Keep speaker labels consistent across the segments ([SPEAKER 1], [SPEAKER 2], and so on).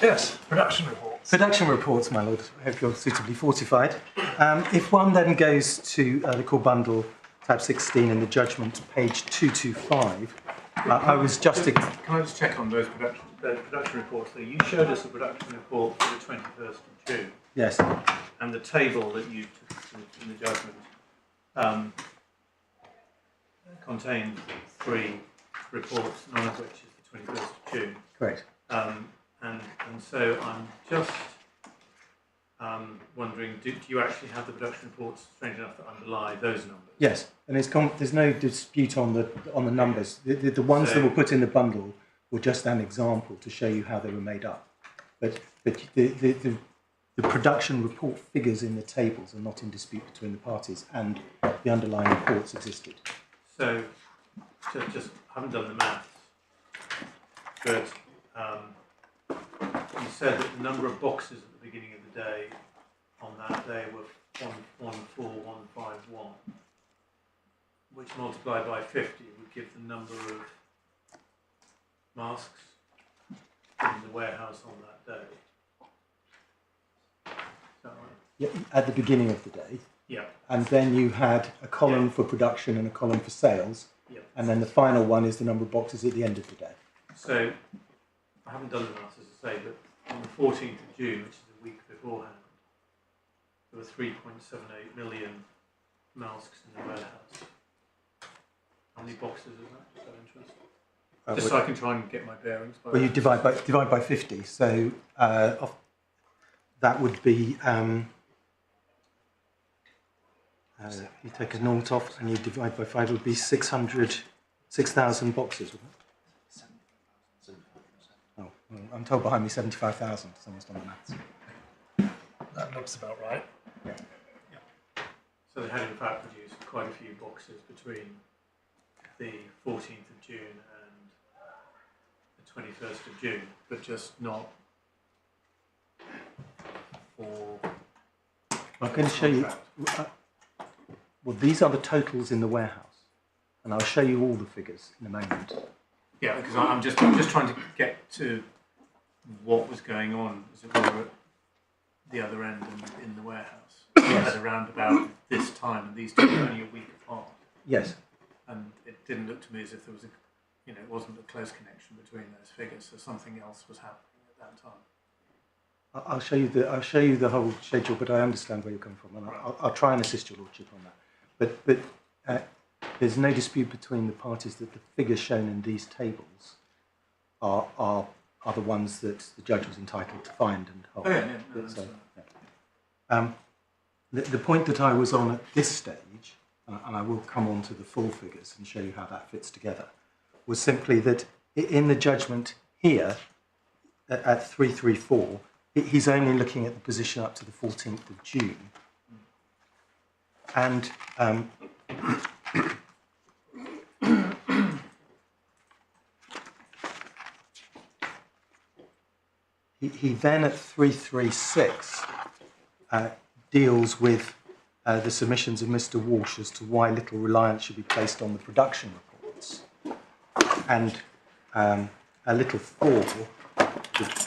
[SPEAKER 1] Yes, production reports.
[SPEAKER 2] Production reports, my lord. I hope you're suitably fortified. If one then goes to the core bundle, tab 16 in the judgment, page 225, I was just...
[SPEAKER 1] Can I just check on those production reports there? You showed us a production report for the 21st of June.
[SPEAKER 2] Yes.
[SPEAKER 1] And the table that you took in the judgment contained 3 reports, none of which is the 21st of June.
[SPEAKER 2] Correct.
[SPEAKER 1] And so I'm just wondering, do you actually have the production reports, strange enough, that underlie those numbers?
[SPEAKER 2] Yes, and there's no dispute on the numbers. The ones that were put in the bundle were just an example to show you how they were made up. But the production report figures in the tables are not in dispute between the parties, and the underlying reports existed.
[SPEAKER 1] So, just haven't done the maths, but you said that the number of boxes at the beginning of the day on that day were 14151, which multiplied by 50 would give the number of masks in the warehouse on that day. Is that right?
[SPEAKER 2] Yeah, at the beginning of the day.
[SPEAKER 1] Yeah.
[SPEAKER 2] And then you had a column for production and a column for sales.
[SPEAKER 1] Yeah.
[SPEAKER 2] And then the final one is the number of boxes at the end of the day.
[SPEAKER 1] So, I haven't done the maths, as I say, but on the 14th of June, which is a week beforehand, there were 3.78 million masks in the warehouse. How many boxes is that? Is that interesting? Just so I can try and get my bearings.
[SPEAKER 2] Well, you divide by 50, so that would be you take a naught off and you divide by 5, it would be 6,000 boxes, wouldn't it? Oh, well, I'm told behind me 75,000. Someone's done the maths.
[SPEAKER 1] That looks about right.
[SPEAKER 2] Yeah.
[SPEAKER 1] So they had in fact produced quite a few boxes between the 14th of June and the 21st of June, but just not for...
[SPEAKER 2] I'm going to show you... well, these are the totals in the warehouse, and I'll show you all the figures in a moment.
[SPEAKER 1] Yeah, because I'm just trying to get to what was going on, as it were, at the other end in the warehouse.
[SPEAKER 2] Yes.
[SPEAKER 1] At around about this time, and these two were only a week apart.
[SPEAKER 2] Yes.
[SPEAKER 1] And it didn't look to me as if there was it wasn't a close connection between those figures, so something else was happening at that time.
[SPEAKER 2] I'll show you the whole schedule, but I understand where you're coming from, and I'll try and assist your lordship on that. But there's no dispute between the parties that the figures shown in these tables are the ones that the judge was entitled to find and hold.
[SPEAKER 1] Oh, yeah. So,
[SPEAKER 2] yeah. The point that I was on at this stage, and I will come on to the full figures and show you how that fits together, was simply that in the judgment here at 334, he's only looking at the position up to the 14th of June. And he then at 336 deals with the submissions of Mr. Walsh as to why little reliance should be placed on the production reports. And a little 4,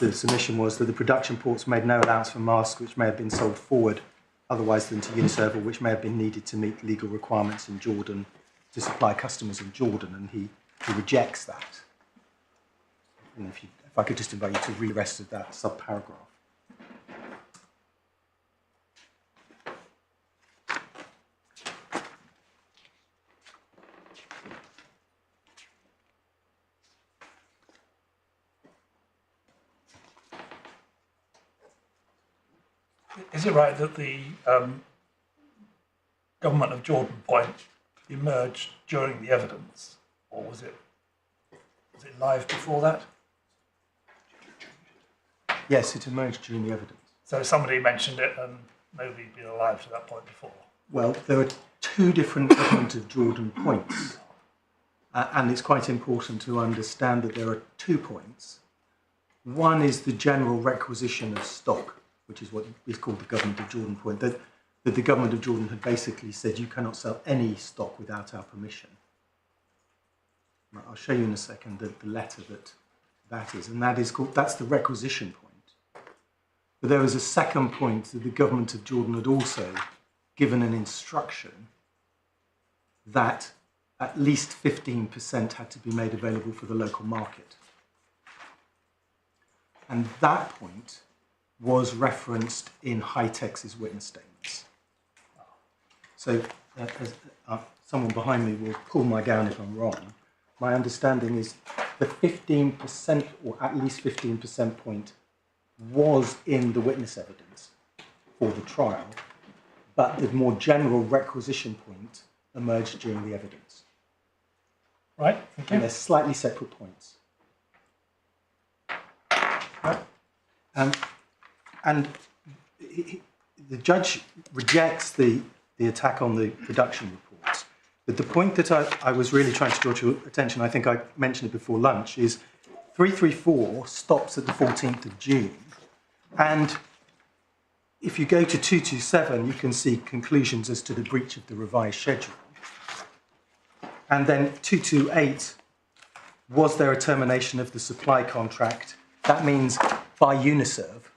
[SPEAKER 2] the submission was that the production reports made no allowance for masks which may have been sold forward otherwise than to Uniserve, or which may have been needed to meet legal requirements in Jordan to supply customers in Jordan, and he rejects that. And if I could just invite you to read the rest of that sub-paragraph.
[SPEAKER 3] Is it right that the government of Jordan point emerged during the evidence, or was it live before that?
[SPEAKER 2] Yes, it emerged during the evidence.
[SPEAKER 3] So somebody mentioned it and nobody'd been alive to that point before?
[SPEAKER 2] Well, there are 2 different government of Jordan points, and it's quite important to understand that there are 2 points. One is the general requisition of stock, which is what is called the government of Jordan point, that the government of Jordan had basically said you cannot sell any stock without our permission. I'll show you in a second the letter that is, and that's the requisition point. But there was a second point that the government of Jordan had also given an instruction that at least 15% had to be made available for the local market. And that point was referenced in High-Tech's witness statements. So someone behind me will pull my gown if I'm wrong. My understanding is the 15% or at least 15% point was in the witness evidence for the trial, but the more general requisition point emerged during the evidence.
[SPEAKER 3] Right, thank you.
[SPEAKER 2] And they're slightly separate points. And the judge rejects the attack on the production reports. But the point that I was really trying to draw to your attention, I think I mentioned it before lunch, is 334 stops at the 14th of June. And if you go to 227, you can see conclusions as to the breach of the revised schedule. And then 228, was there a termination of the supply contract? That means by Uniserve.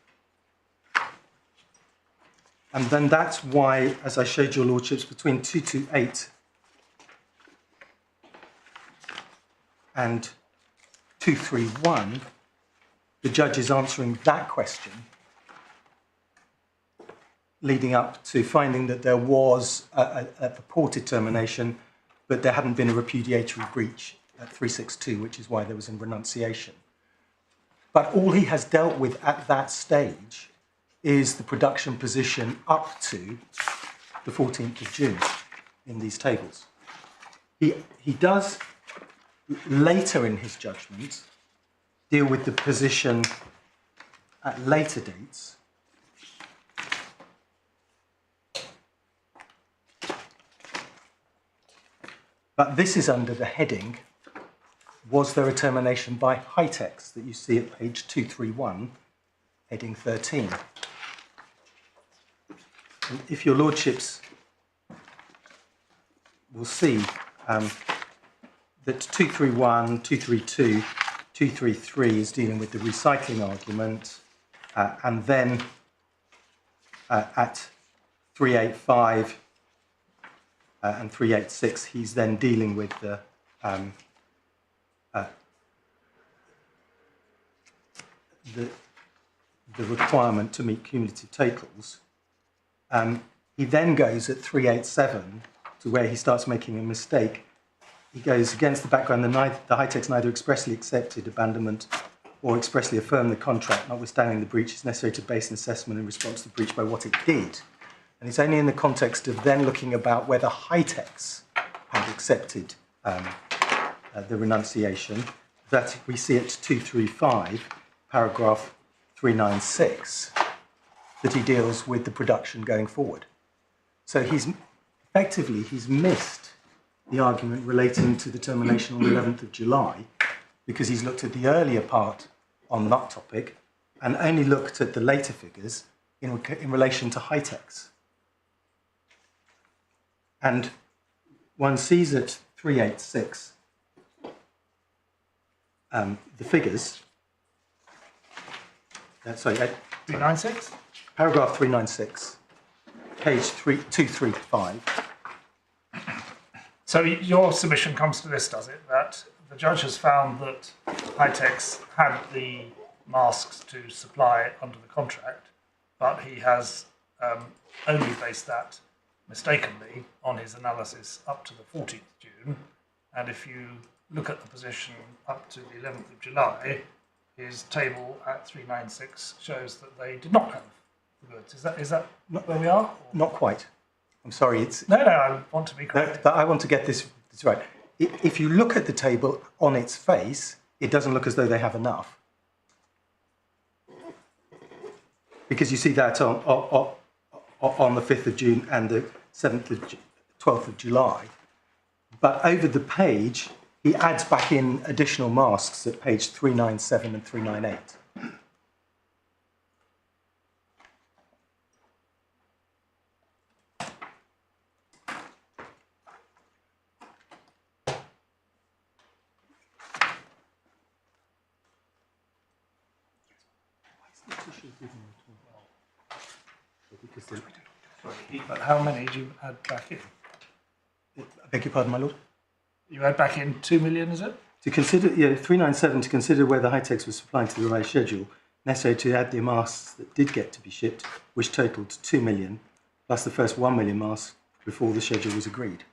[SPEAKER 2] And then that's why, as I showed your lordships, between 228 and 231, the judge is answering that question, leading up to finding that there was a purported termination, but there hadn't been a repudiatory breach at 362, which is why there was a renunciation. But all he has dealt with at that stage is the production position up to the 14th of June in these tables. He does later in his judgment deal with the position at later dates. But this is under the heading, was there a termination by High-Tech's, that you see at page 231, heading 13. And if your lordships will see that 231, 232, 233 is dealing with the recycling argument, and then at 385 and 386, he's then dealing with the requirement to meet cumulative totals. He then goes at 387 to where he starts making a mistake. He goes, against the background, the High-Tech's neither expressly accepted abandonment or expressly affirmed the contract, notwithstanding the breach is necessary to base an assessment in response to the breach by what it did. And it's only in the context of then looking about whether High-Tech's had accepted the renunciation that we see at 235, paragraph 396, that he deals with the production going forward. So he's missed the argument relating to the termination on the 11th of July because he's looked at the earlier part on that topic and only looked at the later figures in relation to High-Tech's. And one sees at 386 the figures.
[SPEAKER 3] 396?
[SPEAKER 2] Paragraph 396, page 235.
[SPEAKER 3] So your submission comes to this, does it? That the judge has found that High-Tech's had the masks to supply under the contract, but he has only based that mistakenly on his analysis up to the 14th of June. And if you look at the position up to the 11th of July, his table at 396 shows that they did not have the goods. Is that where we are?
[SPEAKER 2] Not quite. I'm sorry.
[SPEAKER 3] No, I want to be correct.
[SPEAKER 2] I want to get this right. If you look at the table on its face, it doesn't look as though they have enough. Because you see that on the 5th of June and the 12th of July. But over the page, he adds back in additional masks at page 397 and 398. Because
[SPEAKER 1] Sorry,
[SPEAKER 3] But how many do you add back in?
[SPEAKER 2] I beg your pardon, my lord?
[SPEAKER 3] You add back in 2 million, is it?
[SPEAKER 2] To consider, 397, to consider whether Hightex was supplying to the revised schedule, necessary to add the masks that did get to be shipped, which totalled 2 million, plus the first 1 million masks before the schedule was agreed.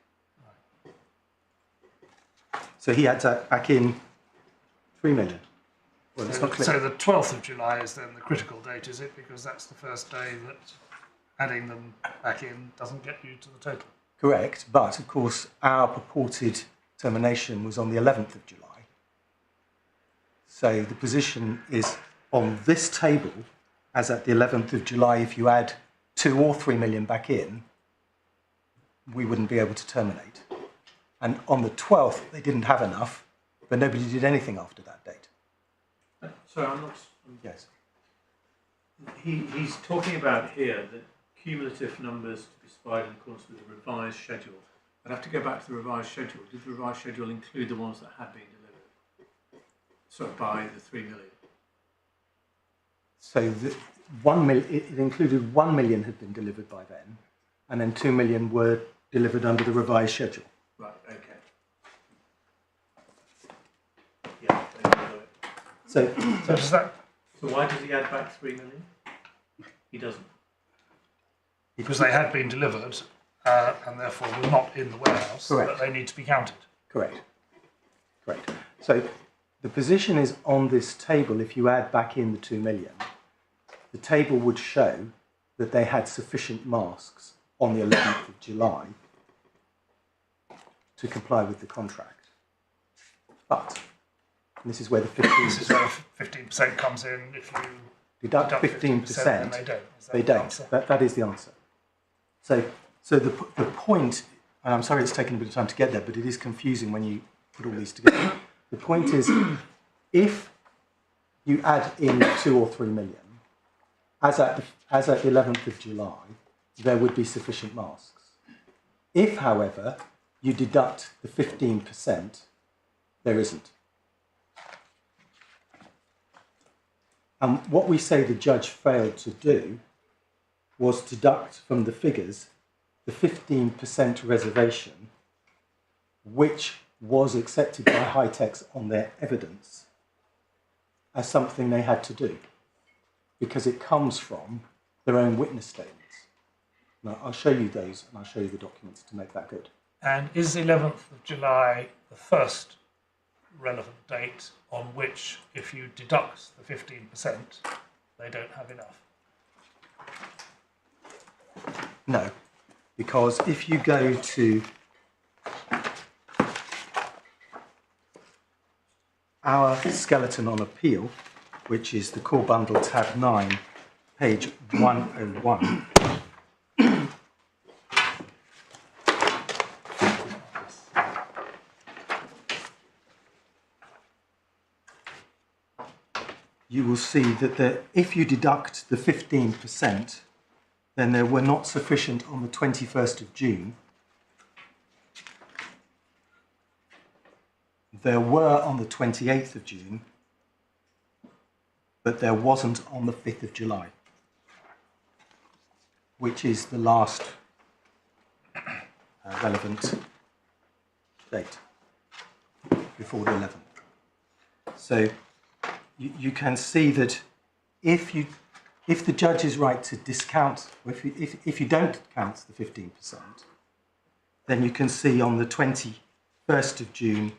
[SPEAKER 2] So he adds that back in 3 million. Well, it's not clear.
[SPEAKER 3] So the 12th of July is then the critical date, is it? Because that's the first day that adding them back in doesn't get you to the total.
[SPEAKER 2] Correct, but of course our purported termination was on the 11th of July. So the position is on this table, as at the 11th of July, if you add 2 or 3 million back in, we wouldn't be able to terminate. And on the 12th, they didn't have enough, but nobody did anything after that date.
[SPEAKER 1] sorry, I'm not.
[SPEAKER 2] Yes.
[SPEAKER 1] He's talking about here that cumulative numbers to be supplied in accordance with the revised schedule. I'd have to go back to the revised schedule. Did the revised schedule include the ones that had been delivered? So by the 3 million.
[SPEAKER 2] So the 1 million, it included 1 million had been delivered by then, and then 2 million were delivered under the revised schedule.
[SPEAKER 1] Right. Okay. Yeah. There you go.
[SPEAKER 2] So
[SPEAKER 3] does that?
[SPEAKER 1] So why does he add back 3 million? He doesn't.
[SPEAKER 3] Because they had been delivered and therefore were not in the warehouse,
[SPEAKER 2] Correct.
[SPEAKER 3] but they need to be counted.
[SPEAKER 2] Correct. Correct. So the position is on this table. If you add back in the 2 million, the table would show that they had sufficient masks on the 11th of July to comply with the contract. But, and this is where the 15%,
[SPEAKER 3] This is where 15% comes in. If you
[SPEAKER 2] deduct
[SPEAKER 3] deduct
[SPEAKER 2] 15%,
[SPEAKER 3] then they don't. Is that
[SPEAKER 2] they
[SPEAKER 3] the
[SPEAKER 2] don't.
[SPEAKER 3] answer?
[SPEAKER 2] That is the answer. So the point, and I'm sorry it's taken a bit of time to get there, but it is confusing when you put all these together. The point is, if you add in 2 or 3 million, as at the 11th of July, there would be sufficient masks. If, however, you deduct the 15%, there isn't. And what we say the judge failed to do was deduct from the figures the 15% reservation, which was accepted by Hightex on their evidence as something they had to do, because it comes from their own witness statements. Now, I'll show you those, and I'll show you the documents to make that good.
[SPEAKER 3] And is 11th of July the first relevant date on which, if you deduct the 15%, they don't have enough?
[SPEAKER 2] No, because if you go to our skeleton on appeal, which is the core bundle tab 9, page 101, you will see that if you deduct the 15%, then there were not sufficient on the 21st of June. There were on the 28th of June, but there wasn't on the 5th of July, which is the last relevant date before the 11th. So you can see that if the judge is right to discount, or if you don't count the 15%, then you can see on the 21st of June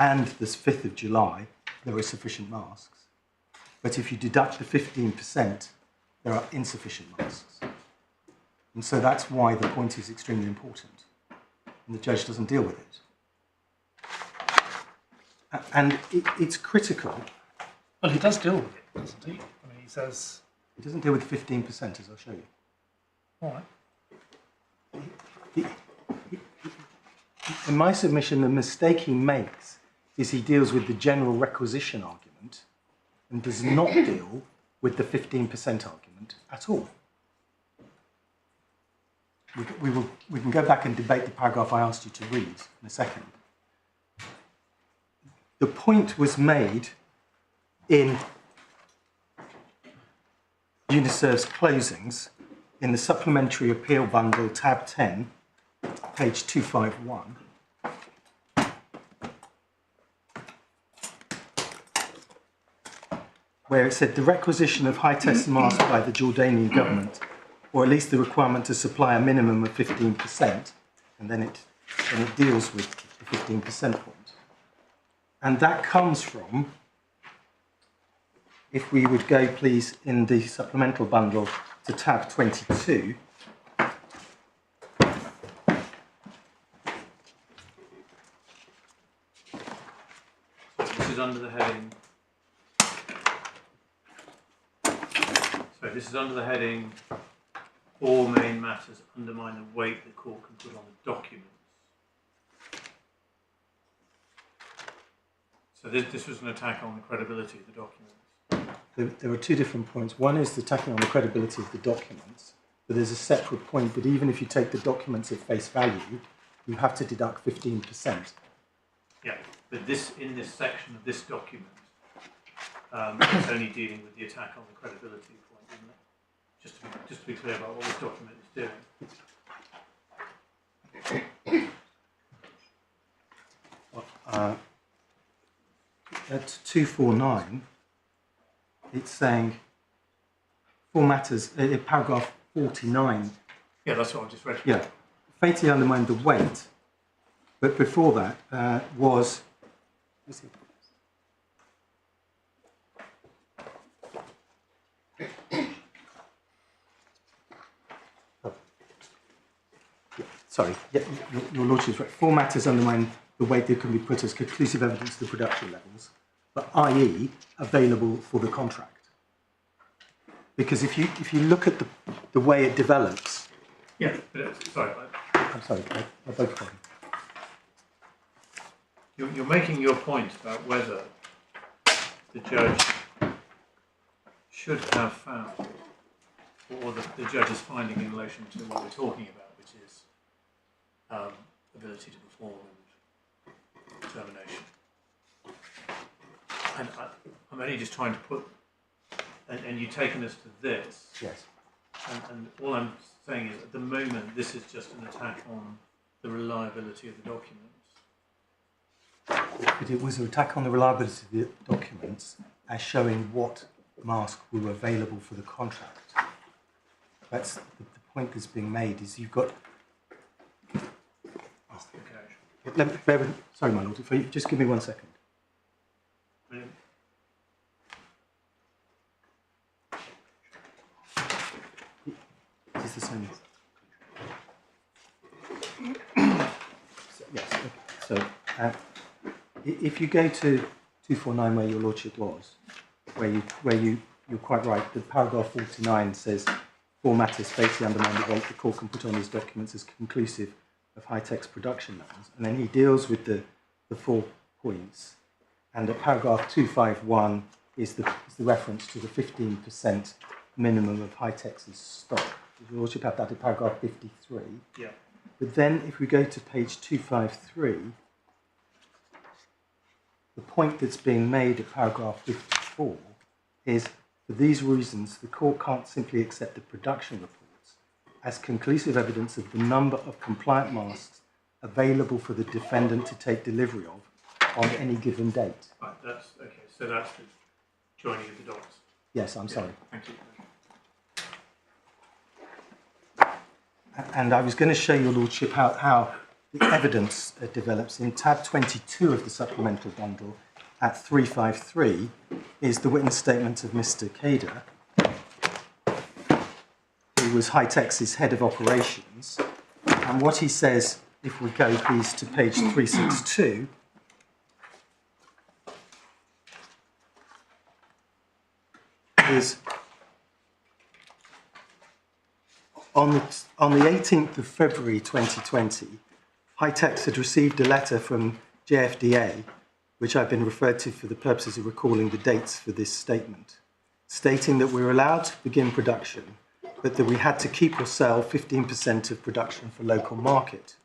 [SPEAKER 2] and the 5th of July, there are sufficient masks. But if you deduct the 15%, there are insufficient masks. And so that's why the point is extremely important. And the judge doesn't deal with it. And it's critical.
[SPEAKER 3] Well, he does deal with it, doesn't he? I mean, he says...
[SPEAKER 2] It doesn't deal with 15%, as I'll show you.
[SPEAKER 3] All right.
[SPEAKER 2] In my submission, the mistake he makes is he deals with the general requisition argument and does not deal with the 15% argument at all. We can go back and debate the paragraph I asked you to read in a second. The point was made in Uniserve's closings in the Supplementary Appeal Bundle, tab 10, page 251. Where it said the requisition of high-test masks by the Jordanian government, or at least the requirement to supply a minimum of 15%, and then it deals with the 15% point. And that comes from, if we would go please in the supplemental bundle to tab 22,
[SPEAKER 1] this is under the heading. So this is under the heading, all main matters undermine the weight the court can put on the documents. So this was an attack on the credibility of the documents.
[SPEAKER 2] there are two different points. One is attacking on the credibility of the documents, but there's a separate point that even if you take the documents at face value, you have to deduct 15%.
[SPEAKER 1] Yeah, but in this section of this document, it's only dealing with the attack on the credibility point, isn't it? Just to be clear about what this document is doing.
[SPEAKER 2] At 249, it's saying four matters, paragraph 49.
[SPEAKER 1] Yeah, that's what I just read.
[SPEAKER 2] Yeah, fatally undermined the weight, but before that was. Sorry, yeah, your Lordship's right. Four matters undermine the weight that can be put as conclusive evidence to the production levels, but i.e. available for the contract. Because if you look at the way it develops.
[SPEAKER 1] Yeah, but sorry.
[SPEAKER 2] I'm sorry, I beg your pardon.
[SPEAKER 1] You're making your point about whether the judge should have found, or the judge's finding in relation to what we're talking about, which is ability to perform and determination. And I'm only just trying to put, and you've taken us to this.
[SPEAKER 2] Yes.
[SPEAKER 1] And all I'm saying is, at the moment, this is just an attack on the reliability of the documents.
[SPEAKER 2] But it was an attack on the reliability of the documents as showing what masks were available for the contract. That's the point that's being made, is you've got. Sorry, my lord, if you just give me 1 second.
[SPEAKER 1] Brilliant.
[SPEAKER 2] Is this the same? Yes. Okay. So, if you go to 249, where your Lordship was, where you're quite right. The paragraph 49 says, "Four matters fatally undermine the weight the court can put on these documents as conclusive of high-tech's production levels," and then he deals with the 4 points. And at paragraph 251 is the reference to the 15% minimum of high-tech's stock. Your Lordship have that at paragraph 53.
[SPEAKER 1] Yeah.
[SPEAKER 2] But then if we go to page 253, the point that's being made at paragraph 54 is, for these reasons, the court can't simply accept the production reports as conclusive evidence of the number of compliant masks available for the defendant to take delivery of on any given date.
[SPEAKER 1] Right, that's okay. So that's the joining of the dots.
[SPEAKER 2] Yes, I'm sorry.
[SPEAKER 1] Thank you.
[SPEAKER 2] And I was going to show your Lordship how the evidence develops. In tab 22 of the supplemental bundle at 353 is the witness statement of Mr. Kader, who was High-Tech's head of operations. And what he says, if we go please to page 362, is on the 18th of February 2020, High-Tech's had received a letter from JFDA, which I've been referred to for the purposes of recalling the dates for this statement, stating that we were allowed to begin production, but that we had to keep or sell 15% of production for local market.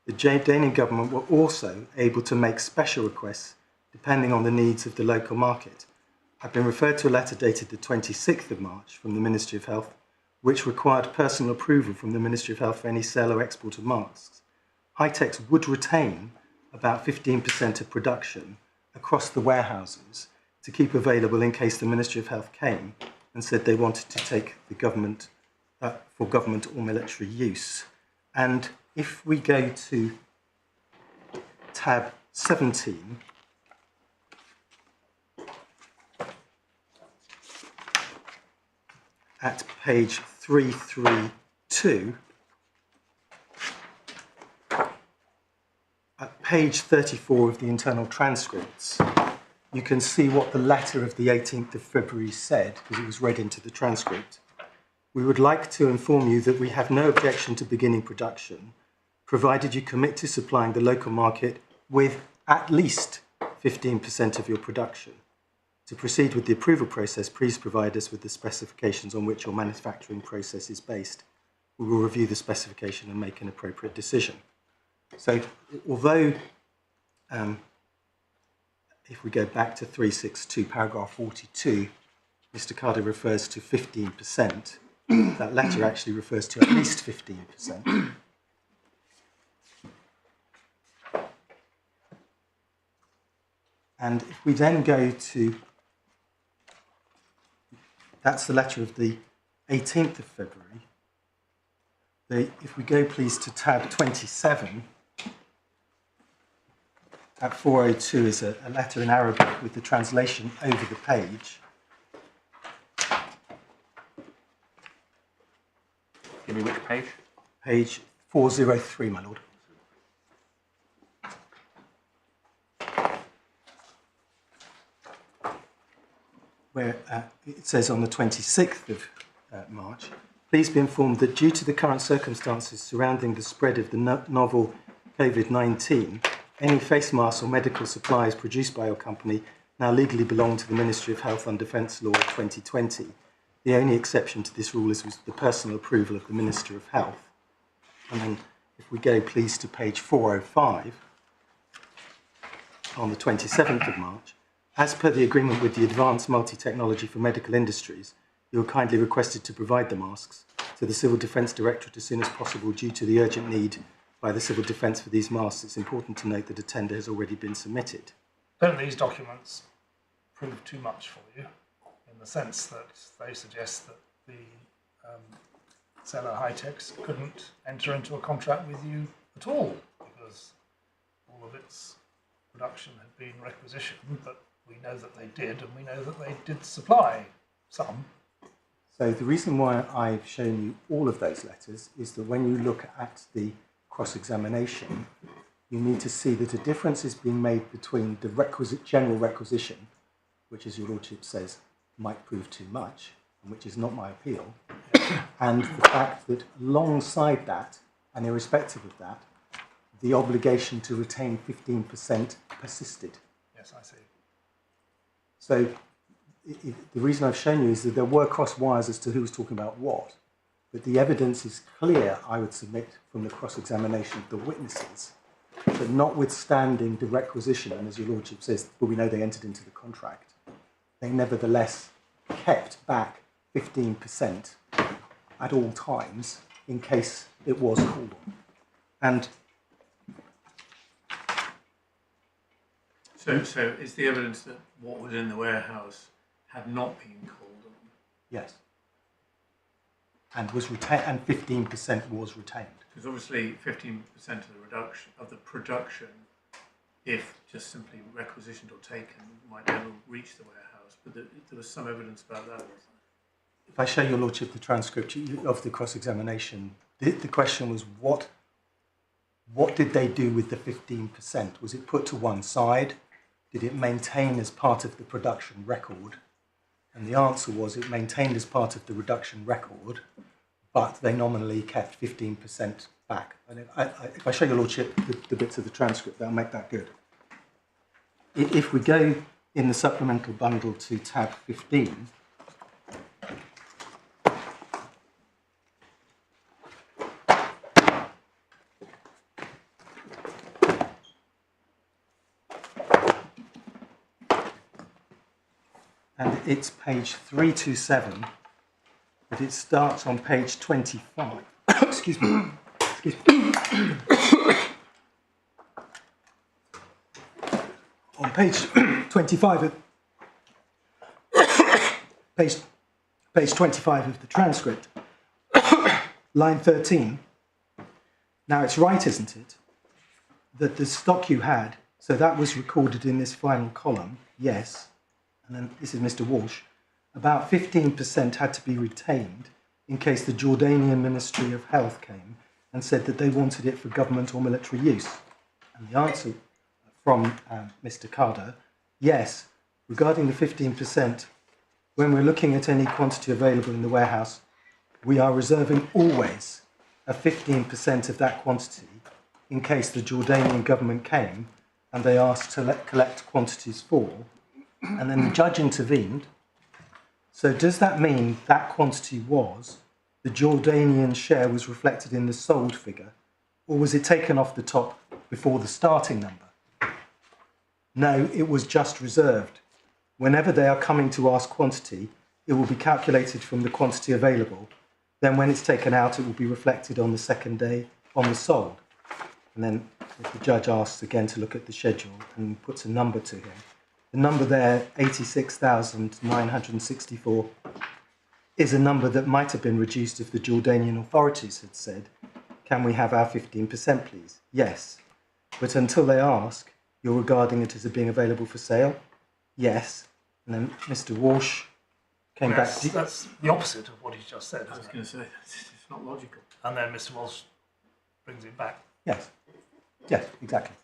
[SPEAKER 2] The Jordanian government were also able to make special requests depending on the needs of the local market. I've been referred to a letter dated the 26th of March from the Ministry of Health, which required personal approval from the Ministry of Health for any sale or export of masks. High-Techs would retain about 15% of production across the warehouses to keep available in case the Ministry of Health came and said they wanted to take the government for government or military use. And if we go to tab 17, at page 332, at page 34 of the internal transcripts, you can see what the letter of the 18th of February said, because it was read into the transcript. We would like to inform you that we have no objection to beginning production, provided you commit to supplying the local market with at least 15% of your production. To proceed with the approval process, please provide us with the specifications on which your manufacturing process is based. We will review the specification and make an appropriate decision. So, although, if we go back to 362, paragraph 42, Mr. Carter refers to 15%. That letter actually refers to at least 15%. And if we then go to, that's the letter of the 18th of February. If we go please to tab 27, at 402 is a letter in Arabic with the translation over the page.
[SPEAKER 4] Give me which page?
[SPEAKER 2] Page 403, my lord. Where it says on the 26th of March, please be informed that due to the current circumstances surrounding the spread of the novel COVID-19, any face masks or medical supplies produced by your company now legally belong to the Ministry of Health and Defence Law 2020. The only exception to this rule is the personal approval of the Minister of Health. And then if we go please to page 405, on the 27th of March, as per the agreement with the Advanced Multi-Technology for Medical Industries, you are kindly requested to provide the masks to the Civil Defence Directorate as soon as possible due to the urgent need by the Civil Defence for these masks. It's important to note that a tender has already been submitted.
[SPEAKER 3] Don't these documents prove too much for you, in the sense that they suggest that the seller High-Techs couldn't enter into a contract with you at all, because all of its production had been requisitioned, but we know that they did, and we know that they did supply some.
[SPEAKER 2] So the reason why I've shown you all of those letters is that when you look at the cross-examination, you need to see that a difference is being made between the general requisition, which, as your lordship says, might prove too much, and which is not my appeal, and the fact that alongside that, and irrespective of that, the obligation to retain 15% persisted.
[SPEAKER 3] Yes, I see.
[SPEAKER 2] So the reason I've shown you is that there were cross wires as to who was talking about what, but the evidence is clear, I would submit, from the cross-examination of the witnesses, that notwithstanding the requisition, and as your lordship says, but we know they entered into the contract, they nevertheless kept back 15% at all times in case it was called on. And
[SPEAKER 1] So is the evidence that what was in the warehouse had not been called on?
[SPEAKER 2] yes, and was retained, and 15% was retained.
[SPEAKER 1] Because obviously 15% of the production, if just simply requisitioned or taken, might never reach the warehouse. But there was some evidence about that.
[SPEAKER 2] If I show your lordship the transcript of the cross-examination, the question was what did they do with the 15%? Was it put to one side? Did it maintain as part of the production record? And the answer was it maintained as part of the production record, but they nominally kept 15% back. And if I show your lordship the bits of the transcript, that'll make that good. If we go in the supplemental bundle to tab 15, and it's page 327, but it starts on page 25. Excuse me. Excuse me. On page 25 of page 25 of the transcript, line 13. Now it's right, isn't it, that the stock you had, so that was recorded in this final column, yes, and then this is Mr. Walsh, about 15% had to be retained in case the Jordanian Ministry of Health came and said that they wanted it for government or military use. And the answer from Mr. Carter, yes, regarding the 15%, when we're looking at any quantity available in the warehouse, we are reserving always a 15% of that quantity in case the Jordanian government came and they asked to collect quantities for, and then the judge intervened. So does that mean that quantity was, the Jordanian share was reflected in the sold figure, or was it taken off the top before the starting number? No, it was just reserved. Whenever they are coming to ask quantity, it will be calculated from the quantity available. Then when it's taken out, it will be reflected on the second day on the sold. And then if the judge asks again to look at the schedule and puts a number to him, the number there, 86,964, is a number that might have been reduced if the Jordanian authorities had said, can we have our 15% please? Yes. But until they ask, you're regarding it as being available for sale? Yes. And then Mr. Walsh came back.
[SPEAKER 3] That's the opposite of what he's just said.
[SPEAKER 1] I was going to say, it's not logical.
[SPEAKER 3] And then Mr. Walsh brings it back.
[SPEAKER 2] Yes. Yes, exactly.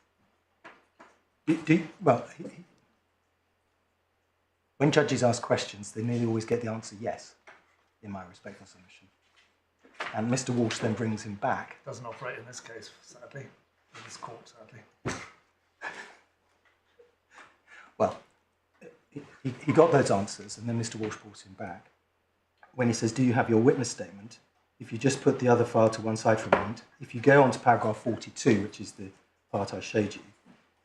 [SPEAKER 2] When judges ask questions, they nearly always get the answer yes, in my respectful submission. And Mr. Walsh then brings him back.
[SPEAKER 3] Doesn't operate in this case, sadly. In this court, sadly.
[SPEAKER 2] Well, he got those answers, and then Mr. Walsh brought him back. When he says, do you have your witness statement? If you just put the other file to one side for a moment, if you go on to paragraph 42, which is the part I showed you,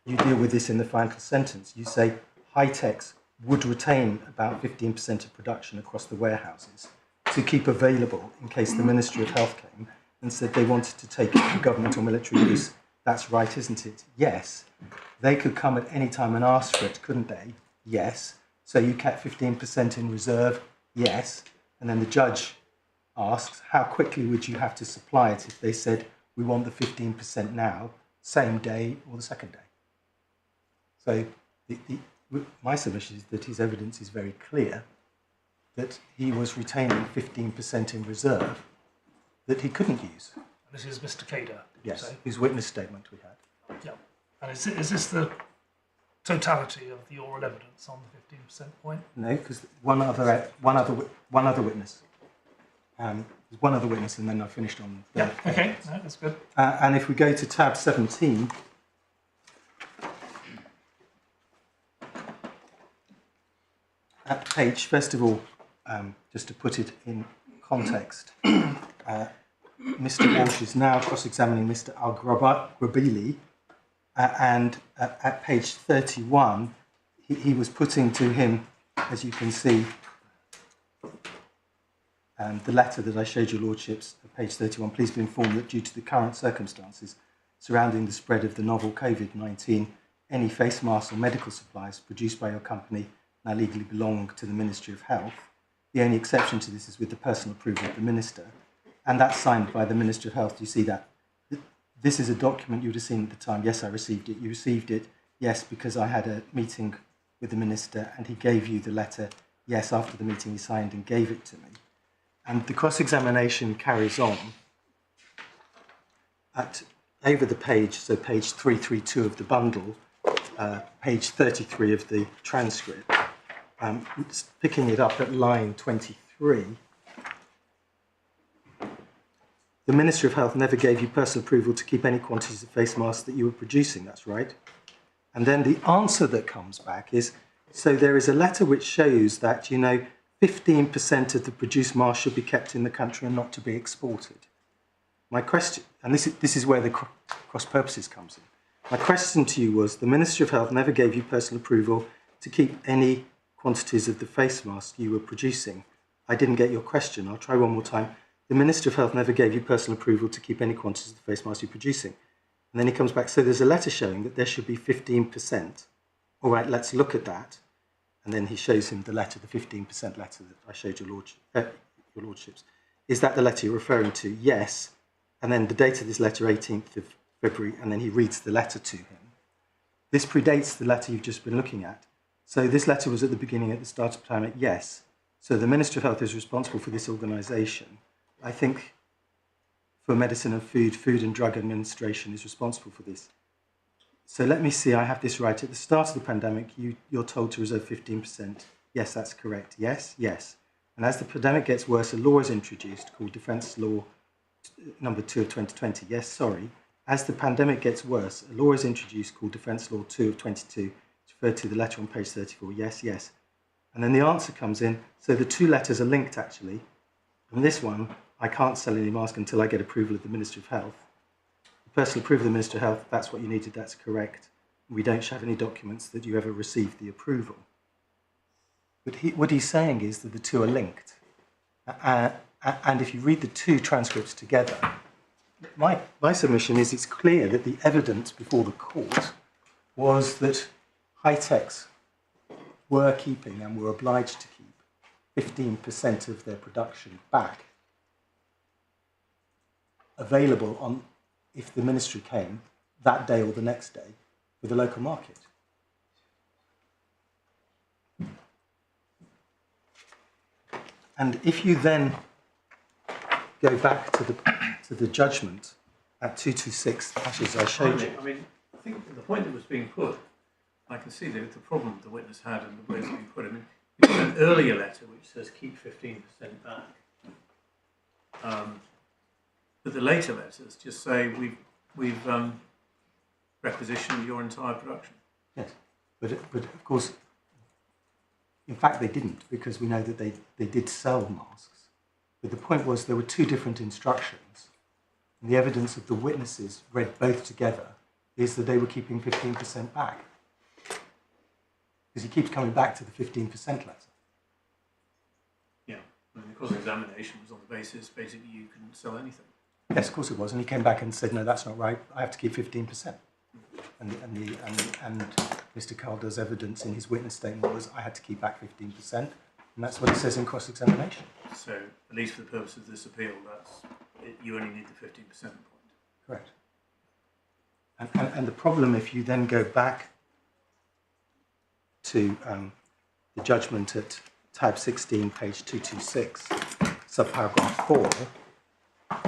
[SPEAKER 2] you deal with this in the final sentence. You say, High-Techs would retain about 15% of production across the warehouses to keep available in case the Ministry of Health came and said they wanted to take it for government or military use. That's right, isn't it? Yes. They could come at any time and ask for it, couldn't they? Yes. So you kept 15% in reserve? Yes. And then the judge asks, how quickly would you have to supply it if they said, we want the 15% now, same day or the second day? So my submission is that his evidence is very clear that he was retaining 15% in reserve that he couldn't use.
[SPEAKER 3] This is Mr. Cader.
[SPEAKER 2] Yes, his witness statement we had.
[SPEAKER 3] Yeah. And is this the totality of the oral evidence on the 15% point?
[SPEAKER 2] No, because one other witness. There's one other witness, and then I finished on.
[SPEAKER 3] Yeah. Okay. No, that's good.
[SPEAKER 2] And if we go to tab 17. At page, first of all, just to put it in context, Mr. Walsh is now cross-examining Mr. Al-Grabili, and at page 31, he was putting to him, as you can see, the letter that I showed your lordships at page 31. Please be informed that due to the current circumstances surrounding the spread of the novel COVID-19, any face masks or medical supplies produced by your company now legally belong to the Ministry of Health. The only exception to this is with the personal approval of the Minister, and that's signed by the Minister of Health. Do you see that? This is a document you would have seen at the time. Yes, I received it. You received it. Yes, because I had a meeting with the Minister and he gave you the letter. Yes, after the meeting he signed and gave it to me. And the cross-examination carries on over the page, so page 332 of the bundle, page 33 of the transcript, picking it up at line 23. The Ministry of Health never gave you personal approval to keep any quantities of face masks that you were producing, that's right. And then the answer that comes back is, so there is a letter which shows that, 15% of the produced masks should be kept in the country and not to be exported. My question, and this is where the cross purposes comes in. My question to you was, the Ministry of Health never gave you personal approval to keep any quantities of the face mask you were producing. I didn't get your question. I'll try one more time. The Minister of Health never gave you personal approval to keep any quantities of the face mask you're producing. And then he comes back, so there's a letter showing that there should be 15%. All right, let's look at that. And then he shows him the letter, the 15% letter that I showed your lordships. Is that the letter you're referring to? Yes. And then the date of this letter, 18th of February, and then he reads the letter to him. This predates the letter you've just been looking at. So this letter was at the beginning, at the start of the pandemic, yes. So the Minister of Health is responsible for this organisation. I think for Medicine and Food and Drug Administration is responsible for this. So let me see, I have this right. At the start of the pandemic, you're told to reserve 15%. Yes, that's correct. Yes, yes. And as the pandemic gets worse, a law is introduced called Defence Law number 2 of 2020. Yes, sorry. As the pandemic gets worse, a law is introduced called Defence Law 2 of 22. It's referred to the letter on page 34. Yes, yes. And then the answer comes in. So the two letters are linked, actually. And this one, I can't sell any mask until I get approval of the Ministry of Health. The personal approval of the Ministry of Health, that's what you needed, that's correct. We don't have any documents that you ever received the approval. But what he's saying is that the two are linked. And if you read the two transcripts together, my submission is it's clear that the evidence before the court was that high-techs were keeping and were obliged to keep 15% of their production back available on if the ministry came that day or the next day for the local market. And if you then go back to the judgment at 226, as I showed you.
[SPEAKER 1] I mean, I think the point that was being put, I can see the problem the witness had and the way it's being put. I mean, you've got an earlier letter which says keep 15% back. But the later letters just say we've requisitioned your entire production.
[SPEAKER 2] Yes, but of course, in fact they didn't, because we know that they did sell masks. But the point was there were two different instructions, and the evidence of the witnesses read both together is that they were keeping 15% back. Because he keeps coming back to the 15% letter.
[SPEAKER 1] Yeah, I mean, the cross-examination was on the basis, basically, you couldn't sell anything.
[SPEAKER 2] Yes, of course it was, and he came back and said, no, that's not right, I have to keep 15%. And Mr. Calder's evidence in his witness statement was, I had to keep back 15%, and that's what it says in cross-examination.
[SPEAKER 1] So, at least for the purpose of this appeal, you only need the 15% point.
[SPEAKER 2] Correct. And the problem, if you then go back to the judgment at tab 16, page 226, subparagraph 4,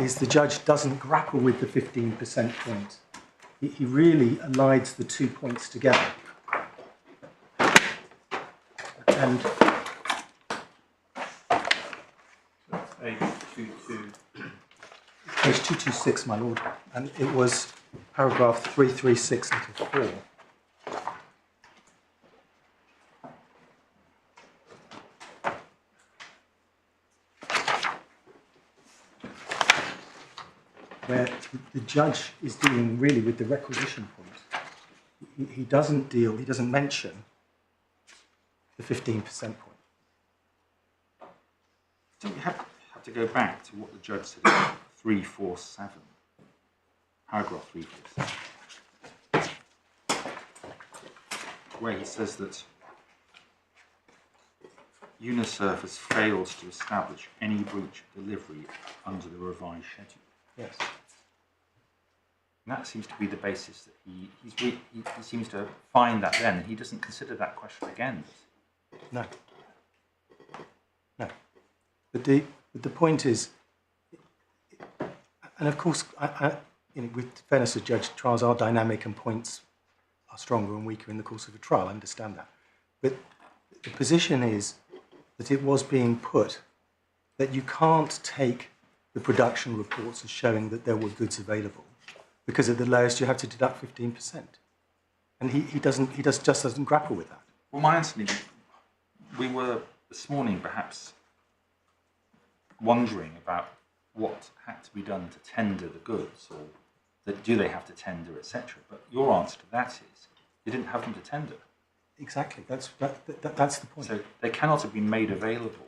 [SPEAKER 2] is the judge doesn't grapple with the 15% point. He really aligns the 2 points together. And
[SPEAKER 1] Page
[SPEAKER 2] 226, my lord, and it was paragraph 336, little 4. Where the judge is dealing really with the requisition point. He doesn't mention the 15% point.
[SPEAKER 4] I think you have to go back to what the judge said in 347, paragraph 347, where he says that Uniserve has failed to establish any breach of delivery under the revised schedule.
[SPEAKER 2] Yes.
[SPEAKER 4] And that seems to be the basis that he seems to find that then. He doesn't consider that question again.
[SPEAKER 2] No. No. But the point is, and of course, with fairness to judge, trials are dynamic and points are stronger and weaker in the course of a trial. I understand that. But the position is that it was being put that you can't take the production reports as showing that there were goods available, because at the lowest you have to deduct 15%, and he just doesn't grapple with that.
[SPEAKER 4] Well, my understanding, we were this morning perhaps wondering about what had to be done to tender the goods, or that do they have to tender, etc. But your answer to that is they didn't have them to tender.
[SPEAKER 2] Exactly. That's the point.
[SPEAKER 4] So they cannot have been made available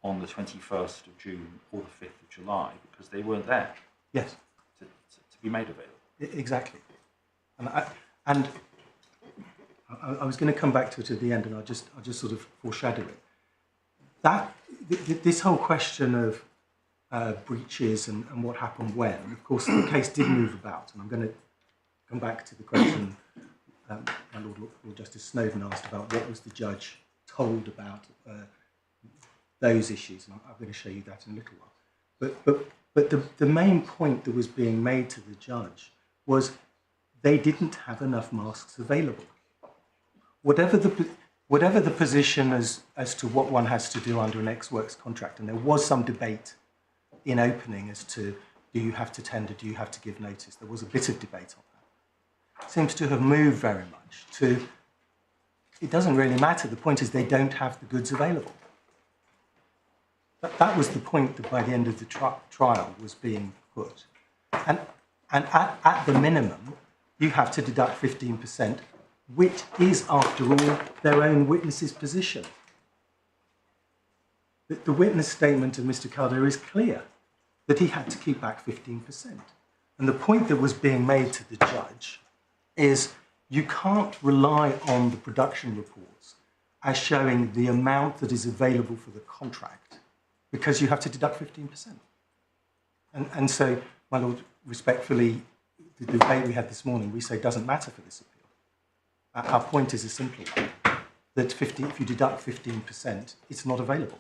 [SPEAKER 4] on the 21st of June or the 5th of July because they weren't there
[SPEAKER 2] Yes,
[SPEAKER 4] to be made available.
[SPEAKER 2] Exactly. And I was going to come back to it at the end, and I'll just sort of foreshadow it. This whole question of breaches and what happened when, of course, the case did move about, and I'm going to come back to the question my Lord Justice Snowden asked about what was the judge told about those issues, and I'm going to show you that in a little while. But the main point that was being made to the judge was they didn't have enough masks available. Whatever the position as to what one has to do under an ex-works contract, and there was some debate in opening as to do you have to tender, do you have to give notice. There was a bit of debate on that. Seems to have moved very much to, it doesn't really matter. The point is they don't have the goods available. That was the point that by the end of the trial was being put. And at the minimum, you have to deduct 15%, which is, after all, their own witness's position. The witness statement of Mr. Calder is clear that he had to keep back 15%. And the point that was being made to the judge is you can't rely on the production reports as showing the amount that is available for the contract because you have to deduct 15%. And so, my Lord, respectfully, the debate we had this morning, we say doesn't matter for this appeal. Our point is a simple one, that if you deduct 15%, it's not available.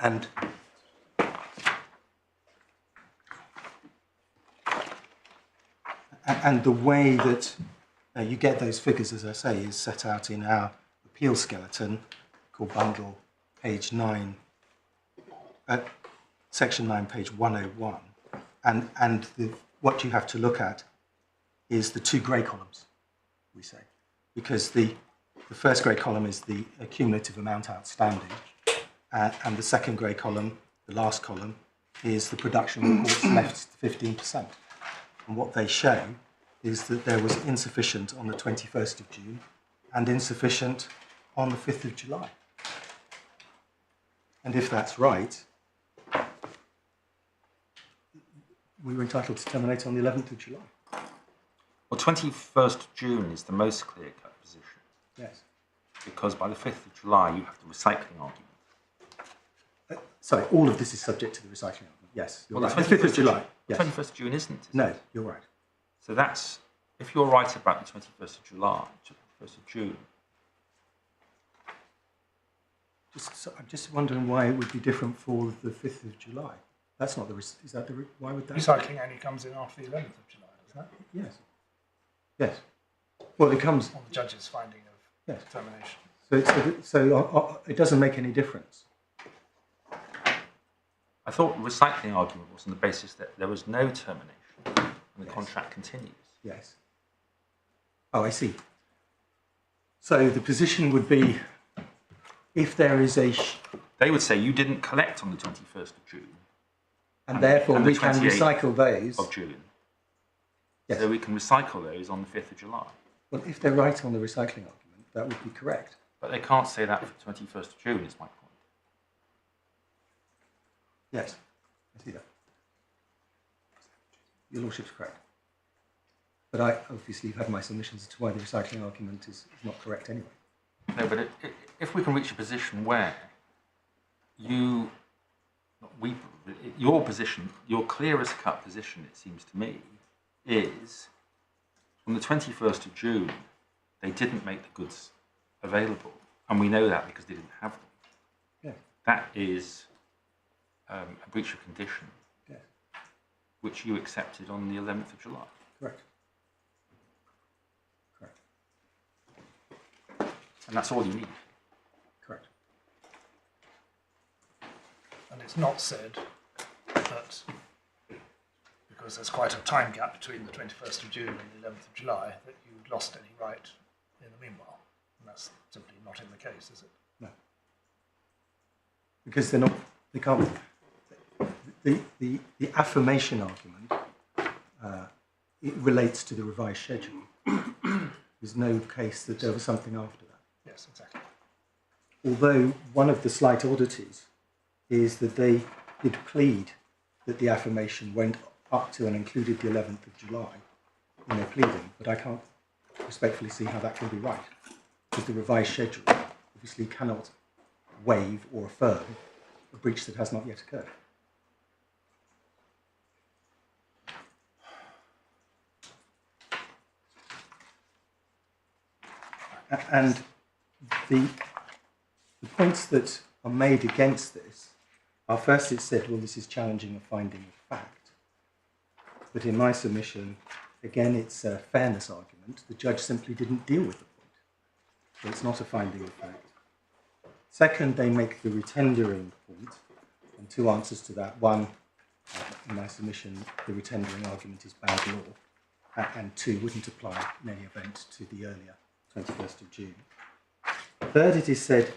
[SPEAKER 2] And the way that you get those figures, as I say, is set out in our appeal skeleton called Bundle, page 9, section 9, page 101. And what you have to look at is the two grey columns, we say, because the first grey column is the cumulative amount outstanding, and the second grey column, the last column, is the production reports left 15%. And what they show is that there was insufficient on the 21st of June and insufficient on the 5th of July. And if that's right, we were entitled to terminate on the 11th of July.
[SPEAKER 4] Well, 21st of June is the most clear-cut position.
[SPEAKER 2] Yes.
[SPEAKER 4] Because by the 5th of July, you have the recycling argument.
[SPEAKER 2] Sorry, all of this is subject to the recycling argument. Yes, you're
[SPEAKER 4] well,
[SPEAKER 2] right. The 5th of July. Yes.
[SPEAKER 4] 21st of June isn't.
[SPEAKER 2] No, you're right.
[SPEAKER 4] So that's, if you're right about the 21st of July, 21st of June.
[SPEAKER 2] I'm just wondering why it would be different for the 5th of July. That's not the, is that the, why would that?
[SPEAKER 3] Recycling only comes in after the 11th of July, doesn't it?
[SPEAKER 2] Yes. Yes. Well, it comes.
[SPEAKER 3] On the judge's finding of
[SPEAKER 2] yes.
[SPEAKER 3] termination.
[SPEAKER 2] So it doesn't make any difference.
[SPEAKER 4] I thought the recycling argument was on the basis that there was no termination and the
[SPEAKER 2] yes.
[SPEAKER 4] contract continues.
[SPEAKER 2] Yes. Oh, I see. So the position would be, if there is a...
[SPEAKER 4] They would say you didn't collect on the 21st of June.
[SPEAKER 2] And therefore we can recycle those.
[SPEAKER 4] Of June.
[SPEAKER 2] Yes.
[SPEAKER 4] So we can recycle those on the 5th of July.
[SPEAKER 2] Well, if they're right on the recycling argument, that would be correct.
[SPEAKER 4] But they can't say that for 21st of June, is my point.
[SPEAKER 2] Yes, I see that. Your Lordship's correct. But I obviously have had my submissions as to why the recycling argument is not correct anyway.
[SPEAKER 4] No, but if we can reach a position where your position, your clearest cut position, it seems to me, is on the 21st of June, they didn't make the goods available. And we know that because they didn't have them.
[SPEAKER 2] Yeah.
[SPEAKER 4] That is a breach of condition,
[SPEAKER 2] yes.
[SPEAKER 4] which you accepted on the 11th of July.
[SPEAKER 2] Correct. Correct.
[SPEAKER 4] And that's all you need.
[SPEAKER 2] Correct.
[SPEAKER 3] And it's not said that, because there's quite a time gap between the 21st of June and the 11th of July, that you'd lost any right in the meanwhile. And that's simply not in the case, is it?
[SPEAKER 2] No. Because they're not, they can't, the affirmation argument, it relates to the revised schedule. There's no case that there was something after that.
[SPEAKER 3] Yes, exactly.
[SPEAKER 2] Although one of the slight oddities is that they did plead that the affirmation went up to and included the 11th of July in their pleading, but I can't respectfully see how that can be right, because the revised schedule obviously cannot waive or affirm a breach that has not yet occurred. And the points that are made against this are, first it said, well, this is challenging a finding of fact. But in my submission, again, it's a fairness argument. The judge simply didn't deal with the point. So it's not a finding of fact. Second, they make the retendering point, and two answers to that. One, in my submission, the retendering argument is bad law, and two, wouldn't apply in any event to the earlier 21st of June. Third, it is said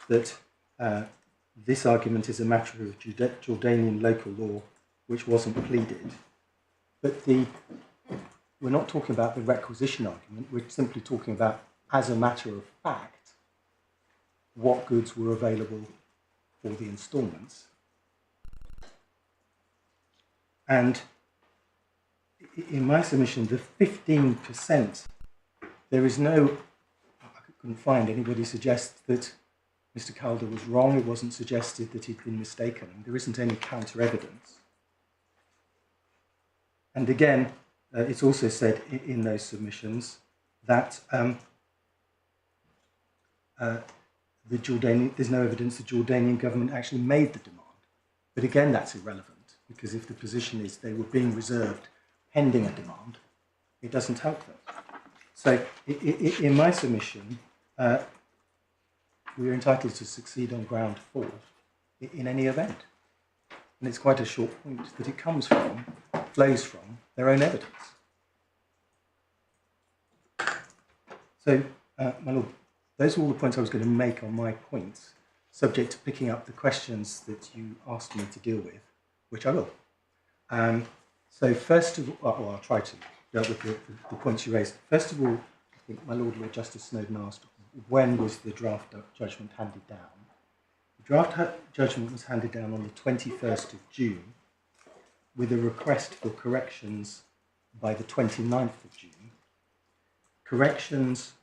[SPEAKER 2] that this argument is a matter of Jordanian local law which wasn't pleaded. But we're not talking about the requisition argument, we're simply talking about, as a matter of fact, what goods were available for the instalments. And in my submission, the 15%, there is no, I couldn't find anybody suggest that Mr. Calder was wrong. It wasn't suggested that he'd been mistaken. There isn't any counter evidence. And again, it's also said in those submissions that there's no evidence the Jordanian government actually made the demand. But again, that's irrelevant, because if the position is they were being reserved pending a demand, it doesn't help them. So in my submission, we are entitled to succeed on ground 4 in any event. And it's quite a short point that it comes from, flows from, their own evidence. So, my Lord, those are all the points I was going to make on my points, subject to picking up the questions that you asked me to deal with, which I will. So first of all, well, I'll try to deal with the points you raised. First of all, I think my Lord Justice Snowden asked, when was the draft judgment handed down? The draft judgment was handed down on the 21st of June with a request for corrections by the 29th of June. Corrections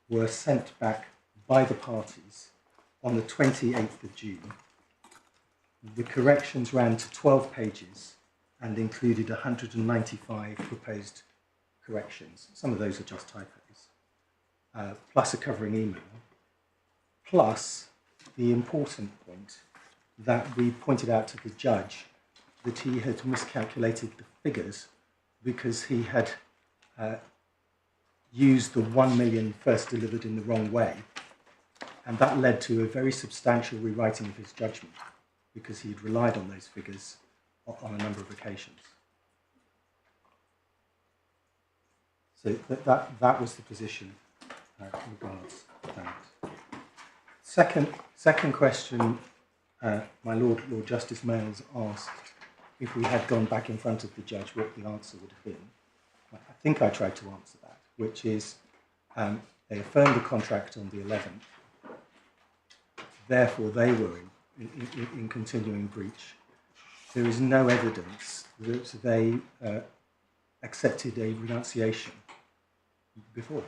[SPEAKER 2] were sent back by the parties on the 28th of June. The corrections ran to 12 pages and included 195 proposed corrections. Some of those are just typos, plus a covering email, plus the important point that we pointed out to the judge that he had miscalculated the figures because he had used the 1 million first delivered in the wrong way. And that led to a very substantial rewriting of his judgment because he had relied on those figures on a number of occasions. So that was the position regards that. Second question, my Lord Justice Mayles asked if we had gone back in front of the judge, what the answer would have been. I think I tried to answer that, which is they affirmed the contract on the 11th. Therefore, they were in continuing breach. There is no evidence that they accepted a renunciation before.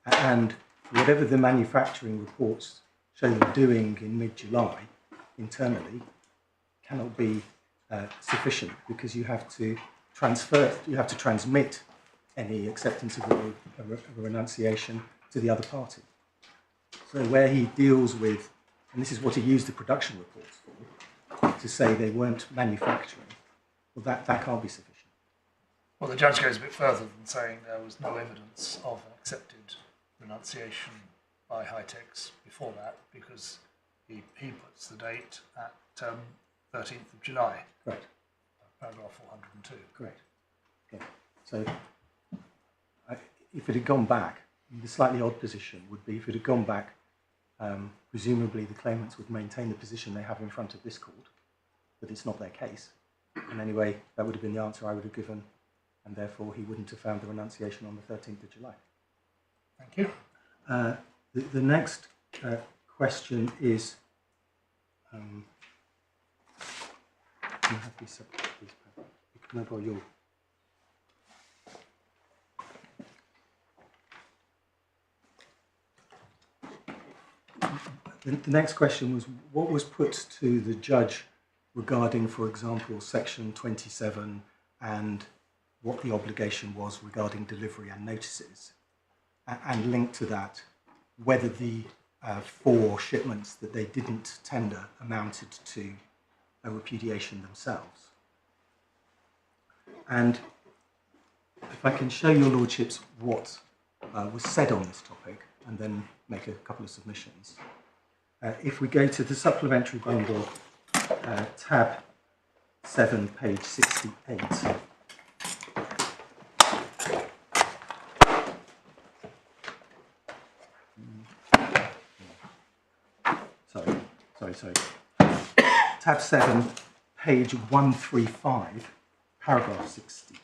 [SPEAKER 2] And whatever the manufacturing reports show them doing in mid-July internally cannot be sufficient because you have to transmit any acceptance of a renunciation to the other party. So where he deals with, and this is what he used the production reports for, to say they weren't manufacturing, well, that can't be sufficient.
[SPEAKER 3] Well, the judge goes a bit further than saying there was no evidence of an accepted renunciation by Hightex before that, because he puts the date at 13th of July.
[SPEAKER 2] Correct.
[SPEAKER 3] Paragraph 402.
[SPEAKER 2] Correct. Okay. So if it had gone back, the slightly odd position would be if it had gone back, presumably the claimants would maintain the position they have in front of this court, but it's not their case. And anyway, that would have been the answer I would have given and therefore he wouldn't have found the renunciation on the 13th of July.
[SPEAKER 3] Thank you.
[SPEAKER 2] The next question is, can I have these can I borrow your? The next question was, what was put to the judge regarding, for example, section 27 and what the obligation was regarding delivery and notices, and linked to that, whether the 4 shipments that they didn't tender amounted to a repudiation themselves. And if I can show your lordships what was said on this topic, and then make a couple of submissions. If we go to the supplementary bundle, tab 7, page 68. Sorry. Tab 7, page 135, paragraph 68.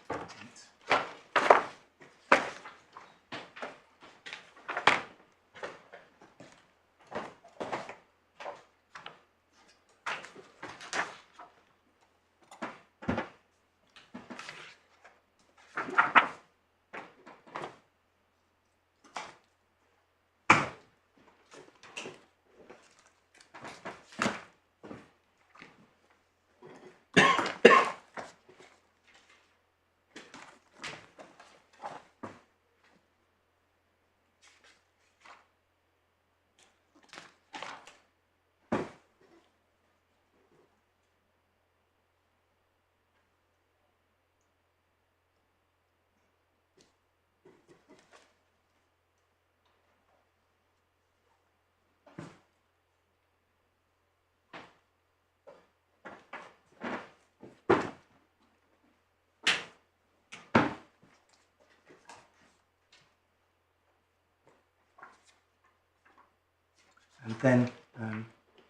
[SPEAKER 2] And then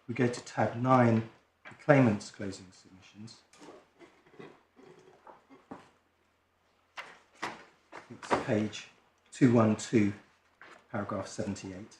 [SPEAKER 2] we go to tab 9, the claimants' closing submissions. It's page 212, paragraph 78.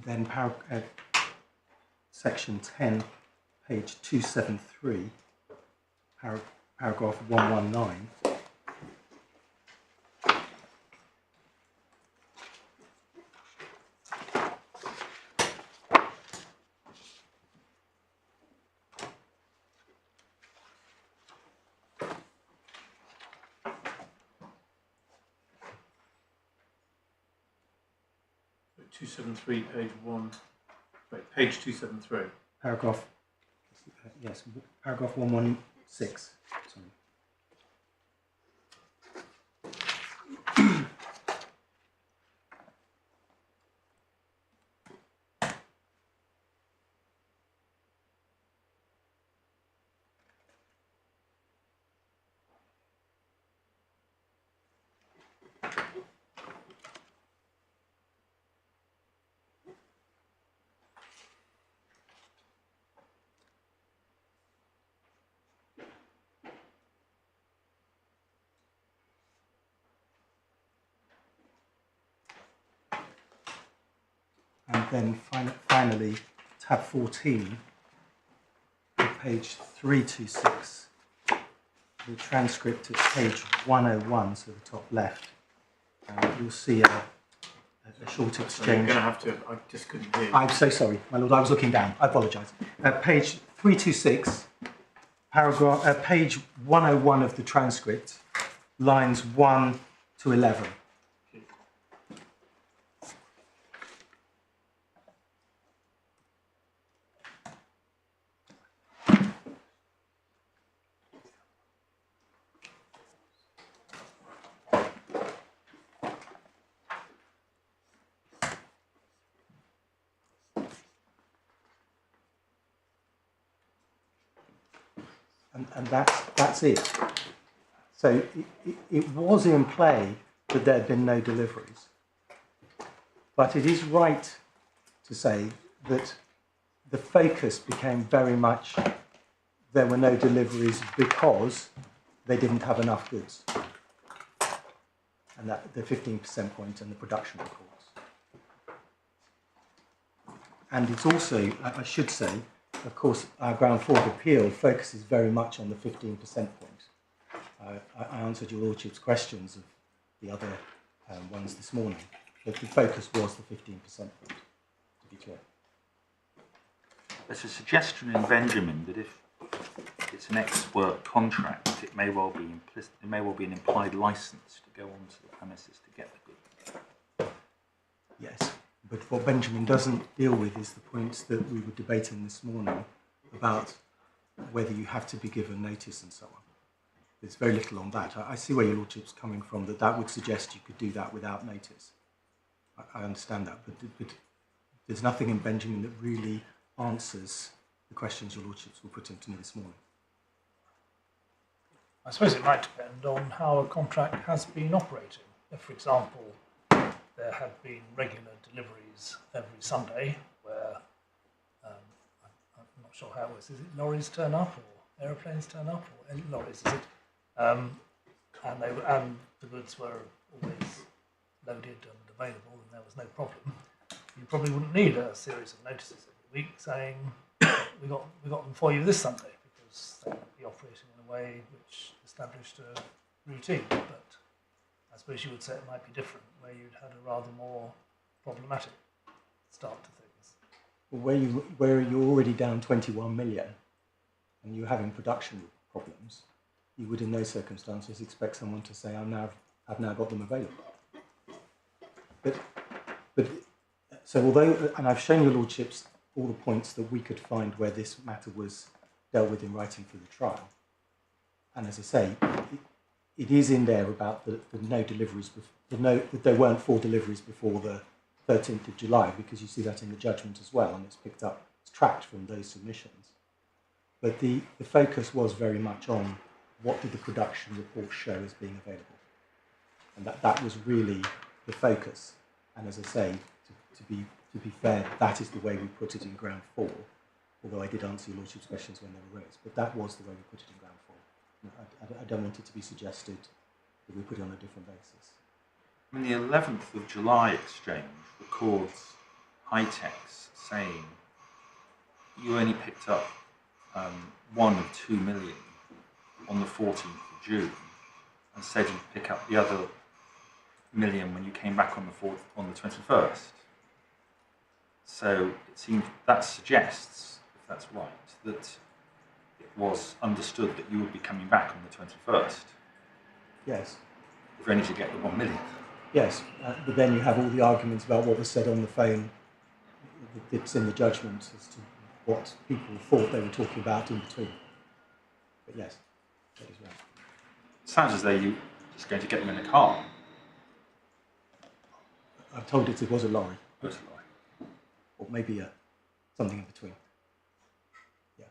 [SPEAKER 2] Then section 10, page 273, paragraph 119.
[SPEAKER 1] Two 273, page 1. Wait, page 273.
[SPEAKER 2] Paragraph, yes, paragraph 116. Sorry. And then finally, tab 14, page 326, the transcript at page 101, so the top left, you'll see a short exchange.
[SPEAKER 1] So you're going to have to, I just couldn't hear.
[SPEAKER 2] I'm so sorry, my lord, I was looking down, I apologise. Page 326, page 101 of the transcript, lines 1 to 11. and that's it. So it was in play that there had been no deliveries. But it is right to say that the focus became very much there were no deliveries because they didn't have enough goods. And that the 15% point and the production reports. And it's also, I should say, of course, our ground 4 of appeal focuses very much on the 15% point. I answered your Lordship's questions of the other ones this morning, but the focus was the 15% point, to be clear.
[SPEAKER 4] There's a suggestion in Benjamin that if it's an ex-work contract, it may well be implicit, it may well be an implied license to go onto the premises to get the goods.
[SPEAKER 2] Yes, but what Benjamin doesn't deal with is the points that we were debating this morning about whether you have to be given notice and so on. There's very little on that. I see where your Lordship's coming from, that would suggest you could do that without notice. I understand that, but there's nothing in Benjamin that really answers the questions your Lordships were putting to me this morning.
[SPEAKER 3] I suppose it might depend on how a contract has been operating. If, for example, there had been regular deliveries every Sunday where, I'm not sure how it was, is it lorries turn up or aeroplanes turn up, or lorries, is it? And the goods were always loaded and available and there was no problem, you probably wouldn't need a series of notices every week saying, we got them for you this Sunday, because they would be operating in a way which established a routine. But I suppose you would say it might be different, where you'd had a rather more problematic start to things.
[SPEAKER 2] Where you're already down 21 million and you're having production problems, you would in those circumstances expect someone to say, I've now got them available. But so although, and I've shown your Lordships all the points that we could find where this matter was dealt with in writing for the trial. And as I say, it is in there about the no deliveries, that there weren't 4 deliveries before the 13th of July, because you see that in the judgment as well, and it's picked up, it's tracked from those submissions. But the focus was very much on what did the production report show as being available. And that was really the focus. And as I say, to be fair, that is the way we put it in ground 4, although I did answer your Lordship's questions when they were raised, but that was the way we put it in ground 4. I don't want it to be suggested that we put it on a different basis.
[SPEAKER 4] I mean, the 11th of July exchange records Hightex saying you only picked up 1 of 2 million on the 14th of June and said you'd pick up the other million when you came back on the 21st. So it seems that suggests, if that's right, that it was understood that you would be coming back on the 21st.
[SPEAKER 2] Yes.
[SPEAKER 4] If only to get the 1 million.
[SPEAKER 2] Yes, but then you have all the arguments about what was said on the phone that's in the judgment as to what people thought they were talking about in between. But yes, that is right.
[SPEAKER 4] It sounds as though you were just going to get them in a car.
[SPEAKER 2] I've told it was a lorry.
[SPEAKER 4] It was a lorry.
[SPEAKER 2] Or maybe something in between. Yeah,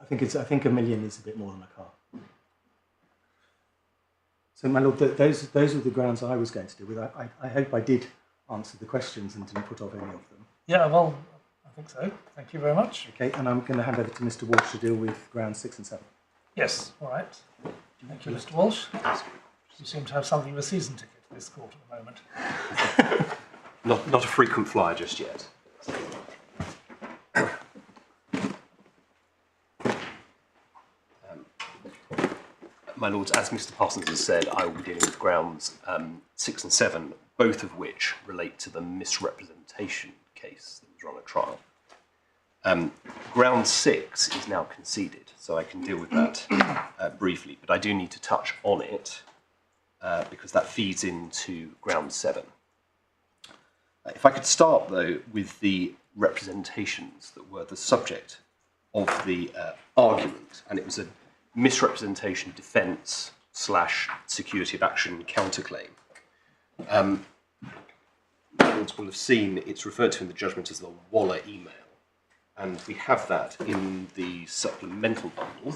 [SPEAKER 2] I think a million is a bit more than a car. So, my Lord, those are the grounds I was going to deal with. I hope I did answer the questions and didn't put off any of them.
[SPEAKER 3] Yeah, well, I think so. Thank you very much.
[SPEAKER 2] Okay, and I'm going to hand over to Mr. Walsh to deal with grounds 6 and 7.
[SPEAKER 3] Yes, all right. Thank you, Mr. Walsh. You seem to have something of a season ticket to this court at the moment.
[SPEAKER 5] Not a frequent flyer just yet. My Lords, as Mr. Parsons has said, I will be dealing with grounds 6 and 7, both of which relate to the misrepresentation case that was run at trial. Ground 6 is now conceded, so I can deal with that briefly, but I do need to touch on it because that feeds into ground 7. If I could start, though, with the representations that were the subject of the argument, and it was a misrepresentation defence / security of action counterclaim. Lords will have seen it's referred to in the judgment as the Waller email, and we have that in the supplemental bundle,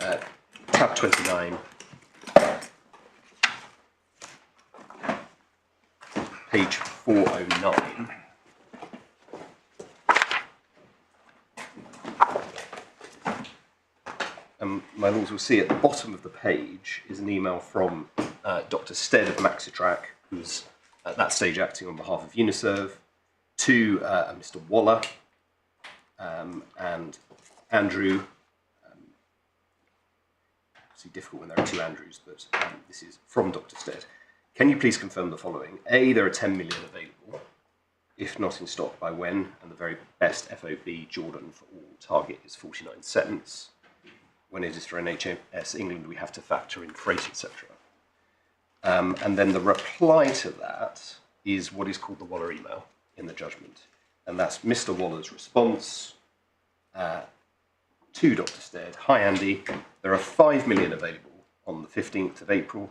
[SPEAKER 5] tab 29, page 409. My lords will see at the bottom of the page is an email from Dr. Stead of Maxitrack, who's at that stage acting on behalf of Uniserve, to Mr. Waller and Andrew. It's difficult when there are two Andrews, but this is from Dr. Stead. Can you please confirm the following? A, there are 10 million available. If not in stock, by when? And the very best FOB Jordan for all target is 49 cents. When it is for NHS England, we have to factor in freight, etc. And then the reply to that is what is called the Waller email in the judgment. And that's Mr. Waller's response to Dr. Stead. Hi, Andy. There are 5 million available on the 15th of April,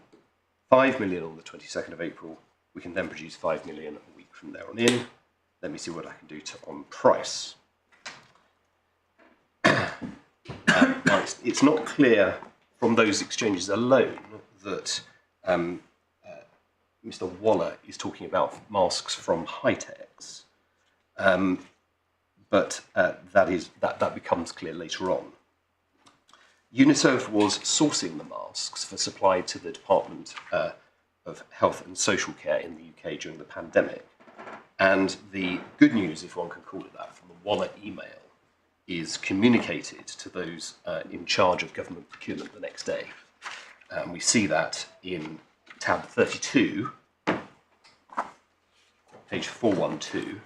[SPEAKER 5] 5 million on the 22nd of April. We can then produce 5 million a week from there on in. Let me see what I can do on price. It's not clear from those exchanges alone that Mr. Waller is talking about masks from Hightex, but that becomes clear later on. Uniserve was sourcing the masks for supply to the Department of Health and Social Care in the UK during the pandemic, and the good news, if one can call it that, from the Waller email is communicated to those in charge of government procurement the next day. We see that in tab 32, page 412,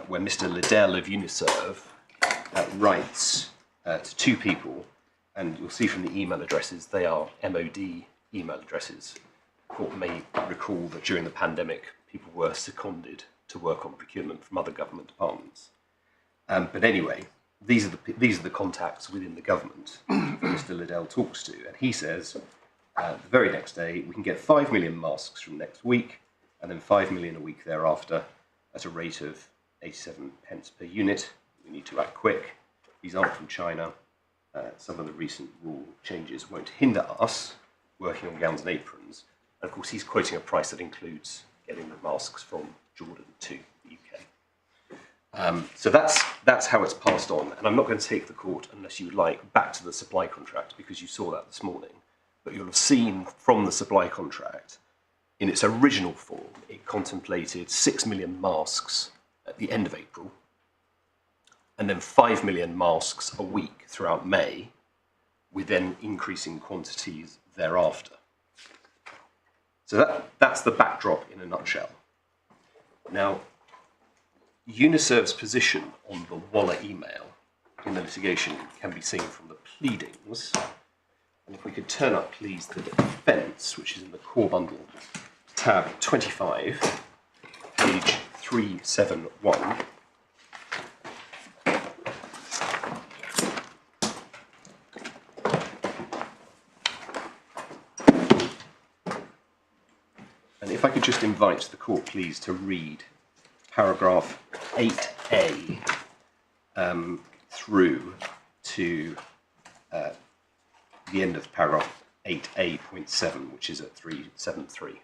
[SPEAKER 5] where Mr. Liddell of Uniserve writes to two people, and you'll see from the email addresses, they are MOD email addresses. Court may recall that during the pandemic, people were seconded to work on procurement from other government departments. But anyway, these are the contacts within the government that Mr. Liddell talks to, and he says the very next day we can get 5 million masks from next week, and then 5 million a week thereafter at a rate of 87 pence per unit. We need to act quick. These aren't from China. Some of the recent rule changes won't hinder us working on gowns and aprons. And of course, he's quoting a price that includes getting the masks from Jordan to the UK. So that's how it's passed on. And I'm not going to take the court, unless you would like, back to the supply contract, because you saw that this morning. But you'll have seen from the supply contract, in its original form, it contemplated 6 million masks at the end of April, and then 5 million masks a week throughout May, with then increasing quantities thereafter. So that's the backdrop in a nutshell. Now, Uniserve's position on the Waller email in the litigation can be seen from the pleadings. And if we could turn up, please, the defence, which is in the core bundle, tab 25, page 371. And if I could just invite the court, please, to read paragraph 8A through to the end of paragraph 8A.7, which is at 373.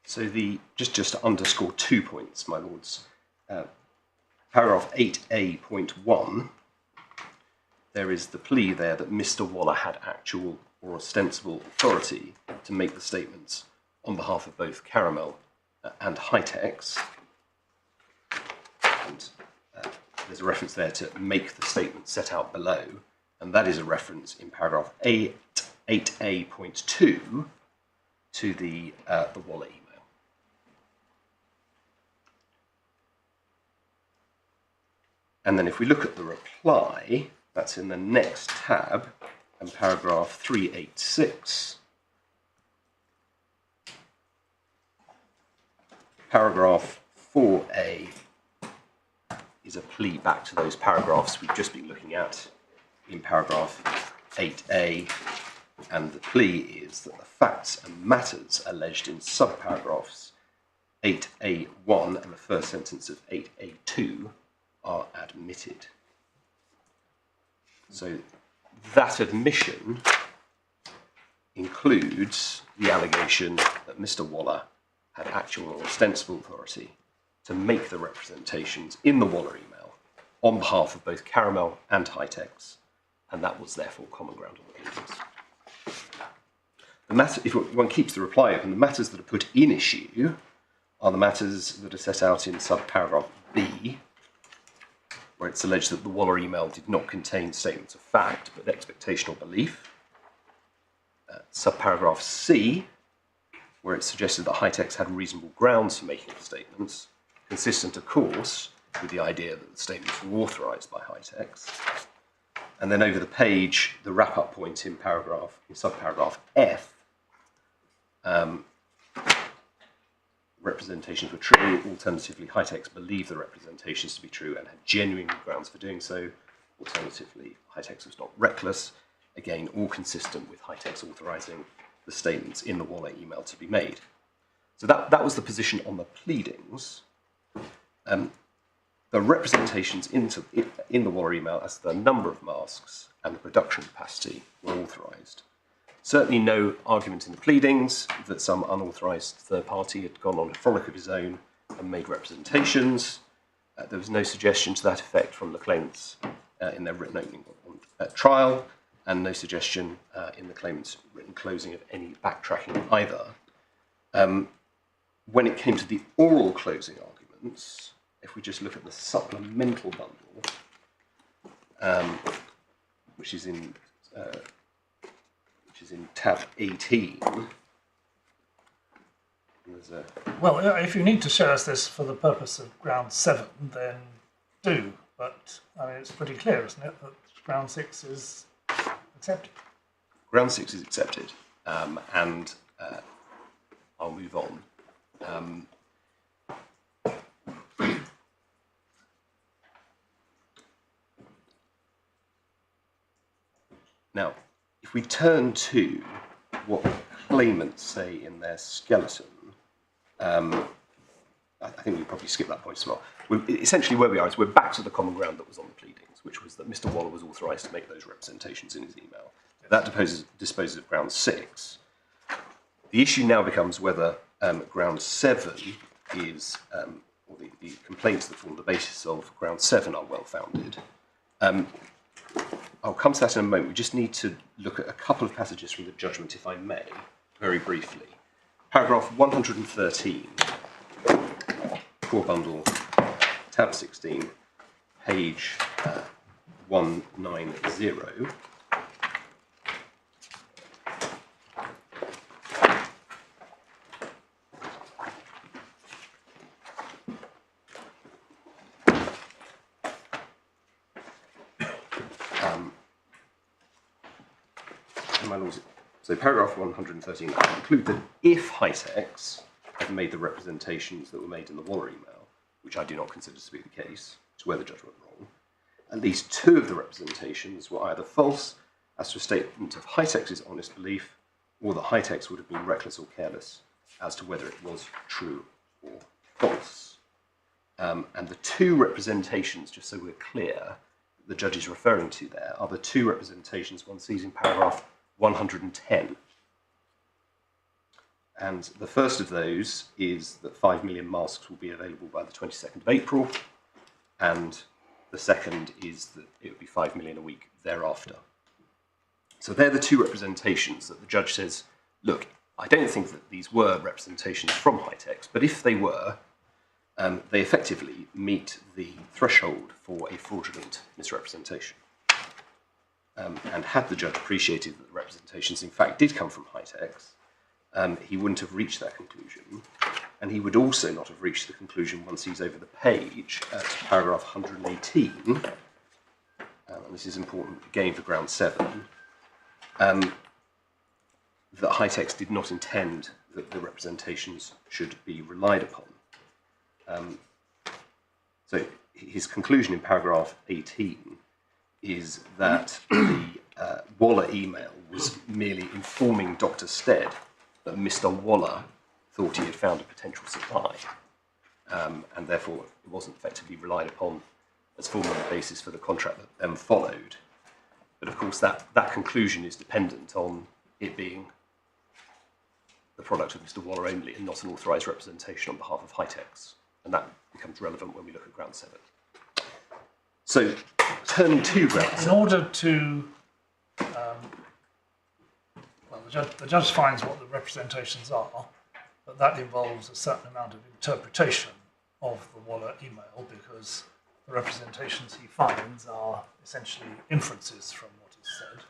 [SPEAKER 5] So just to underscore 2 points, my lords. Paragraph 8A.1 there is the plea there that Mr. Waller had actual or ostensible authority to make the statements on behalf of both Caramel and Hightex. And there's a reference there to make the statement set out below, and that is a reference in paragraph 8A.2 to the Waller email. And then if we look at the reply, that's in the next tab, and paragraph 386. Paragraph 4A is a plea back to those paragraphs we've just been looking at in paragraph 8A, and the plea is that the facts and matters alleged in subparagraphs 8A1 and the first sentence of 8A2 are admitted. So that admission includes the allegation that Mr. Waller had actual or ostensible authority to make the representations in the Waller email on behalf of both Caramel and Hightex, and that was therefore common ground on the pleadings. The matter, if one keeps the reply open, the matters that are put in issue are the matters that are set out in subparagraph B, where it's alleged that the Waller email did not contain statements of fact, but expectation or belief. Subparagraph C, where it's suggested that Hightex had reasonable grounds for making the statements, consistent, of course, with the idea that the statements were authorised by Hightex. And then over the page, the wrap-up point in subparagraph F, representations were true. Alternatively, Hightex believed the representations to be true and had genuine grounds for doing so. Alternatively, Hightex was not reckless. Again, all consistent with Hightex authorising the statements in the Waller email to be made. So that was the position on the pleadings. The representations in the Waller email as to the number of masks and the production capacity were authorised. Certainly no argument in the pleadings that some unauthorised third party had gone on a frolic of his own and made representations. There was no suggestion to that effect from the claimants in their written opening at trial, and no suggestion in the claimants' written closing of any backtracking either. When it came to the oral closing arguments, if we just look at the supplemental bundle, which is in tab 18.
[SPEAKER 3] Well, if you need to show us this for the purpose of ground 7, then do. But I mean, it's pretty clear, isn't it, that ground 6 is accepted?
[SPEAKER 5] Ground 6 is accepted, and I'll move on. Now, if we turn to what the claimants say in their skeleton, I think we probably skip that point as well. Essentially where we are is we're back to the common ground that was on the pleadings, which was that Mr. Waller was authorised to make those representations in his email. That disposes of ground 6. The issue now becomes whether ground 7 is, or the complaints that form the basis of ground 7 are well-founded. I'll come to that in a moment. We just need to look at a couple of passages from the judgment, if I may, very briefly. Paragraph 113, core bundle, tab 16, page 190. So paragraph 113, I conclude that if Hightex had made the representations that were made in the Waller email, which I do not consider to be the case, which is where the judge went wrong, at least 2 of the representations were either false as to a statement of Hightex's honest belief, or that Hightex would have been reckless or careless as to whether it was true or false. And the 2 representations, just so we're clear, the judge is referring to there, are the 2 representations one sees in paragraph 110. And the first of those is that 5 million masks will be available by the 22nd of April, and The second is that it would be 5 million a week thereafter. So they're the two representations that the judge says, look, I don't think that these were representations from Hightex, but if they were, they effectively meet the threshold for a fraudulent misrepresentation. And had the judge appreciated that the representations in fact did come from Hightex, he wouldn't have reached that conclusion. And he would also not have reached the conclusion once he's over the page at paragraph 118, and this is important again for ground 7, that Hightex did not intend that the representations should be relied upon. So his conclusion in paragraph 18 is that the Waller email was merely informing Dr. Stead that Mr. Waller thought he had found a potential supply, and therefore it wasn't effectively relied upon as forming the basis for the contract that then followed. But of course that conclusion is dependent on it being the product of Mr. Waller only and not an authorised representation on behalf of Hightex, and that becomes relevant when we look at ground 7. So turning to ground 7.
[SPEAKER 3] In order to, the judge finds what the representations are, but that involves a certain amount of interpretation of the Waller email, because the representations he finds are essentially inferences from what is said.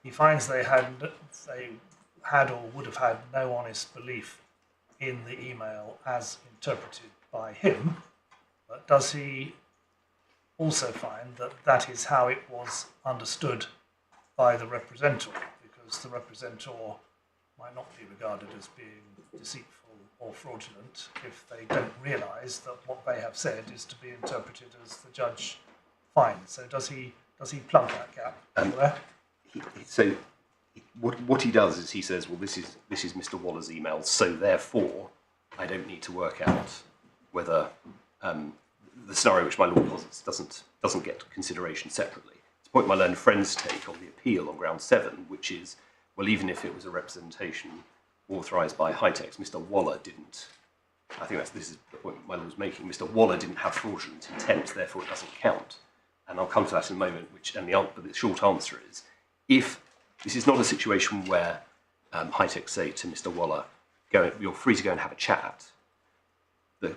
[SPEAKER 3] He finds they had or would have had no honest belief in the email as interpreted by him, but does he also find that that is how it was understood by the representor, because the representor might not be regarded as being deceitful or fraudulent if they don't realise that what they have said is to be interpreted as the judge finds. So does he plug that gap anywhere?
[SPEAKER 5] So what he does is he says, well, this is Mr. Waller's email, so therefore I don't need to work out whether the scenario which my law posits doesn't get consideration separately. It's a point my learned friends take on the appeal on ground 7, which is, well, even if it was a representation authorised by Hightex, Mr. Waller didn't. I think this is the point my law was making. Mr. Waller didn't have fraudulent intent, therefore it doesn't count. And I'll come to that in a moment. But the short answer is, if this is not a situation where Hightex say to Mr. Waller, you're free to go and have a chat. The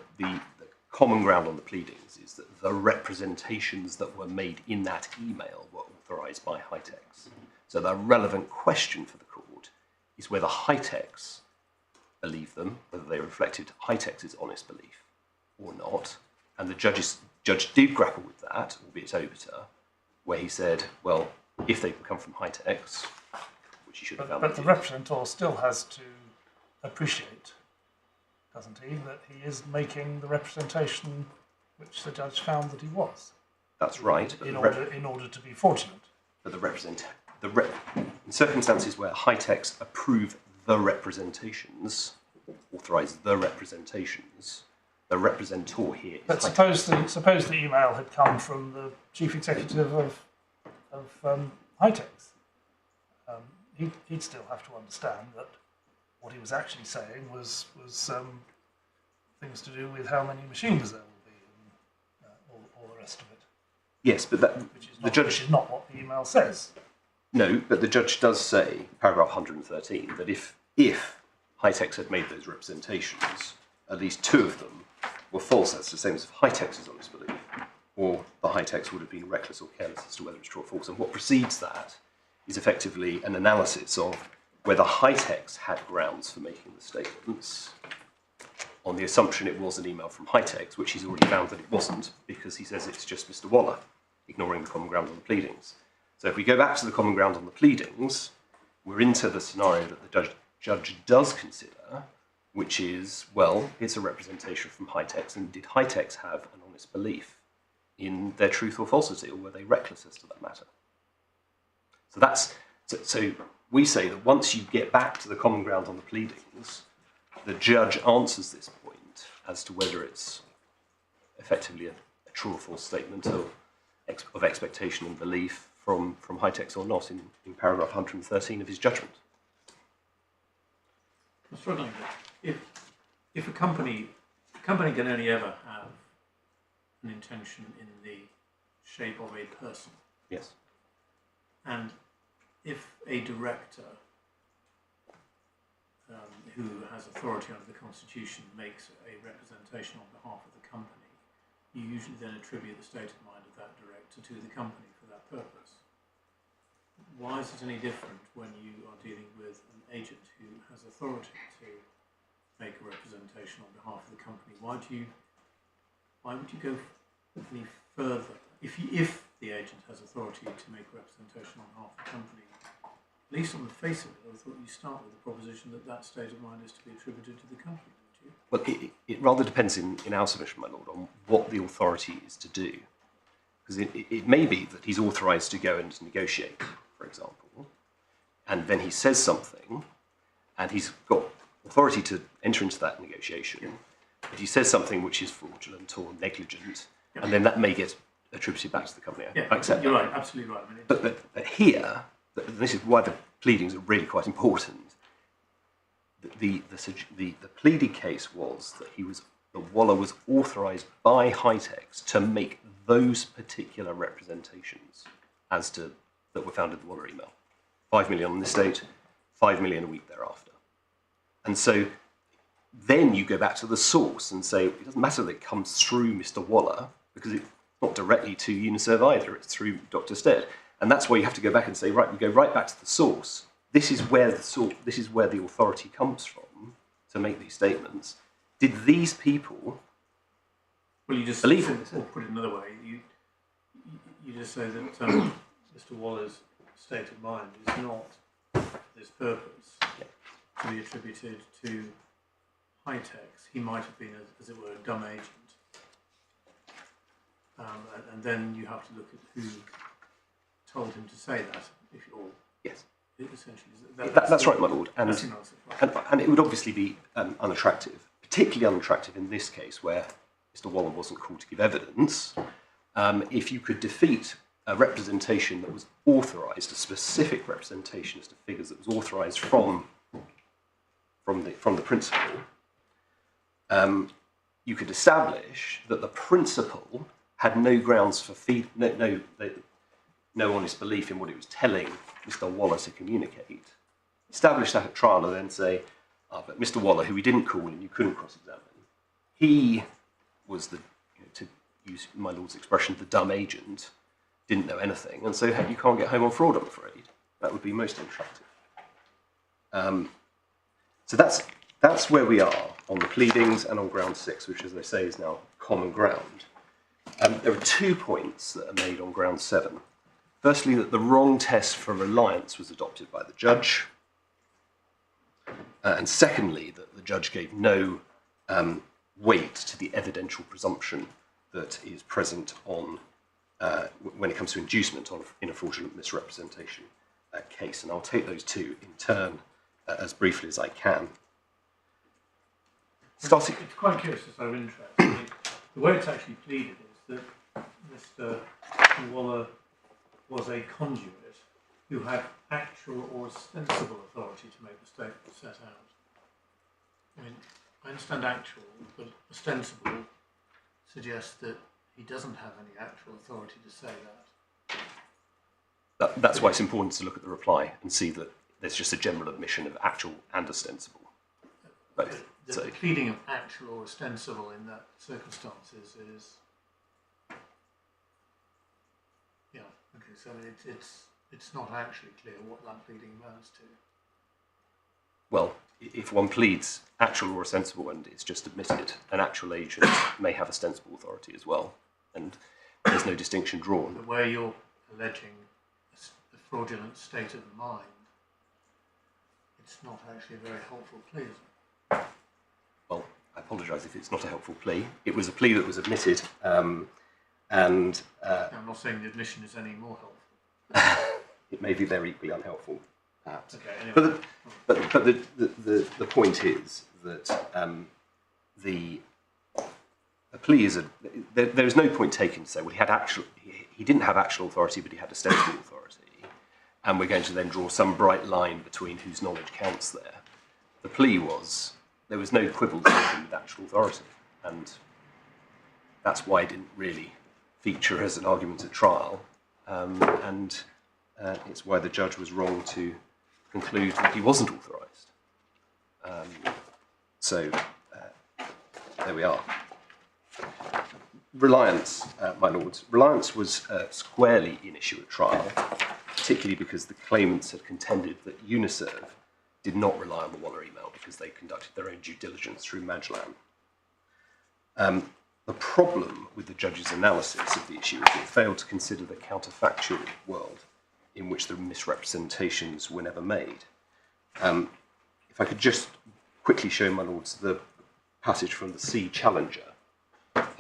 [SPEAKER 5] common ground on the pleadings is that the representations that were made in that email were authorised by Hightex. So the relevant question for the court is whether Hightex believed them, whether they reflected Hightex's honest belief or not. And the judge did grapple with that, albeit obiter, where he said, well, if they come from Hightex, which he should have found.
[SPEAKER 3] But the representor still has to appreciate, doesn't he, that he is making the representation which the judge found that he was.
[SPEAKER 5] That's right.
[SPEAKER 3] In order to be fraudulent.
[SPEAKER 5] But in circumstances where Hightex approve the representations, authorise the representations, the representor here is.
[SPEAKER 3] But suppose the email had come from the chief executive of Hightex. He'd still have to understand that what he was actually saying was things to do with how many machines there will be and all the rest of it.
[SPEAKER 5] Yes, but
[SPEAKER 3] which is not what the email says.
[SPEAKER 5] No, but the judge does say, paragraph 113, that if Hightex had made those representations, at least 2 of them were false. That's the same as if Hightex's honest belief, or the Hightex would have been reckless or careless as to whether it's true or false. And what precedes that is effectively an analysis of whether Hightex had grounds for making the statements on the assumption it was an email from Hightex, which he's already found that it wasn't, because he says it's just Mr. Waller, ignoring the common ground on the pleadings. So if we go back to the common ground on the pleadings, we're into the scenario that the judge does consider, which is, well, it's a representation from Hightex, and did Hightex have an honest belief in their truth or falsity, or were they reckless as to that matter? So we say that once you get back to the common ground on the pleadings, the judge answers this point as to whether it's effectively a true or false statement of expectation and belief from Hightex or not in paragraph 113 of his judgment.
[SPEAKER 1] I'm struggling with if a company can only ever have an intention in the shape of a person.
[SPEAKER 5] Yes.
[SPEAKER 1] And if a director who has authority under the Constitution makes a representation on behalf of the company, you usually then attribute the state of mind of that director to the company for that purpose. Why is it any different when you are dealing with an agent who has authority to make a representation on behalf of the company? Why would you go any further? If the agent has authority to make a representation on behalf of the company, at least on the face of it, I thought you start with the proposition that that state of mind is to be attributed to the company, don't you?
[SPEAKER 5] Well, it rather depends in our submission, my lord, on what the authority is to do. Because it may be that he's authorised to go and negotiate, for example, and then he says something, and he's got authority to enter into that negotiation, but he says something which is fraudulent or negligent, and then that may get attributed back to the company.
[SPEAKER 1] Yeah,
[SPEAKER 5] I accept
[SPEAKER 1] you're
[SPEAKER 5] that.
[SPEAKER 1] right, absolutely right. I mean,
[SPEAKER 5] But here, this is why the pleadings are really quite important. The pleaded case was that Waller was authorised by Hightex to make those particular representations that were found in the Waller email. 5 million on this date, 5 million a week thereafter. And so then you go back to the source and say, it doesn't matter that it comes through Mr. Waller, because it's not directly to Uniserve either, it's through Dr. Stead. And that's why you have to go back and say, right, we go right back to the source. This is where the authority comes from to make these statements. Did these people believe in this?
[SPEAKER 1] Or put it another way, you just say that Mr. Waller's state of mind is not for this purpose to be attributed to Hightex. He might have been, as it were, a dumb agent. And then you have to look at who told him to say that.
[SPEAKER 5] Yes.
[SPEAKER 1] Essentially,
[SPEAKER 5] That's right, my lord. And,
[SPEAKER 1] that's an answer, right.
[SPEAKER 5] and it would obviously be unattractive, particularly unattractive in this case where Mr. Waller wasn't called to give evidence. If you could defeat a representation that was authorised, a specific representation as to figures that was authorised from the principal, you could establish that the principal had no grounds for no honest belief in what he was telling Mr. Waller to communicate. Establish that at trial and then say, but Mr. Waller, who we didn't call and you couldn't cross-examine, he was to use my lord's expression, the dumb agent, didn't know anything, and so you can't get home on fraud, I'm afraid. That would be most unattractive. So that's where we are on the pleadings and on ground 6, which, as I say, is now common ground. There are 2 points that are made on ground 7. Firstly, that the wrong test for reliance was adopted by the judge. And secondly, that the judge gave no weight to the evidential presumption that is present on when it comes to inducement in a fraudulent misrepresentation case. And I'll take those 2 in turn as briefly as I can.
[SPEAKER 1] It's quite curious, as of interest. I mean, the way it's actually pleaded is that Mr. Waller was a conduit who had actual or ostensible authority to make the statement set out. I mean, I understand actual, but ostensible suggests that he doesn't have any actual authority to say that.
[SPEAKER 5] That's why it's important to look at the reply and see that there's just a general admission of actual and ostensible. Both.
[SPEAKER 1] The pleading of actual or ostensible in that circumstances is... Yeah, okay, so it's not actually clear what that pleading amounts to.
[SPEAKER 5] Well, if one pleads actual or ostensible and it's just admitted, an actual agent may have ostensible authority as well, and there's no distinction drawn.
[SPEAKER 1] But where you're alleging a fraudulent state of mind, it's not actually a very helpful plea, is it?
[SPEAKER 5] Well, I apologise if it's not a helpful plea. It was a plea that was admitted, and... I'm
[SPEAKER 1] not saying the admission is any more helpful.
[SPEAKER 5] It may be very equally unhelpful, perhaps.
[SPEAKER 1] Okay, anyway.
[SPEAKER 5] But the point is that the plea is there is no point taken to say, well, he didn't have actual authority, but he had ostensible authority, and we're going to then draw some bright line between whose knowledge counts there. The plea was there was no quibble taken with actual authority, and that's why it didn't really feature as an argument at trial, and it's why the judge was wrong to conclude that he wasn't authorised. So there we are. Reliance, my lords. Reliance was squarely in issue at trial, particularly because the claimants had contended that Uniserve did not rely on the Waller email because they conducted their own due diligence through Magellan. The problem with the judge's analysis of the issue is it failed to consider the counterfactual world in which the misrepresentations were never made. If I could just quickly show, my lords, the passage from the C Challenger,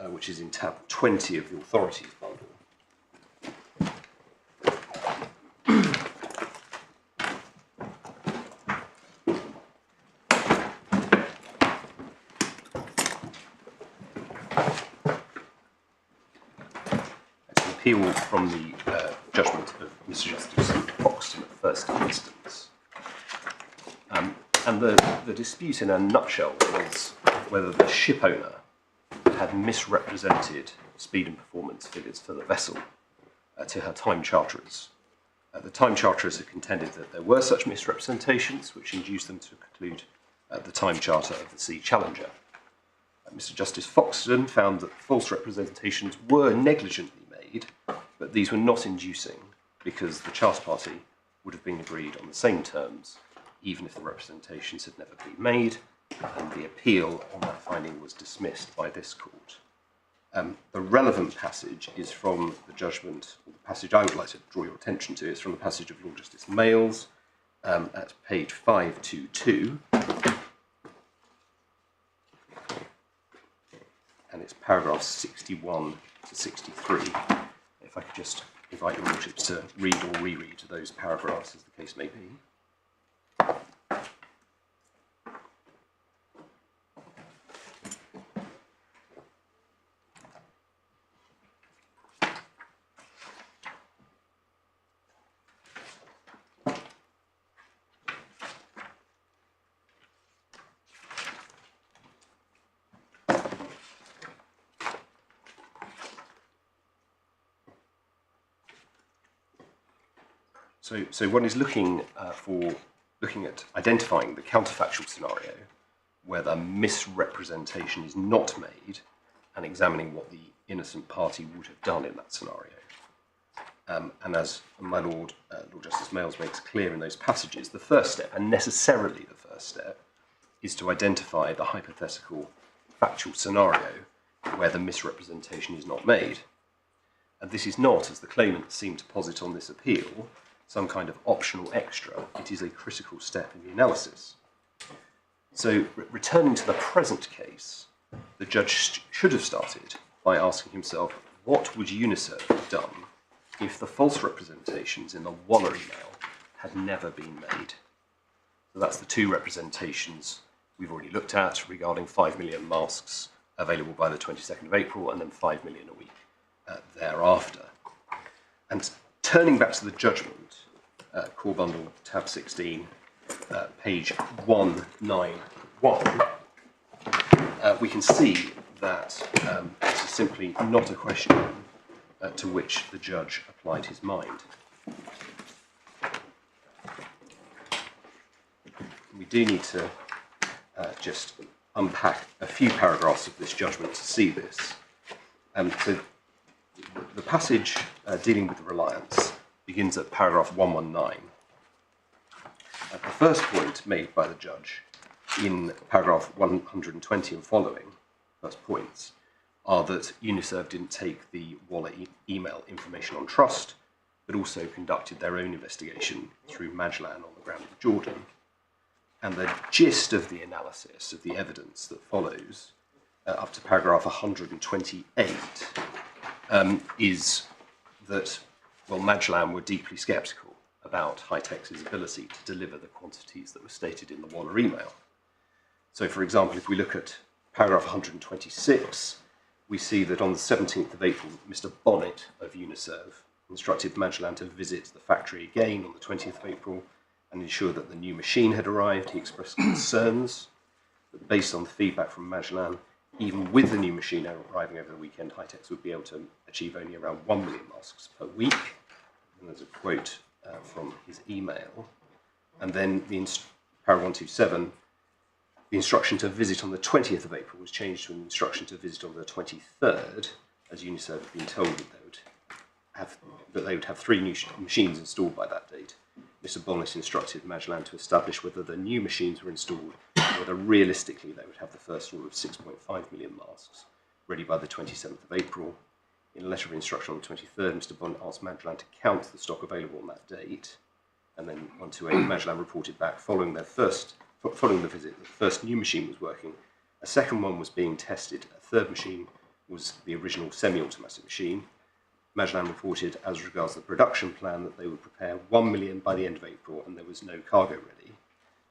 [SPEAKER 5] which is in tab 20 of the authorities bundle. It's an appeal from the judgment of Mr. Justice Foxton at first instance. And the dispute in a nutshell was whether the ship owner had misrepresented speed and performance figures for the vessel to her time charterers. The time charterers had contended that there were such misrepresentations, which induced them to conclude the time charter of the Sea Challenger. Mr. Justice Foxton found that false representations were negligently made, but these were not inducing because the charter party would have been agreed on the same terms, even if the representations had never been made, and the appeal on that finding was dismissed by this court. The relevant passage is from the judgment, or the passage I would like to draw your attention to is from the passage of Lord Justice Mayles at page 522, and it's paragraphs 61 to 63. If I could just invite your lordships to read or reread those paragraphs as the case may be. So one is looking at identifying the counterfactual scenario where the misrepresentation is not made and examining what the innocent party would have done in that scenario. And as my Lord Justice Mayles makes clear in those passages, the first step, and necessarily the first step, is to identify the hypothetical factual scenario where the misrepresentation is not made. And this is not, as the claimants seem to posit on this appeal, some kind of optional extra. It is a critical step in the analysis. So, returning to the present case, the judge should have started by asking himself, what would Uniserve have done if the false representations in the Waller email had never been made? So that's the two representations we've already looked at regarding 5 million masks available by the 22nd of April and then 5 million a week thereafter. And turning back to the judgment, core bundle, tab 16, page 191, we can see that this is simply not a question to which the judge applied his mind. We do need to just unpack a few paragraphs of this judgment to see this. So the passage dealing with the reliance begins at paragraph 119. The first point made by the judge in paragraph 120 and following, first points, are that Uniserve didn't take the Waller email information on trust, but also conducted their own investigation through Magellan on the ground of Jordan. And the gist of the analysis of the evidence that follows, up to paragraph 128, is that, well, Magellan were deeply sceptical about Hitech's ability to deliver the quantities that were stated in the Waller email. So, for example, if we look at paragraph 126, we see that on the 17th of April, Mr. Bonnet of Uniserve instructed Magellan to visit the factory again on the 20th of April and ensure that the new machine had arrived. He expressed concerns that, based on the feedback from Magellan, even with the new machine arriving over the weekend, High-Techs would be able to achieve only around 1 million masks per week. And there's a quote from his email. And then paragraph 127, the instruction to visit on the 20th of April was changed to an instruction to visit on the 23rd, as Uniserve had been told that they would have 3 new machines installed by that date. Mr. Bonnet instructed Magellan to establish whether the new machines were installed, and whether realistically they would have the first order of 6.5 million masks ready by the 27th of April. In a letter of instruction on the 23rd, Mr. Bonnet asked Magellan to count the stock available on that date, and then 128, Magellan reported back following the visit that the first new machine was working, a second one was being tested, a third machine was the original semi-automatic machine. Magellan reported, as regards the production plan, that they would prepare 1 million by the end of April and there was no cargo ready.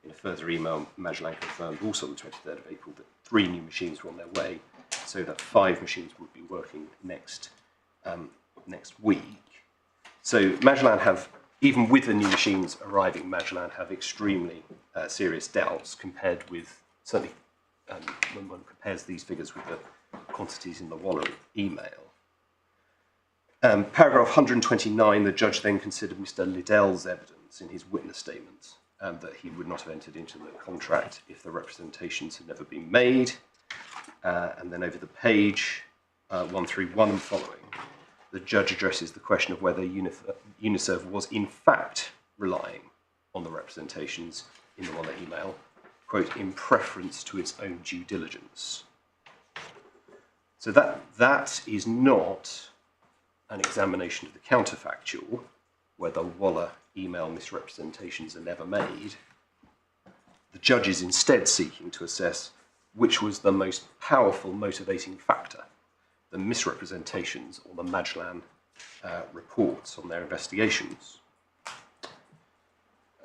[SPEAKER 5] In a further email, Magellan confirmed also on the 23rd of April that 3 new machines were on their way, so that 5 machines would be working next week. So Magellan have, even with the new machines arriving, Magellan have extremely serious doubts compared with, certainly when one compares these figures with the quantities in the Waller email. Paragraph 129, the judge then considered Mr. Liddell's evidence in his witness statement that he would not have entered into the contract if the representations had never been made. And then over the page, 131 and following, the judge addresses the question of whether Uniserve was in fact relying on the representations in the Waller email, quote, in preference to its own due diligence. So that is not an examination of the counterfactual, where the Waller email misrepresentations are never made. The judge is instead seeking to assess which was the most powerful motivating factor, the misrepresentations or the Magellan reports on their investigations.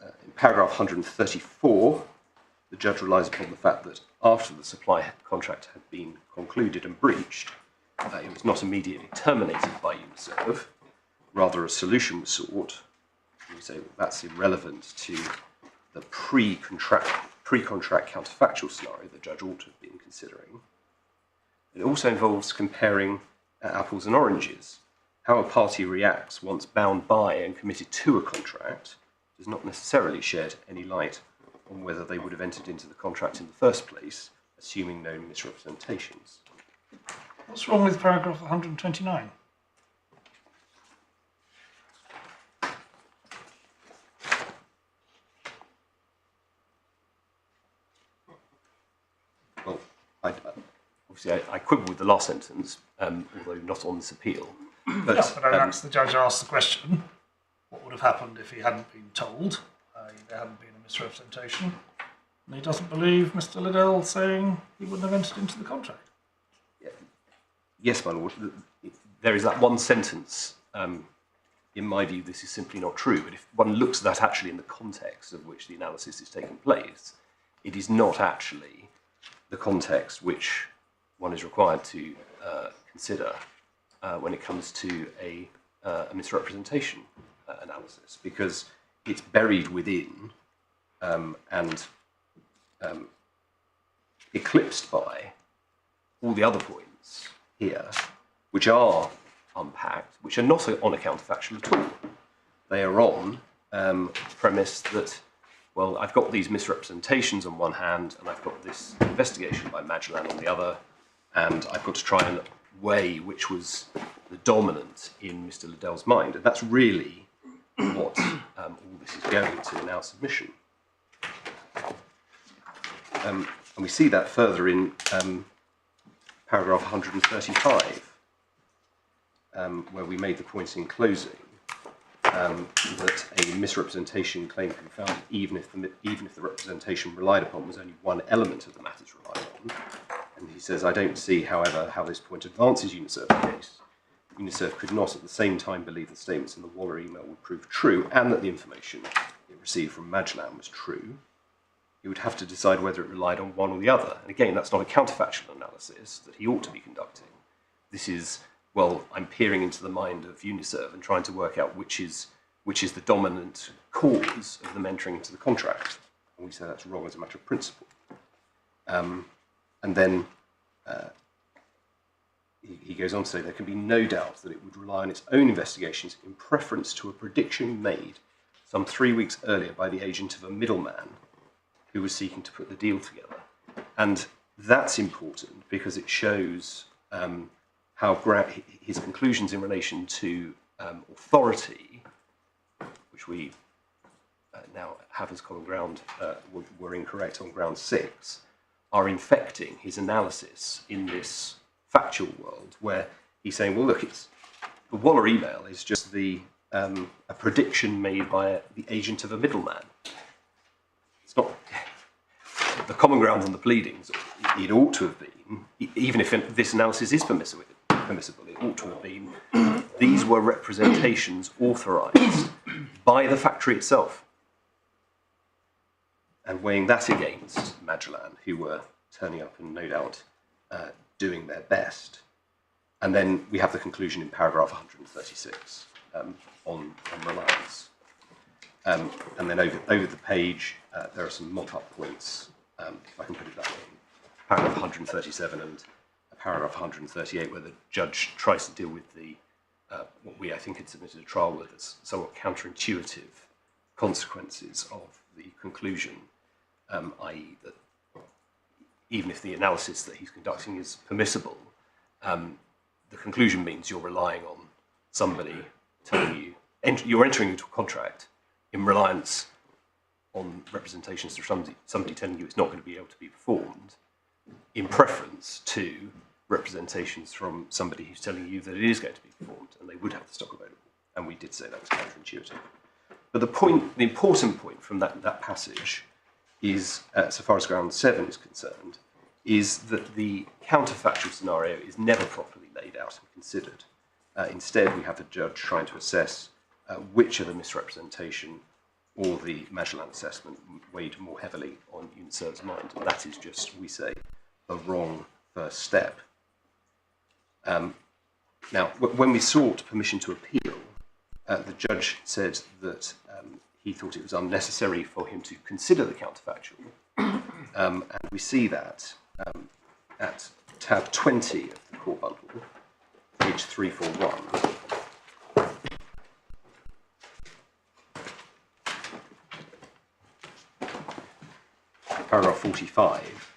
[SPEAKER 5] In paragraph 134, the judge relies upon the fact that after the supply contract had been concluded and breached, it was not immediately terminated by Uniserve, rather a solution was sought. We say that's irrelevant to the pre-contract counterfactual scenario the judge ought to have been considering. It also involves comparing apples and oranges. How a party reacts once bound by and committed to a contract does not necessarily shed any light on whether they would have entered into the contract in the first place, assuming no misrepresentations.
[SPEAKER 3] What's wrong with paragraph 129?
[SPEAKER 5] Well, obviously I quibble with the last sentence, although not on this appeal. But,
[SPEAKER 3] Yeah, but that's the judge asked the question, what would have happened if he hadn't been told, there hadn't been a misrepresentation, and he doesn't believe Mr. Liddell saying he wouldn't have entered into the contract.
[SPEAKER 5] Yes, my lord, there is that one sentence. In my view, this is simply not true, but if one looks at that actually in the context of which the analysis is taking place, it is not actually the context which one is required to consider when it comes to a misrepresentation analysis, because it's buried within and eclipsed by all the other points here, which are unpacked, which are not on a counterfactual at all. They are on premise that, well, I've got these misrepresentations on one hand, and I've got this investigation by Magellan on the other, and I've got to try and weigh which was the dominant in Mr. Liddell's mind. And that's really what all this is going to in our submission. And we see that further in paragraph 135, where we made the point in closing that a misrepresentation claim can be found even if the representation relied upon was only one element of the matters relied on. And he says, I don't see, however, how this point advances Uniserve's case. Uniserve could not at the same time believe the statements in the Waller email would prove true and that the information it received from Magellan was true. He would have to decide whether it relied on one or the other. And again, that's not a counterfactual analysis that he ought to be conducting. This is, well, I'm peering into the mind of Uniserve and trying to work out which is the dominant cause of them entering into the contract. And we say that's wrong as a matter of principle. And then he goes on to say there can be no doubt that it would rely on its own investigations in preference to a prediction made some 3 weeks earlier by the agent of a middleman who was seeking to put the deal together. And that's important because it shows how his conclusions in relation to authority, which we now have as common ground, were incorrect on ground 6, are infecting his analysis in this factual world, where he's saying, well, look, the Waller email is just a prediction made by the agent of a middleman. It's not the common ground on the pleadings. It ought to have been, even if this analysis is permissible, it ought to have been, these were representations authorised by the factory itself. And weighing that against Magellan, who were turning up and no doubt doing their best. And then we have the conclusion in paragraph 136 on reliance. And then over the page, there are some mop-up points, if I can put it that way, paragraph 137 and paragraph 138, where the judge tries to deal with the what we, I think, had submitted a trial with as somewhat counterintuitive consequences of the conclusion, i.e. that even if the analysis that he's conducting is permissible, the conclusion means you're relying on somebody telling you, you're entering into a contract in reliance on representations from somebody telling you it's not going to be able to be performed, in preference to representations from somebody who's telling you that it is going to be performed and they would have the stock available. And we did say that was counterintuitive. But the important point from that passage is, so far as ground 7 is concerned, is that the counterfactual scenario is never properly laid out and considered. Instead, we have the judge trying to assess which of the misrepresentation or the Magellan assessment weighed more heavily on Uniserve's mind. And that is just, we say, a wrong first step. Now, when we sought permission to appeal, the judge said that he thought it was unnecessary for him to consider the counterfactual. And we see that at tab 20 of the core bundle, page 341. Paragraph 45.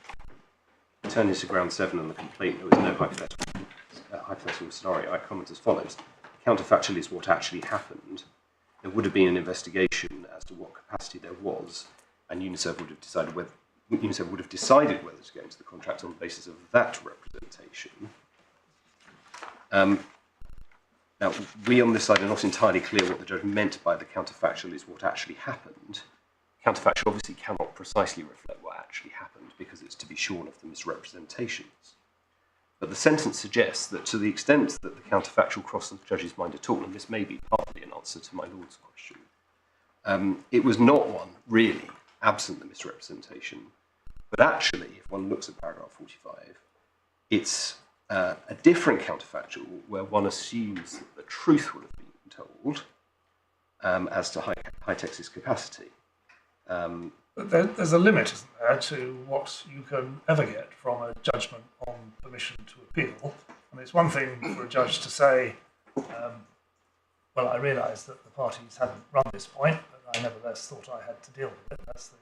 [SPEAKER 5] Turning to ground 7 and the complaint, there was no hypothetical scenario. I comment as follows. Counterfactual is what actually happened. There would have been an investigation as to what capacity there was, and Uniserve would have decided whether to go into the contract on the basis of that representation. Now, we on this side are not entirely clear what the judge meant by the counterfactual is what actually happened. Counterfactual obviously cannot precisely reflect what actually happened because it's to be shorn of the misrepresentations. But the sentence suggests that to the extent that the counterfactual crossed the judge's mind at all, and this may be partly an answer to my Lord's question, it was not one really absent the misrepresentation. But actually, if one looks at paragraph 45, it's a different counterfactual where one assumes that the truth would have been told as to Hitex's capacity.
[SPEAKER 3] But there's a limit, isn't there, to what you can ever get from a judgment on permission to appeal. And it's one thing for a judge to say, well, I realise that the parties hadn't run this point, but I nevertheless thought I had to deal with it. That's the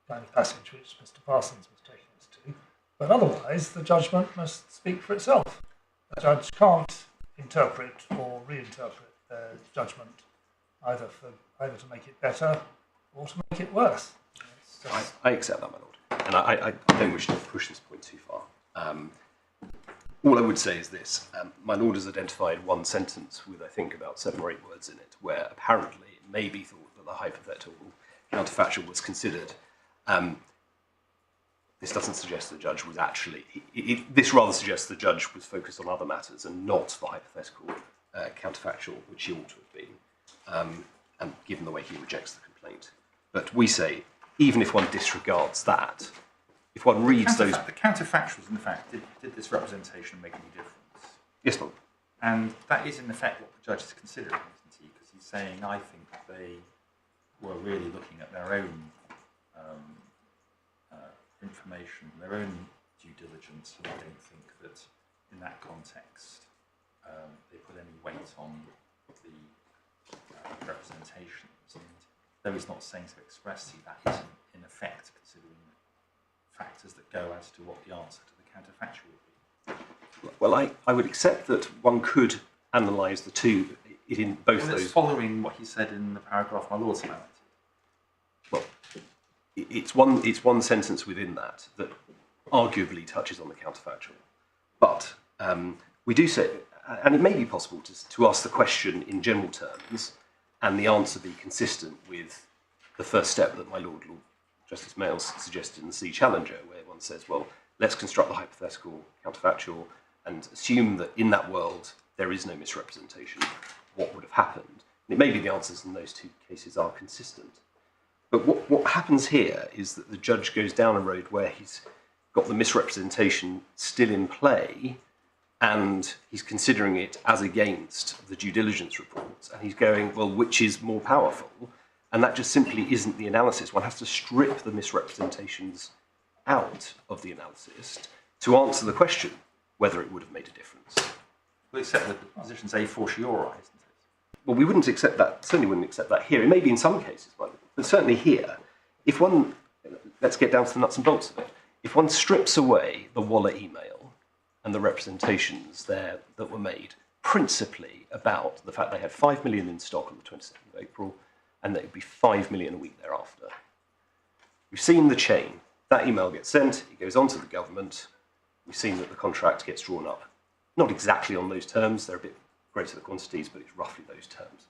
[SPEAKER 3] kind of passage which Mr. Parsons was taking us to. But otherwise, the judgment must speak for itself. The judge can't interpret or reinterpret their judgment either to make it better or to make it worse.
[SPEAKER 5] I accept that, my Lord. And I don't wish to push this point too far. All I would say is this. My Lord has identified one sentence with, I think, about 7 or 8 words in it, where apparently it may be thought that the hypothetical counterfactual was considered. This doesn't suggest the judge was actually... this rather suggests the judge was focused on other matters and not the hypothetical counterfactual, which he ought to have been, and given the way he rejects the complaint. But we say, even if one disregards that, if one reads those...
[SPEAKER 4] The counterfactuals, in fact, did this representation make any difference?
[SPEAKER 5] Yes, Lord.
[SPEAKER 4] And that is, in effect, what the judge is considering, isn't he? Because he's saying, I think they were really looking at their own information, their own due diligence, and I don't think that in that context they put any weight on the representations. And though he's not saying so expressly, that is in effect considering factors that go as to what the answer to the counterfactual would be.
[SPEAKER 5] Well, I would accept that one could analyse the two in both
[SPEAKER 4] Well,
[SPEAKER 5] those.
[SPEAKER 4] it's following what he said in the paragraph my lord's highlighted.
[SPEAKER 5] Well, it's one sentence within that arguably touches on the counterfactual, but we do say, and it may be possible to ask the question in general terms, and the answer be consistent with the first step that my Lord Justice Mayles suggested in the C Challenger, where one says, well, let's construct the hypothetical counterfactual and assume that in that world there is no misrepresentation. What would have happened? And it may be the answers in those two cases are consistent. But what happens here is that the judge goes down a road where he's got the misrepresentation still in play, and he's considering it as against the due diligence reports, and he's going, well, which is more powerful? And that just simply isn't the analysis. One has to strip the misrepresentations out of the analysis to answer the question whether it would have made a difference.
[SPEAKER 4] Well, except that the position's a fortiori, isn't it?
[SPEAKER 5] Well, we wouldn't accept that, certainly wouldn't accept that here. It may be in some cases, but certainly here, if one, let's get down to the nuts and bolts of it, if one strips away the Waller email and the representations there that were made, principally about the fact they had 5 million in stock on the 22nd of April, and that it would be 5 million a week thereafter. We've seen the chain. That email gets sent, it goes on to the government. We've seen that the contract gets drawn up. Not exactly on those terms, they're a bit greater the quantities, but it's roughly those terms.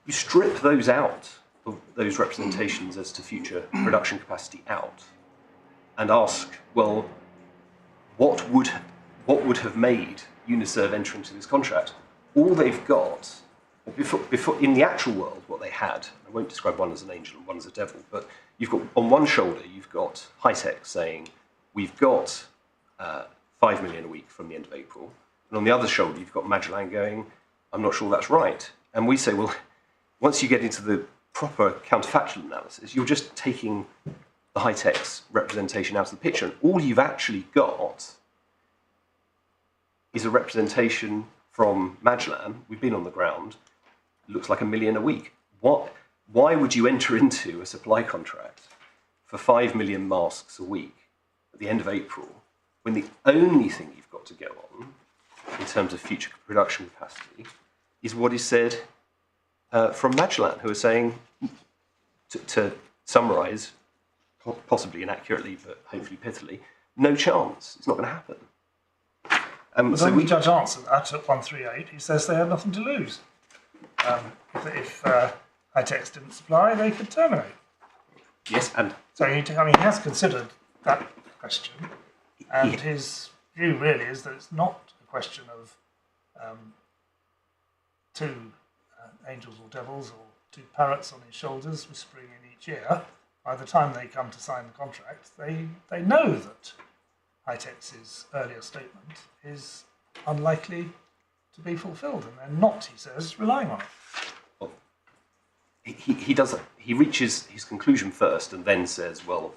[SPEAKER 5] You strip those out, those representations as to future production capacity out, and ask, well, what would have made Uniserve enter into this contract? All they've got, before in the actual world, what they had, I won't describe one as an angel and one as a devil, but you've got, on one shoulder, you've got Hi-Tech saying, we've got 5 million a week from the end of April, and on the other shoulder, you've got Magellan going, I'm not sure that's right. And we say, well, once you get into the proper counterfactual analysis, you're just taking the Hi-Tech's representation out of the picture, and all you've actually got is a representation from Magellan. We've been on the ground. It looks like 1 million a week. Why would you enter into a supply contract for 5 million masks a week at the end of April when the only thing you've got to go on in terms of future production capacity is what is said from Magellan, who are saying, to summarise, possibly inaccurately, but hopefully pithily, no chance. It's not going to happen.
[SPEAKER 3] But then the judge answered that at 138. He says they had nothing to lose. If Hi-Tech didn't supply, they could terminate.
[SPEAKER 5] Yes, and
[SPEAKER 3] so he has considered that question, and his view really is that it's not a question of two angels or devils or two parrots on his shoulders whispering in each ear. By the time they come to sign the contract, they know that Hi-Tech's earlier statement is unlikely to be fulfilled, and they're not, he says, relying on it.
[SPEAKER 5] well, he reaches his conclusion first and then says, well,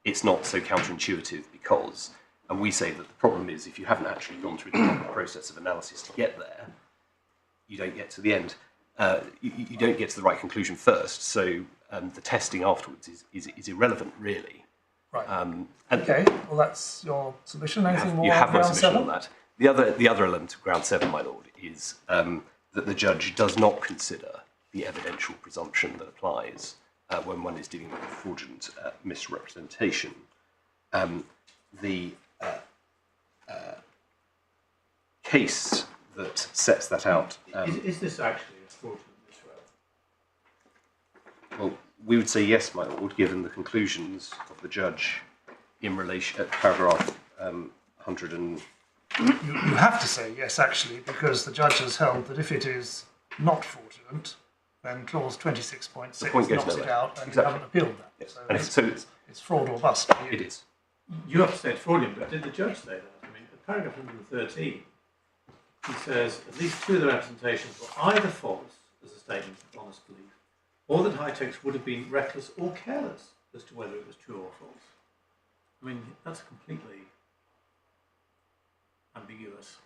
[SPEAKER 5] it's not so counterintuitive because, and we say that the problem is if you haven't actually gone through the proper process of analysis to get there, you don't get to the end. You don't get to the right conclusion first, so the testing afterwards is irrelevant, really.
[SPEAKER 3] Right. Okay, well, that's your submission. Anything more?
[SPEAKER 5] You have my
[SPEAKER 3] ground
[SPEAKER 5] submission
[SPEAKER 3] 7?
[SPEAKER 5] on that. The other element of ground 7, my lord, is that the judge does not consider the evidential presumption that applies when one is dealing with fraudulent misrepresentation. The case that sets that out.
[SPEAKER 1] Is this actually a fraudulent misrep?
[SPEAKER 5] Well, we would say yes, my lord, given the conclusions of the judge in relation at paragraph 100 and.
[SPEAKER 3] You have to say yes, actually, because the judge has held that if it is not fraudulent, then clause 26.6 knocks it out, and you haven't appealed that.
[SPEAKER 5] Yes.
[SPEAKER 3] So it's fraud or bust.
[SPEAKER 5] It is.
[SPEAKER 1] You have to say it's fraudulent, but did the judge say that? I mean, at paragraph 113, he says at least two of the representations were either false as a statement of honest belief, or that Hi-Tech's would have been reckless or careless as to whether it was true or false. I mean, that's completely ambiguous.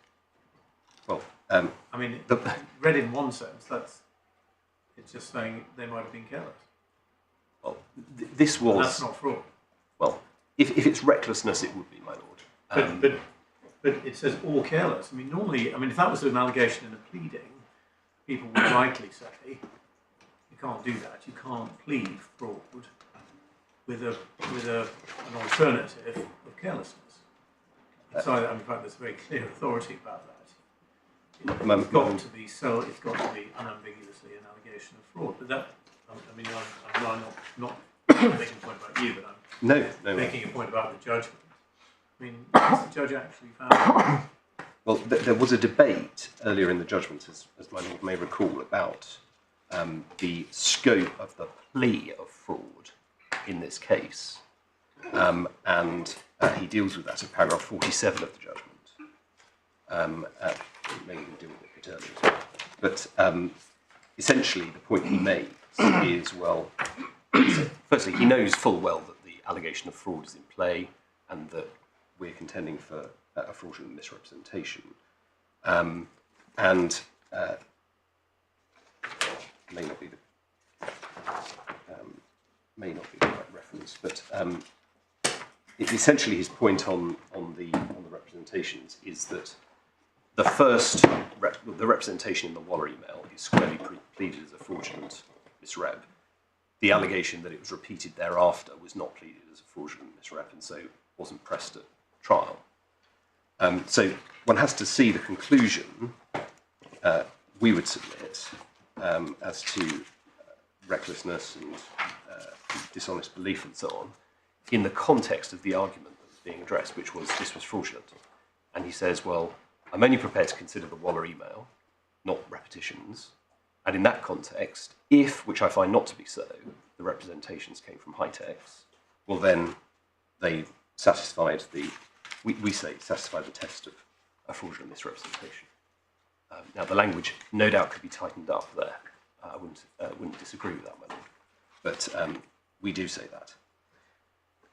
[SPEAKER 5] Well,
[SPEAKER 1] I mean, read in one sense, it's just saying they might have been careless.
[SPEAKER 5] well, this was...
[SPEAKER 1] And that's not fraud.
[SPEAKER 5] Well, if it's recklessness, it would be, my lord.
[SPEAKER 1] But it says or careless. I mean, normally, if that was an allegation in a pleading, people would rightly say, you can't do that. You can't plead fraud with an alternative of carelessness. It's either, in fact, there's very clear authority about that. It's got to be unambiguously an allegation of fraud. But that, I'm not making a point about you, but I'm making a point about the judgment. I mean, has the judge actually found?
[SPEAKER 5] Well, there was a debate earlier in the judgment, as my lord may recall, about the scope of the plea of fraud in this case, and he deals with that in paragraph 47 of the judgment. Maybe we'll deal with it a bit earlier as well. But essentially, the point he makes is, well, firstly, he knows full well that the allegation of fraud is in play, and that we're contending for a fraudulent misrepresentation. May not be the right reference, but essentially his point on the representations is that the representation in the Waller email is squarely pleaded as a fraudulent misrep. The allegation that it was repeated thereafter was not pleaded as a fraudulent misrep, and so wasn't pressed at trial. So one has to see the conclusion, we would submit, as to recklessness and dishonest belief and so on, in the context of the argument that was being addressed, which was this was fraudulent. And he says, well, I'm only prepared to consider the Waller email, not repetitions. And in that context, if, which I find not to be so, the representations came from High-Techs, well then they satisfied we say satisfied the test of a fraudulent misrepresentation. Now the language no doubt could be tightened up there. I wouldn't disagree with that, my lord. But we do say that.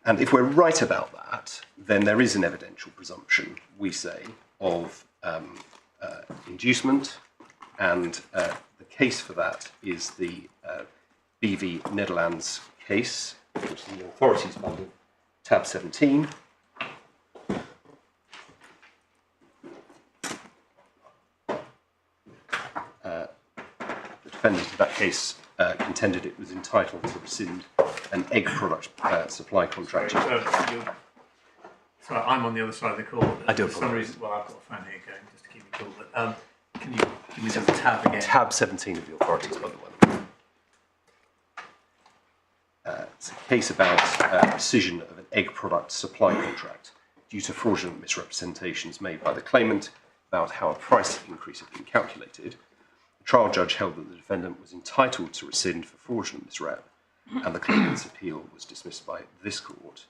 [SPEAKER 5] And if we're right about that, then there is an evidential presumption, we say, of inducement, and the case for that is the BV Netherlands case, which is in the authorities bundle, tab 17. The defendant in that case contended it was entitled to rescind an egg product supply contract.
[SPEAKER 1] Sorry, I'm on the other side of the call.
[SPEAKER 5] I do
[SPEAKER 1] For some reason, well, I've got a fan here going just to keep me cool. But can you give me just the tab again?
[SPEAKER 5] Tab 17 of the authorities bundle. It's a case about rescission of an egg product supply contract due to fraudulent misrepresentations made by the claimant about how a price increase had been calculated. The trial judge held that the defendant was entitled to rescind for fraudulent misrep, and the claimant's appeal was dismissed by this court.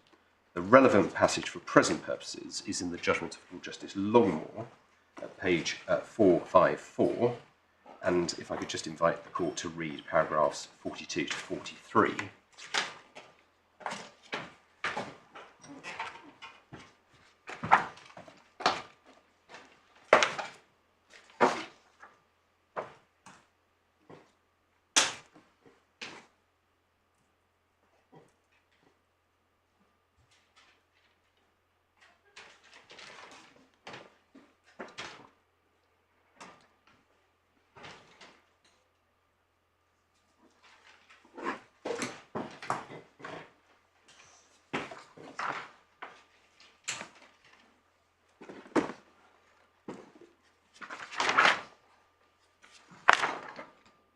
[SPEAKER 5] The relevant passage for present purposes is in the judgment of Lord Justice Longmore at page 454. And if I could just invite the court to read paragraphs 42 to 43.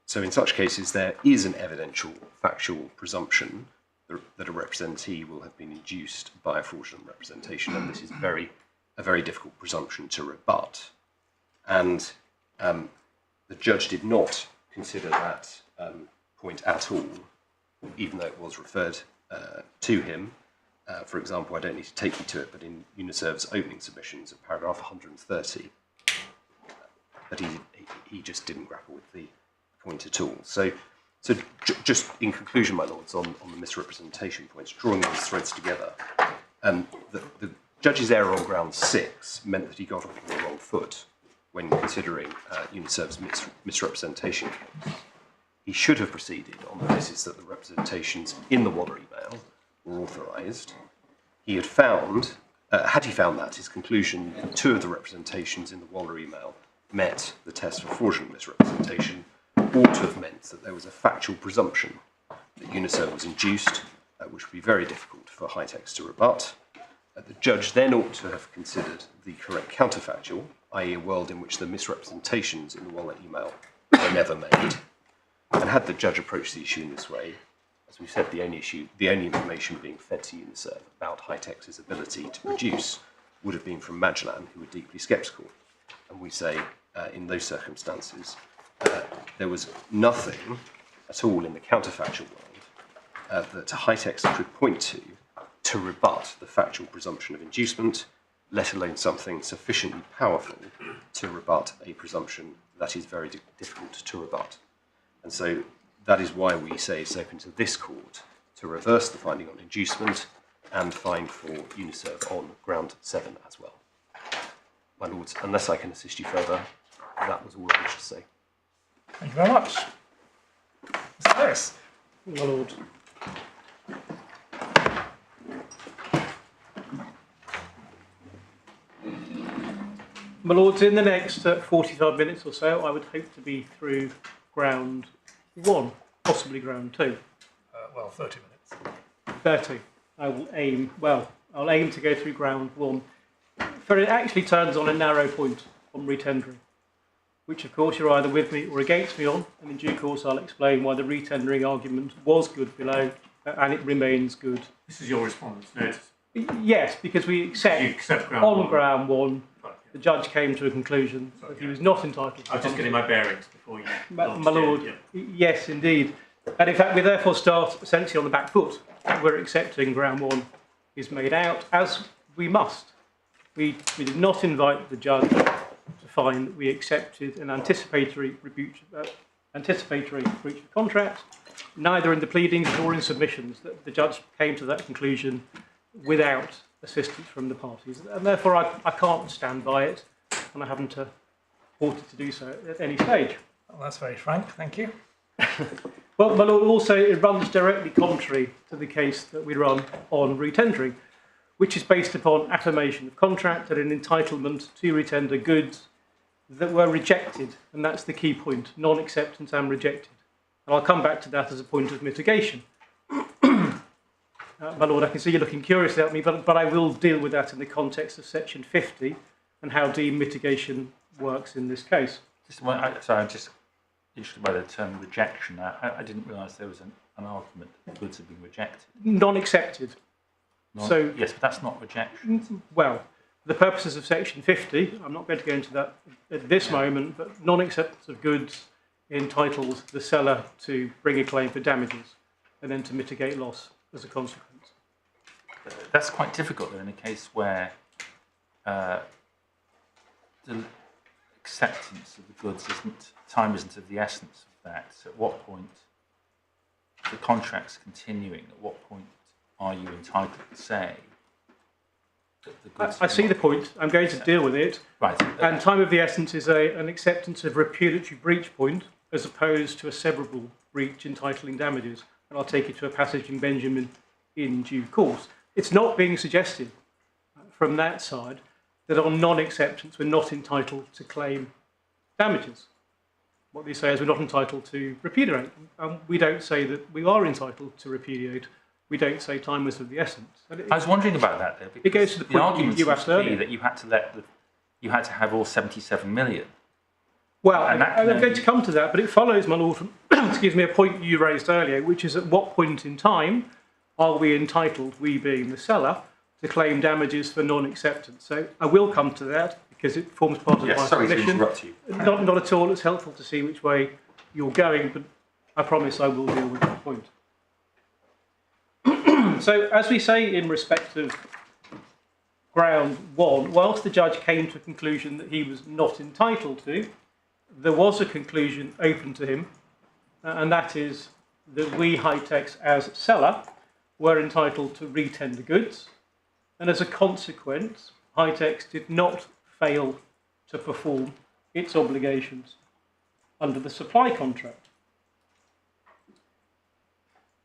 [SPEAKER 5] So in such cases, there is an evidential, factual presumption that a representee will have been induced by a fraudulent representation, and this is a very difficult presumption to rebut. And the judge did not consider that point at all, even though it was referred to him. For example, I don't need to take you to it, but in Uniserve's opening submissions at paragraph 130, that he just didn't grapple with the point at all. So just in conclusion, my lords, on the misrepresentation points, drawing these threads together, The judge's error on ground 6 meant that he got off on the wrong foot when considering Uniserve's misrepresentation. He should have proceeded on the basis that the representations in the Waller email were authorised. He had found, had he found that, his conclusion that 2 of the representations in the Waller email met the test for fraudulent misrepresentation ought to have meant that there was a factual presumption that Uniserve was induced, which would be very difficult for Hightex to rebut. The judge then ought to have considered the correct counterfactual, i.e. a world in which the misrepresentations in the Waller email were never made. And had the judge approached the issue in this way, as we said, the only information being fed to Uniserve about Hightex's ability to produce would have been from Magellan, who were deeply sceptical. And we say, in those circumstances, there was nothing at all in the counterfactual world that Hightex could point to rebut the factual presumption of inducement, let alone something sufficiently powerful to rebut a presumption that is very difficult to rebut. And so that is why we say it's open to this court to reverse the finding on inducement and find for Uniserve on ground 7 as well. My lords, unless I can assist you further, that was all I wish to say.
[SPEAKER 3] Thank you very much. Mr. Harris.
[SPEAKER 1] My lord. My lords, in the next 45 minutes or so, I would hope to be through ground 1, possibly ground 2.
[SPEAKER 3] Well, 30 minutes.
[SPEAKER 1] 30. I'll aim to go through ground 1. For it actually turns on a narrow point on retendering, which of course you're either with me or against me on, and in due course I'll explain why the retendering argument was good below and it remains good.
[SPEAKER 6] This is your response notice.
[SPEAKER 1] Yes, because we accept
[SPEAKER 6] ground
[SPEAKER 1] on
[SPEAKER 6] one.
[SPEAKER 1] ground 1,
[SPEAKER 6] Right,
[SPEAKER 1] the judge came to a conclusion that he was not entitled to.
[SPEAKER 6] I was just getting my bearings before you.
[SPEAKER 1] My
[SPEAKER 6] launched
[SPEAKER 1] lord,
[SPEAKER 6] it,
[SPEAKER 1] yes, indeed. And in fact, we therefore start essentially on the back foot. We're accepting ground 1 is made out, as we must. We did not invite the judge to find that we accepted an anticipatory breach of contract, neither in the pleadings nor in submissions. That the judge came to that conclusion without assistance from the parties. And therefore, I can't stand by it, and I haven't purported to do so at any stage.
[SPEAKER 3] Well, that's very frank. Thank you.
[SPEAKER 1] Well, my lord, also it runs directly contrary to the case that we run on retendering, which is based upon affirmation of contract and an entitlement to retender goods that were rejected, and that's the key point, non-acceptance and rejected. And I'll come back to that as a point of mitigation. My lord, I can see you're looking curiously at me, but I will deal with that in the context of section 50 and how deemed mitigation works in this case.
[SPEAKER 4] I'm just interested by the term rejection. I didn't realise there was an argument that goods had been rejected.
[SPEAKER 1] Non-accepted. So,
[SPEAKER 4] yes, but that's not rejection.
[SPEAKER 1] well, for the purposes of section 50, I'm not going to go into that at this moment, but non-acceptance of goods entitles the seller to bring a claim for damages and then to mitigate loss as a consequence.
[SPEAKER 4] That's quite difficult though in a case where the acceptance of the goods isn't of the essence of that. So at what point the contract's continuing? At what point are you entitled to say that the goods?
[SPEAKER 1] I see the point. I'm going to deal with it.
[SPEAKER 4] Right.
[SPEAKER 1] And time of the essence is an acceptance of repudiatory breach point as opposed to a severable breach entitling damages. And I'll take you to a passage in Benjamin in due course. It's not being suggested from that side that on non-acceptance we're not entitled to claim damages. What they say is we're not entitled to repudiate. We don't say that we are entitled to repudiate. We don't say time was of the essence.
[SPEAKER 4] I was wondering about that there.
[SPEAKER 1] It goes to the point
[SPEAKER 4] argument
[SPEAKER 1] you asked earlier.
[SPEAKER 4] that you had to have all 77 million.
[SPEAKER 1] Well, I'm going to come to that, but it follows, my lord, from excuse me, a point you raised earlier, which is at what point in time are we entitled, we being the seller, to claim damages for non-acceptance? So I will come to that because it forms part of my
[SPEAKER 4] sorry
[SPEAKER 1] submission.
[SPEAKER 4] to interrupt you.
[SPEAKER 1] Not at all. It's helpful to see which way you're going, but I promise I will deal with that point. So, as we say in respect of ground 1, whilst the judge came to a conclusion that he was not entitled to, there was a conclusion open to him, and that is that we, Hightex, as seller, were entitled to retender goods,
[SPEAKER 7] and as a consequence, Hightex did not fail to perform its obligations under the supply contract.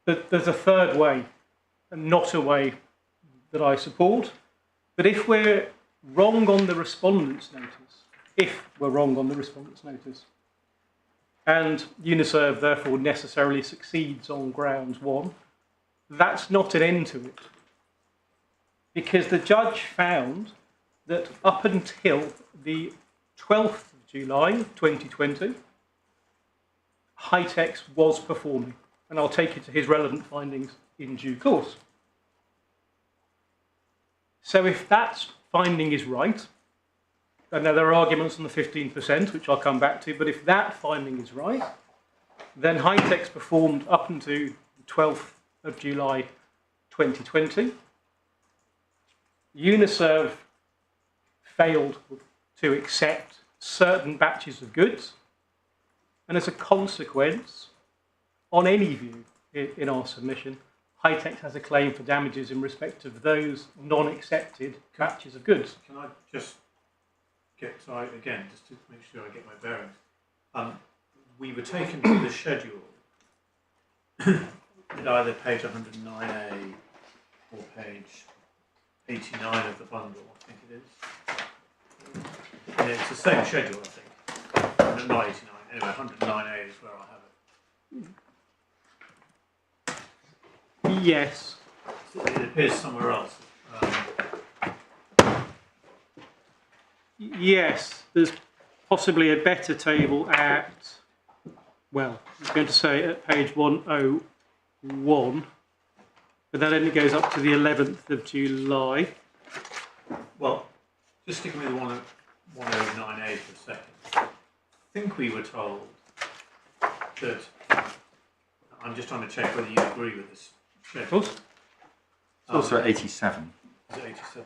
[SPEAKER 7] But there's a third way, and not a way that I support. But if we're wrong on the respondent's notice, and Uniserve therefore necessarily succeeds on grounds 1, that's not an end to it. Because the judge found that up until the 12th of July 2020, Hightex was performing. And I'll take you to his relevant findings in due course. So if that finding is right, and now there are arguments on the 15%, which I'll come back to, but if that finding is right, then Hightex performed up until the 12th of July 2020. Uniserve failed to accept certain batches of goods, and as a consequence, on any view in our submission, Hightex has a claim for damages in respect of those non-accepted batches of goods.
[SPEAKER 1] Can I just get again, just to make sure I get my bearings? We were taken to the schedule at either page 109A or page 89 of the bundle, I think it is. And it's the same schedule, I think. Not 89, anyway, 109A is where I have it.
[SPEAKER 7] Yes.
[SPEAKER 1] It appears somewhere else.
[SPEAKER 7] Yes, there's possibly a better table at, well, I'm going to say at page 101, but that only goes up to the 11th of July.
[SPEAKER 1] Well, just sticking with 109A for a second. I think we were told that, I'm just trying to check whether you agree with this schedule.
[SPEAKER 7] Of course.
[SPEAKER 4] It's also at 87.
[SPEAKER 1] Is it 87?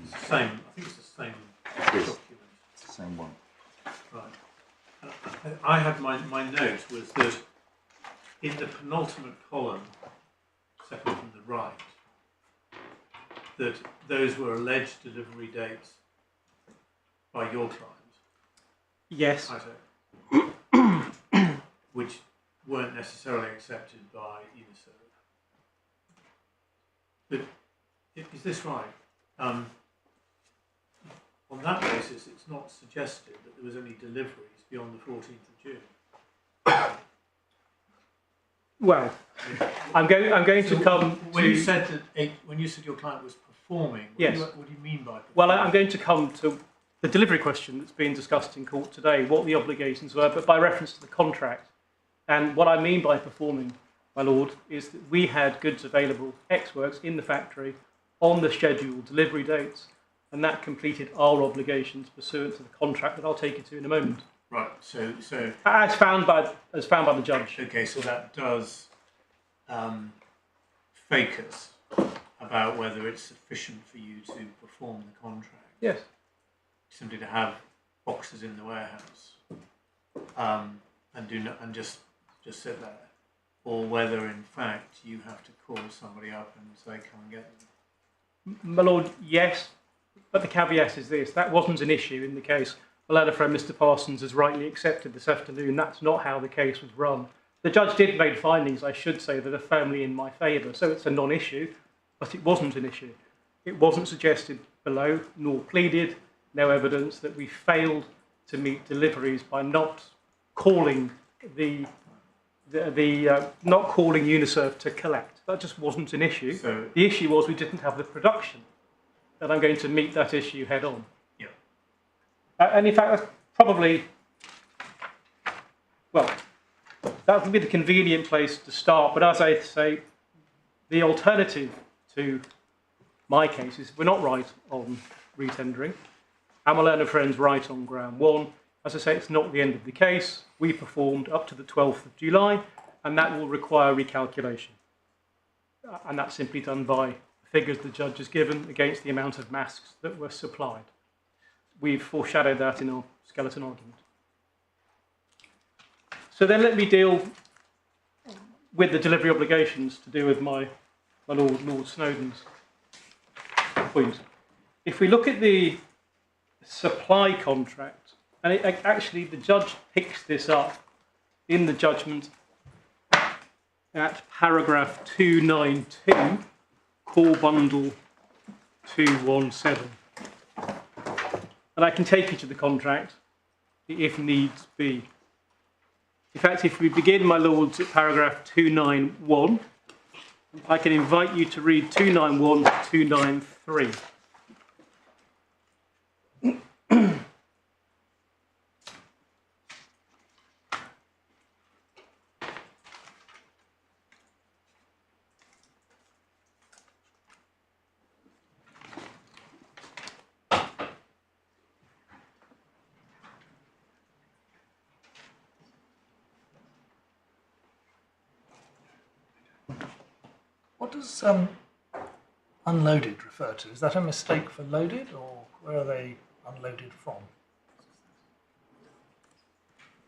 [SPEAKER 1] It's the same, I think it's the same document.
[SPEAKER 4] It's the same one.
[SPEAKER 1] Right. I had my note was that in the penultimate column, second from the right, that those were alleged delivery dates by your client.
[SPEAKER 7] Yes.
[SPEAKER 1] Which weren't necessarily accepted by Uniserve. But is this right? On that basis, it's not suggested that there was any deliveries beyond the 14th of June.
[SPEAKER 7] Well, I'm going to come
[SPEAKER 1] when
[SPEAKER 7] to...
[SPEAKER 1] you said that when you said your client was performing,
[SPEAKER 7] yes.
[SPEAKER 1] What do you mean by performing?
[SPEAKER 7] Well, I'm going to come to the delivery question that's being discussed in court today, what the obligations were, but by reference to the contract. And what I mean by performing, my lord, is that we had goods available, ex-works, in the factory on the scheduled delivery dates, and that completed our obligations pursuant to the contract that I'll take you to in a moment.
[SPEAKER 1] Right. So
[SPEAKER 7] as found by the judge.
[SPEAKER 1] okay. So that does fake us about whether it's sufficient for you to perform the contract.
[SPEAKER 7] Yes.
[SPEAKER 1] Simply to have boxes in the warehouse and just sit there, or whether in fact you have to call somebody up and say, come and get them.
[SPEAKER 7] My lord, yes, but the caveat is this: that wasn't an issue in the case. My letter friend Mr. Parsons has rightly accepted this afternoon. That's not how the case was run. The judge did make findings, I should say, that are firmly in my favour, so it's a non-issue, but it wasn't an issue. It wasn't suggested below, nor pleaded. No evidence that we failed to meet deliveries by not calling not calling Uniserve to collect. That just wasn't an issue.
[SPEAKER 1] So,
[SPEAKER 7] the issue was we didn't have the production, and I'm going to meet that issue head on.
[SPEAKER 1] yeah.
[SPEAKER 7] And in fact, that's probably, well, that would be the convenient place to start. But as I say, the alternative to my case is we're not right on retendering. And my learned friend's right on ground 1. As I say, it's not the end of the case. We performed up to the 12th of July, and that will require recalculation. And that's simply done by the figures the judge has given against the amount of masks that were supplied. We've foreshadowed that in our skeleton argument. So then let me deal with the delivery obligations to do with my Lord Snowden's point. If we look at the supply contract, and actually the judge picks this up in the judgment at paragraph 292, core bundle 217. And I can take you to the contract if needs be. In fact, if we begin, my lords, at paragraph 291, I can invite you to read 291 to 293.
[SPEAKER 3] What does unloaded refer to? Is that a mistake for loaded, or where are they unloaded from?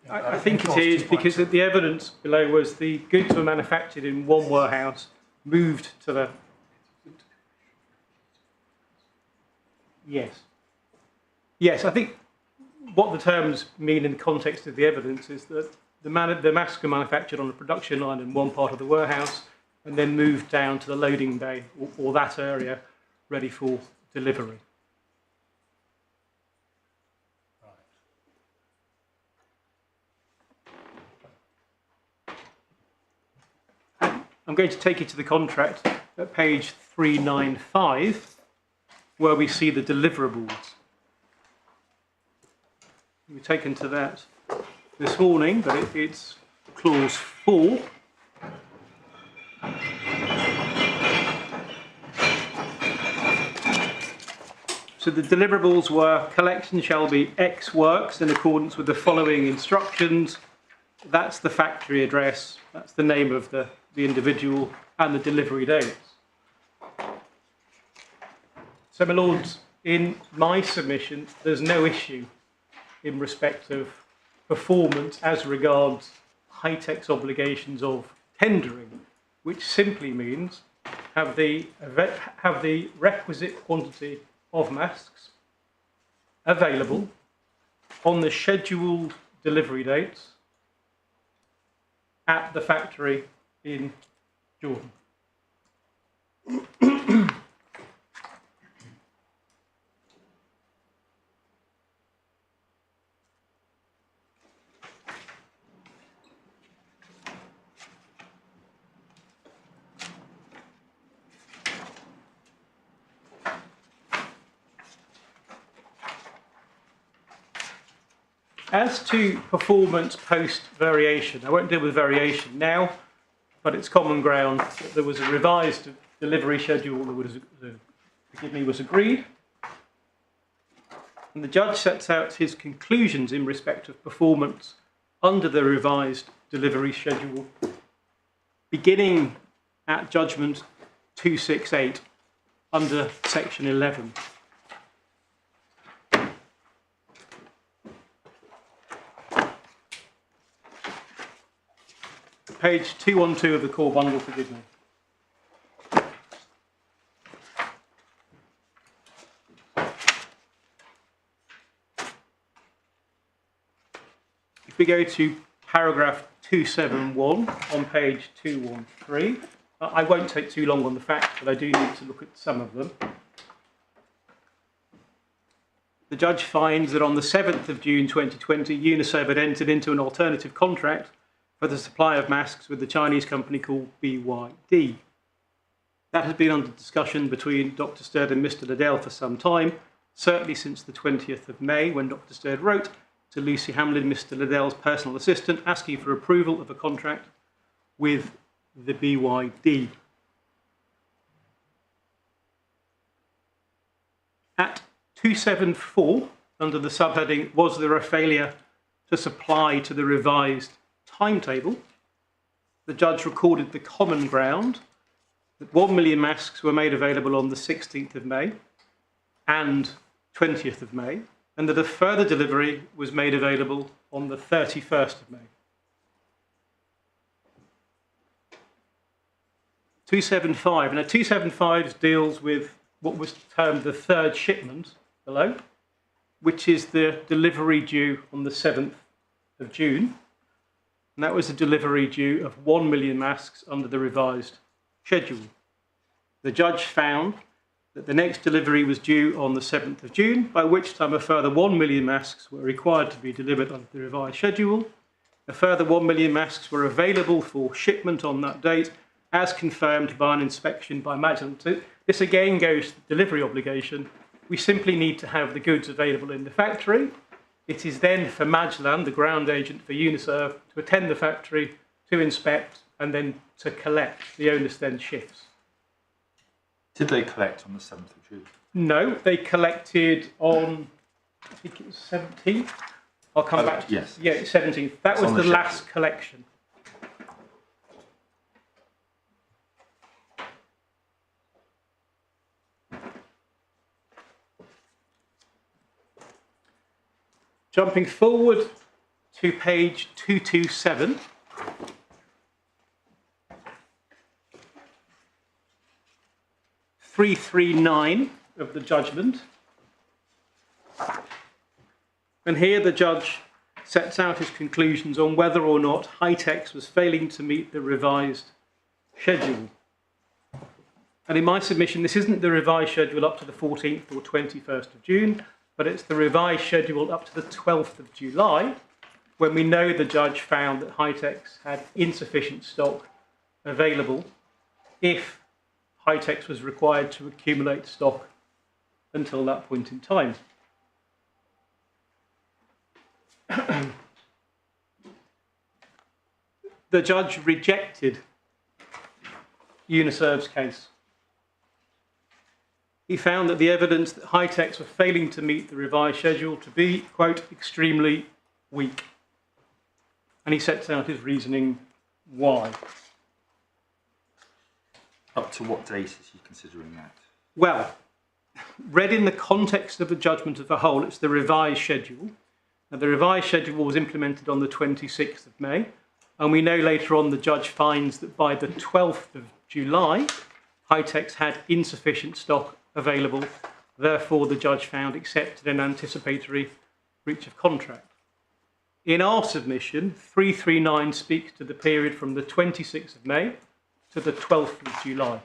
[SPEAKER 7] I think it is, because the evidence below was the goods were manufactured in one warehouse, moved to the... Yes. Yes, I think what the terms mean in the context of the evidence is that the masks are manufactured on a production line in one part of the warehouse and then moved down to the loading bay or that area ready for delivery. I'm going to take you to the contract at page 395, where we see the deliverables. We've taken to that this morning, but it's clause 4. So the deliverables were: collection shall be X works in accordance with the following instructions. That's the factory address, that's the name of the individual, and the delivery dates. So, my lords, in my submission, there's no issue in respect of performance as regards Hi-Tech's obligations of tendering, which simply means have the requisite quantity of masks available on the scheduled delivery dates at the factory in Jordan. As to performance post-variation, I won't deal with variation now, but it's common ground that there was a revised delivery schedule that was agreed. And the judge sets out his conclusions in respect of performance under the revised delivery schedule, beginning at judgment 268 under section 11. Page 212 of the core bundle, forgive me. If we go to paragraph 271 on page 213, I won't take too long on the facts, but I do need to look at some of them. The judge finds that on the 7th of June 2020, Uniserve had entered into an alternative contract for the supply of masks with the Chinese company called BYD. That has been under discussion between Dr. Sturd and Mr. Liddell for some time, certainly since the 20th of May, when Dr. Sturd wrote to Lucy Hamlin, Mr. Liddell's personal assistant, asking for approval of a contract with the BYD. At 274, under the subheading, was there a failure to supply to the revised timetable, the judge recorded the common ground that 1 million masks were made available on the 16th of May and 20th of May, and that a further delivery was made available on the 31st of May. 275. Now, 275 deals with what was termed the third shipment below, which is the delivery due on the 7th of June. And that was a delivery due of 1 million masks under the revised schedule. The judge found that the next delivery was due on the 7th of June, by which time a further 1 million masks were required to be delivered under the revised schedule. A further 1 million masks were available for shipment on that date, as confirmed by an inspection by Magellan. So this again goes to the delivery obligation. We simply need to have the goods available in the factory. It is then for Magellan, the ground agent for Uniserve, to attend the factory, to inspect, and then to collect. The onus then shifts.
[SPEAKER 4] Did they collect on the 7th of June?
[SPEAKER 7] No, they collected on, I think it was 17th. I'll come back to
[SPEAKER 4] yes.
[SPEAKER 7] Yeah, 17th. That
[SPEAKER 4] It's
[SPEAKER 7] was
[SPEAKER 4] on
[SPEAKER 7] the
[SPEAKER 4] the
[SPEAKER 7] last collection. Jumping forward to page 227. .339 of the judgment. And here the judge sets out his conclusions on whether or not Hitex was failing to meet the revised schedule. And in my submission, this isn't the revised schedule up to the 14th or 21st of June, but it's the revised schedule up to the 12th of July, when we know the judge found that Hitex had insufficient stock available if Hitex was required to accumulate stock until that point in time. The judge rejected Uniserve's case. He found that the evidence that Hitex were failing to meet the revised schedule to be, quote, extremely weak. And he sets out his reasoning why.
[SPEAKER 4] Up to what date is he considering that?
[SPEAKER 7] Well, read in the context of the judgment as a whole, it's the revised schedule. Now, the revised schedule was implemented on the 26th of May, and we know later on the judge finds that by the 12th of July, Hitex had insufficient stock available. Therefore, the judge found accepted an anticipatory breach of contract. In our submission, 339 speaks to the period from the 26th of May to the 12th of July.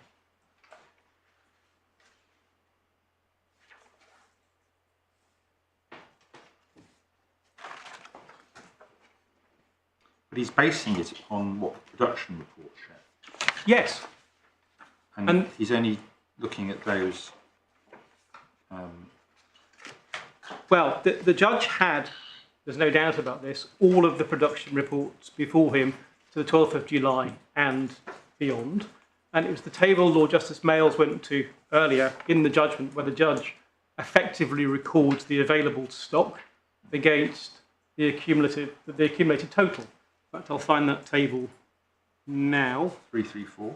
[SPEAKER 4] But he's basing it on what the production report showed.
[SPEAKER 7] Yes.
[SPEAKER 4] And he's only looking at those.
[SPEAKER 7] Well, the judge had, there's no doubt about this, all of the production reports before him to the 12th of July and beyond. And it was the table Lord Justice Mayles went to earlier in the judgment where the judge effectively records the available stock against the accumulated total. In fact, I'll find that table now.
[SPEAKER 4] 334.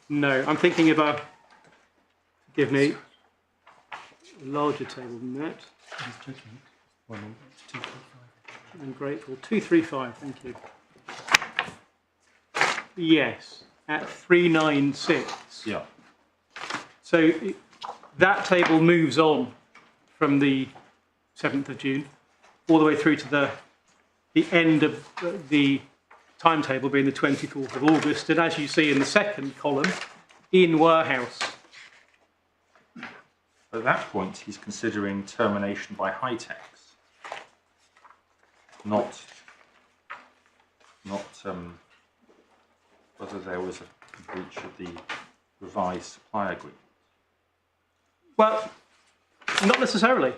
[SPEAKER 7] No, I'm thinking of a, forgive me, a larger table than that. I'm grateful. 235, thank you. Yes, at 396.
[SPEAKER 4] Yeah.
[SPEAKER 7] So that table moves on from the 7th of June all the way through to the end of the timetable being the 24th of August. And as you see in the second column, in warehouse.
[SPEAKER 4] At that point, he's considering termination by Hitex, not whether there was a breach of the revised supply agreement.
[SPEAKER 7] Well, not necessarily.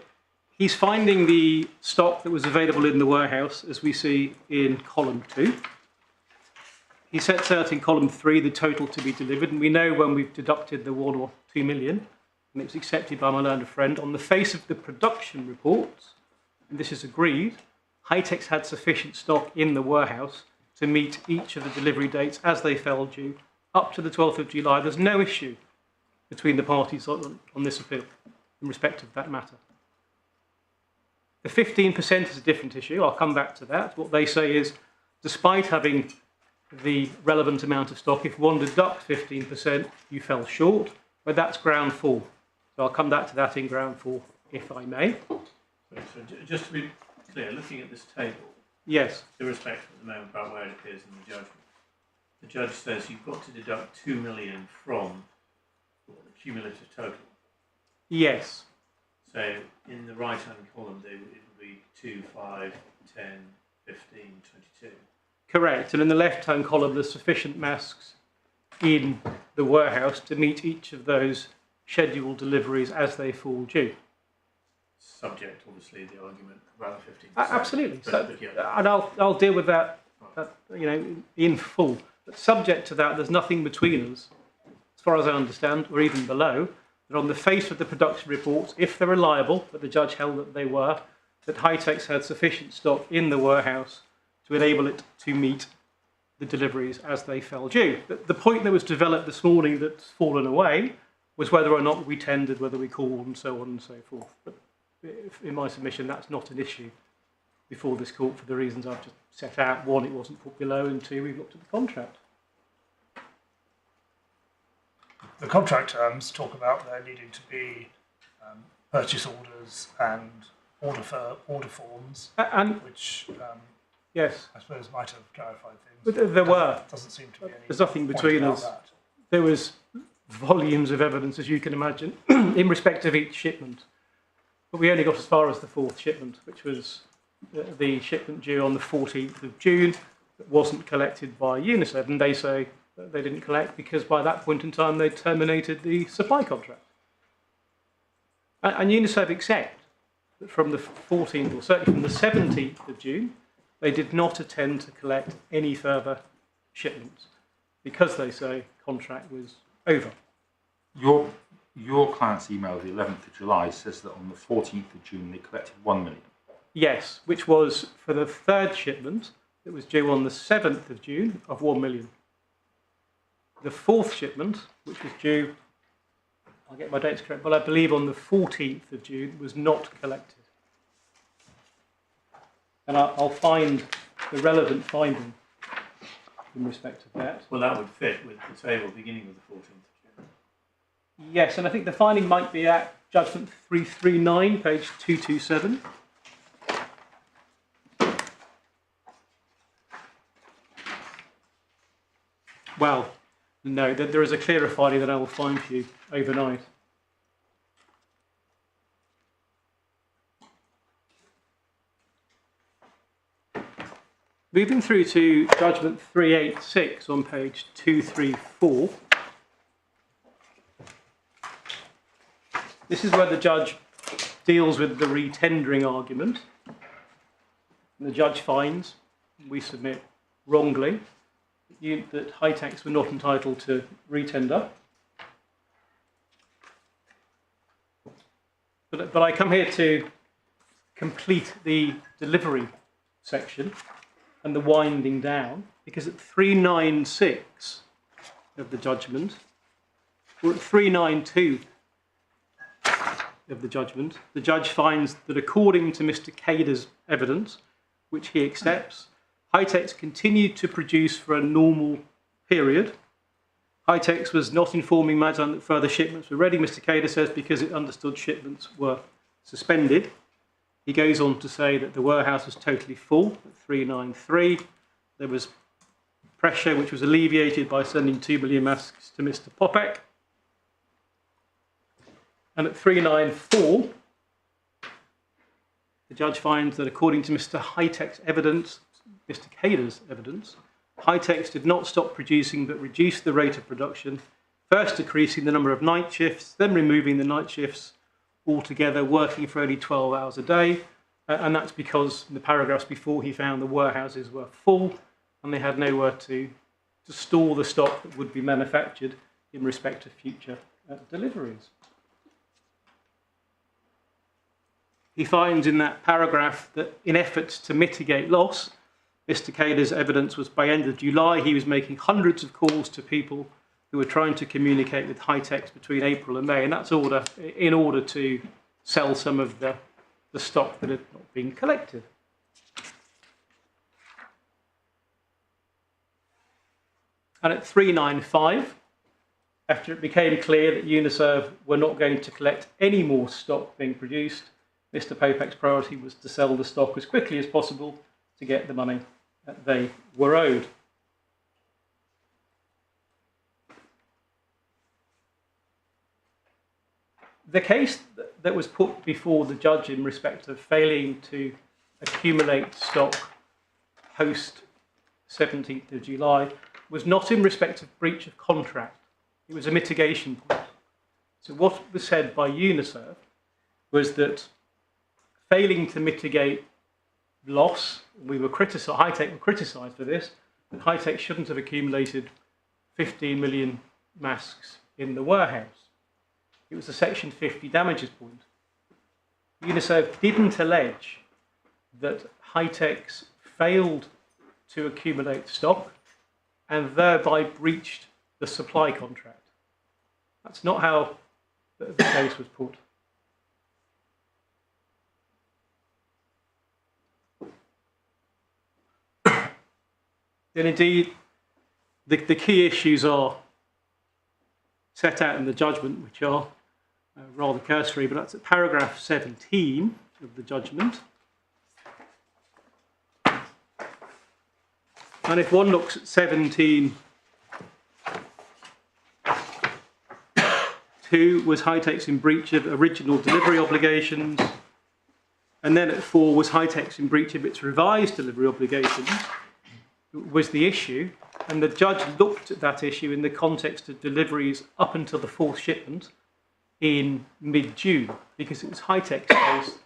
[SPEAKER 7] He's finding the stock that was available in the warehouse, as we see in column 2. He sets out in column 3 the total to be delivered, and we know when we've deducted the 1 or 2 million, and it was accepted by my learned friend, on the face of the production reports, and this is agreed, Hitex had sufficient stock in the warehouse to meet each of the delivery dates as they fell due up to the 12th of July. There's no issue between the parties on this appeal in respect of that matter. The 15% is a different issue. I'll come back to that. What they say is, despite having the relevant amount of stock. If one deducts 15%, you fell short, but that's ground 4. So I'll come back to that in ground 4, if I may.
[SPEAKER 1] So just to be clear, looking at this table,
[SPEAKER 7] Yes.
[SPEAKER 1] irrespective at the moment about where it appears in the judgment, the judge says you've got to deduct 2 million from the cumulative total.
[SPEAKER 7] Yes.
[SPEAKER 1] So in the right-hand column, it would be 2, 5, 10, 15, 22.
[SPEAKER 7] Correct. And in the left-hand column, there's sufficient masks in the warehouse to meet each of those scheduled deliveries as they fall due.
[SPEAKER 1] Subject, obviously, the argument about the 15%.
[SPEAKER 7] Absolutely.
[SPEAKER 1] But yeah.
[SPEAKER 7] And I'll deal with that, in full. But subject to that, there's nothing between us, as far as I understand, or even below, that on the face of the production reports, if they're reliable, but the judge held that they were, that Hightex had sufficient stock in the warehouse to enable it to meet the deliveries as they fell due. The point that was developed this morning that's fallen away was whether or not we tendered, whether we called, and so on and so forth. But in my submission, that's not an issue before this court for the reasons I've just set out. 1, it wasn't put below, and 2, we've looked at the contract.
[SPEAKER 3] The contract terms talk about there needing to be purchase orders and order forms, which
[SPEAKER 7] Yes,
[SPEAKER 3] I suppose might have clarified things.
[SPEAKER 7] but there were.
[SPEAKER 3] Doesn't seem to be any.
[SPEAKER 7] There's nothing
[SPEAKER 3] point
[SPEAKER 7] between
[SPEAKER 3] about
[SPEAKER 7] us.
[SPEAKER 3] that.
[SPEAKER 7] There was volumes of evidence, as you can imagine, in respect of each shipment. But we only got as far as the 4th shipment, which was the shipment due on the 14th of June that wasn't collected by Uniserve. And they say that they didn't collect because by that point in time they terminated the supply contract. And Uniserve accept that from the 14th, or certainly from the 17th of June, they did not intend to collect any further shipments because they say contract was over.
[SPEAKER 4] Your client's email of the 11th of July says that on the 14th of June they collected 1 million.
[SPEAKER 7] Yes, which was for the 3rd shipment that was due on the 7th of June of 1 million. The 4th shipment, which was due, I'll get my dates correct, but I believe on the 14th of June, was not collected. And I'll find the relevant finding in respect of that.
[SPEAKER 1] Well, that would fit with the table beginning with the 14th of June.
[SPEAKER 7] Yes, and I think the finding might be at Judgment 339, page 227. Well, no, there is a clearer finding that I will find for you overnight. Moving through to Judgment 386 on page 234. This is where the judge deals with the retendering argument. And the judge finds, we submit wrongly, that Hightex were not entitled to retender. But I come here to complete the delivery section and the winding down, because at 396 of the judgment, or at 392 of the judgment, the judge finds that according to Mr. Cader's evidence, which he accepts, Hightex continued to produce for a normal period. Hightex was not informing Magellan that further shipments were ready, Mr. Cader says, because it understood shipments were suspended. He goes on to say that the warehouse was totally full at 393. There was pressure which was alleviated by sending 2 million masks to Mr. Popek. And at 394, the judge finds that according to Mr. Hightex's evidence, Mr. Cader's evidence, Hightex did not stop producing but reduced the rate of production, first decreasing the number of night shifts, then removing the night shifts altogether, working for only 12 hours a day. And that's because in the paragraphs before he found the warehouses were full and they had nowhere to store the stock that would be manufactured in respect of future deliveries. He finds in that paragraph that in efforts to mitigate loss, Mr. Cader's evidence was by end of July, he was making hundreds of calls to people who were trying to communicate with Hightex between April and May, and that's in order to sell some of the stock that had not been collected. And at 395, after it became clear that Uniserve were not going to collect any more stock being produced, Mr. Popek's priority was to sell the stock as quickly as possible to get the money that they were owed. The case that was put before the judge in respect of failing to accumulate stock post 17th of July was not in respect of breach of contract. It was a mitigation point. So what was said by Uniserve was that failing to mitigate loss, Hi-Tech were criticised for this, that Hi-Tech shouldn't have accumulated 15 million masks in the warehouse. It was a Section 50 damages point. Uniserve didn't allege that Hi-Tech's failed to accumulate stock and thereby breached the supply contract. That's not how the case was put. And indeed, the key issues are set out in the judgment, which are rather cursory, but that's at paragraph 17 of the judgment. And if one looks at 17(2), was Hi-Tech's in breach of original delivery obligations, and then at 4 was Hi-Tech's in breach of its revised delivery obligations, was the issue, and the judge looked at that issue in the context of deliveries up until the 4th shipment in mid-June, because it was Hi-Tech's case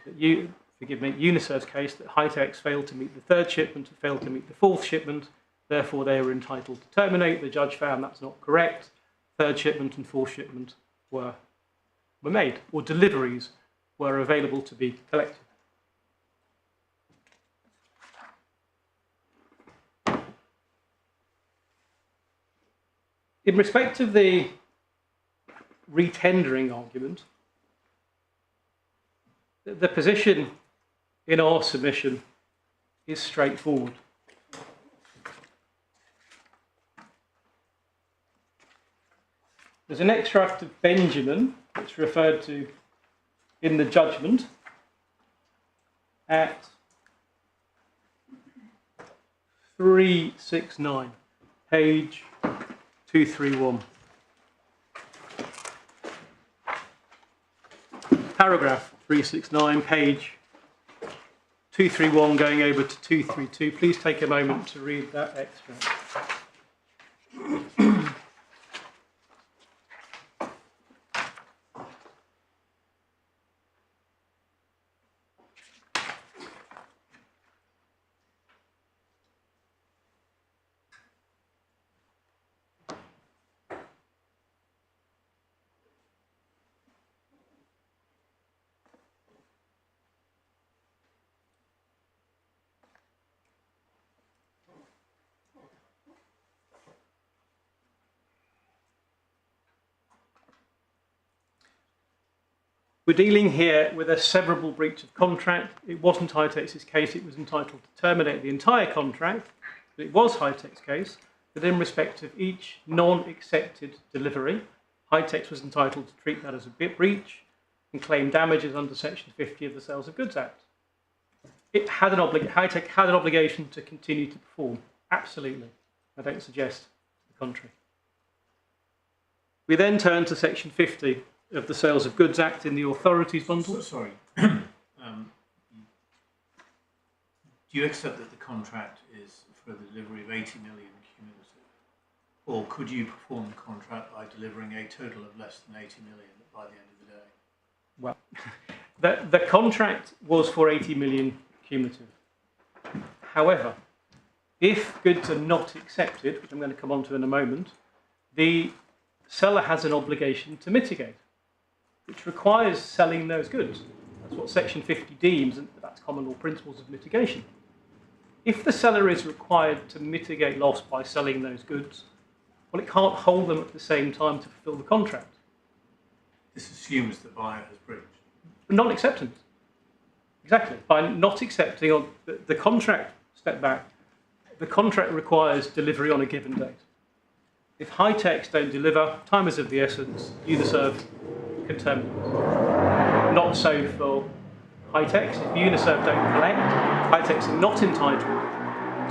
[SPEAKER 7] that Uniserve's case that Hi-Tech's failed to meet the 3rd shipment and failed to meet the 4th shipment, therefore they were entitled to terminate. The judge found that's not correct. 3rd shipment and 4th shipment were made, or deliveries were available to be collected. In respect of the retendering argument, the position in our submission is straightforward. There's an extract of Benjamin, which referred to in the judgment at 369, page 231. Paragraph 369, page 231, going over to 232. Please take a moment to read that extract. We're dealing here with a severable breach of contract. It wasn't Hi-Tech's case, it was entitled to terminate the entire contract. But it was Hi-Tech's case that in respect of each non-accepted delivery, Hi-Tech was entitled to treat that as a breach and claim damages under Section 50 of the Sales of Goods Act. Hi-Tech had an obligation to continue to perform, absolutely. I don't suggest the contrary. We then turn to Section 50 of the Sales of Goods Act in the Authorities Bundle.
[SPEAKER 1] Sorry. Do you accept that the contract is for the delivery of 80 million cumulative? Or could you perform the contract by delivering a total of less than 80 million by the end of the day?
[SPEAKER 7] Well, the contract was for 80 million cumulative. However, if goods are not accepted, which I'm going to come on to in a moment, the seller has an obligation to mitigate, which requires selling those goods. That's what Section 50 deems, and that's common law principles of mitigation. If the seller is required to mitigate loss by selling those goods, well, it can't hold them at the same time to fulfill the contract.
[SPEAKER 1] This assumes the buyer has breached.
[SPEAKER 7] Non-acceptance. Exactly. By not accepting the contract, step back, the contract requires delivery on a given date. If high-techs don't deliver, time is of the essence, Uniserve can terminate. Not so for high-techs. If Uniserve don't collect, high-techs are not entitled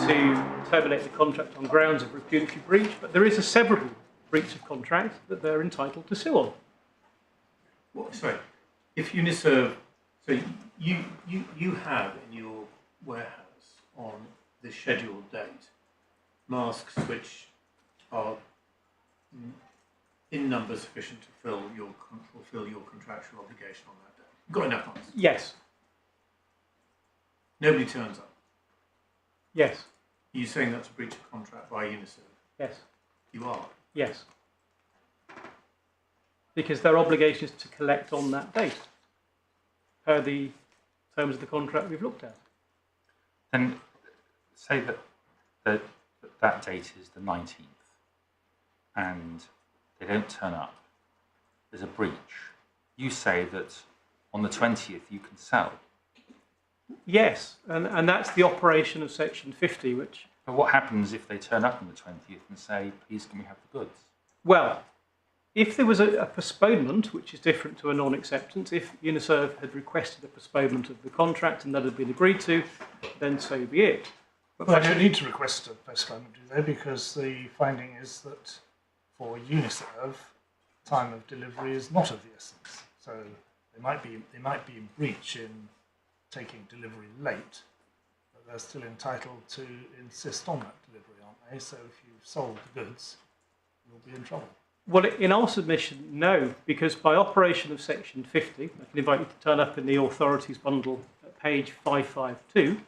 [SPEAKER 7] to terminate the contract on grounds of repudiatory breach, but there is a severable breach of contract that they're entitled to sue on.
[SPEAKER 1] What, sorry, if Uniserve, so you have in your warehouse on the scheduled date masks which are in number sufficient to fulfill your contractual obligation on that day. You've got enough masks.
[SPEAKER 7] Yes.
[SPEAKER 1] Nobody turns up.
[SPEAKER 7] Yes.
[SPEAKER 1] Are you saying that's a breach of contract by Uniserve?
[SPEAKER 7] Yes.
[SPEAKER 1] You are.
[SPEAKER 7] Yes. Because their obligation is to collect on that date, per the terms of the contract we've looked at.
[SPEAKER 4] Then say that that date is the 19th and they don't turn up. There's a breach. You say that on the 20th you can sell.
[SPEAKER 7] Yes, and that's the operation of Section 50, which...
[SPEAKER 4] But what happens if they turn up on the 20th and say, please can we have the goods?
[SPEAKER 7] Well, if there was a postponement, which is different to a non-acceptance, if Uniserve had requested a postponement of the contract and that had been agreed to, then so be it. But
[SPEAKER 3] Well, they don't need to request a postponement, do they? Because the finding is that for Uniserve, time of delivery is not of the essence. So they might be in breach in taking delivery late, but they're still entitled to insist on that delivery, aren't they? So if you've sold the goods, you'll be in trouble.
[SPEAKER 7] Well, in our submission, no, because by operation of Section 50, I can invite you to turn up in the authorities bundle at page 552.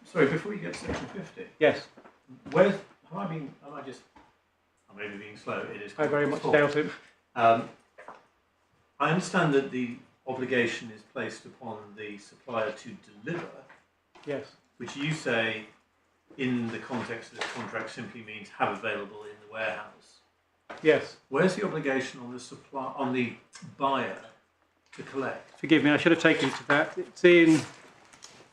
[SPEAKER 1] Sorry, before you get to Section 50,
[SPEAKER 7] Yes,
[SPEAKER 1] where's, I may be being slow, it is.
[SPEAKER 7] I very much doubt it.
[SPEAKER 1] I understand that the obligation is placed upon the supplier to deliver,
[SPEAKER 7] Yes,
[SPEAKER 1] which you say in the context of this contract simply means have available in the warehouse.
[SPEAKER 7] yes.
[SPEAKER 1] Where's the obligation on the buyer to collect?
[SPEAKER 7] Forgive me, I should have taken you to that. It's in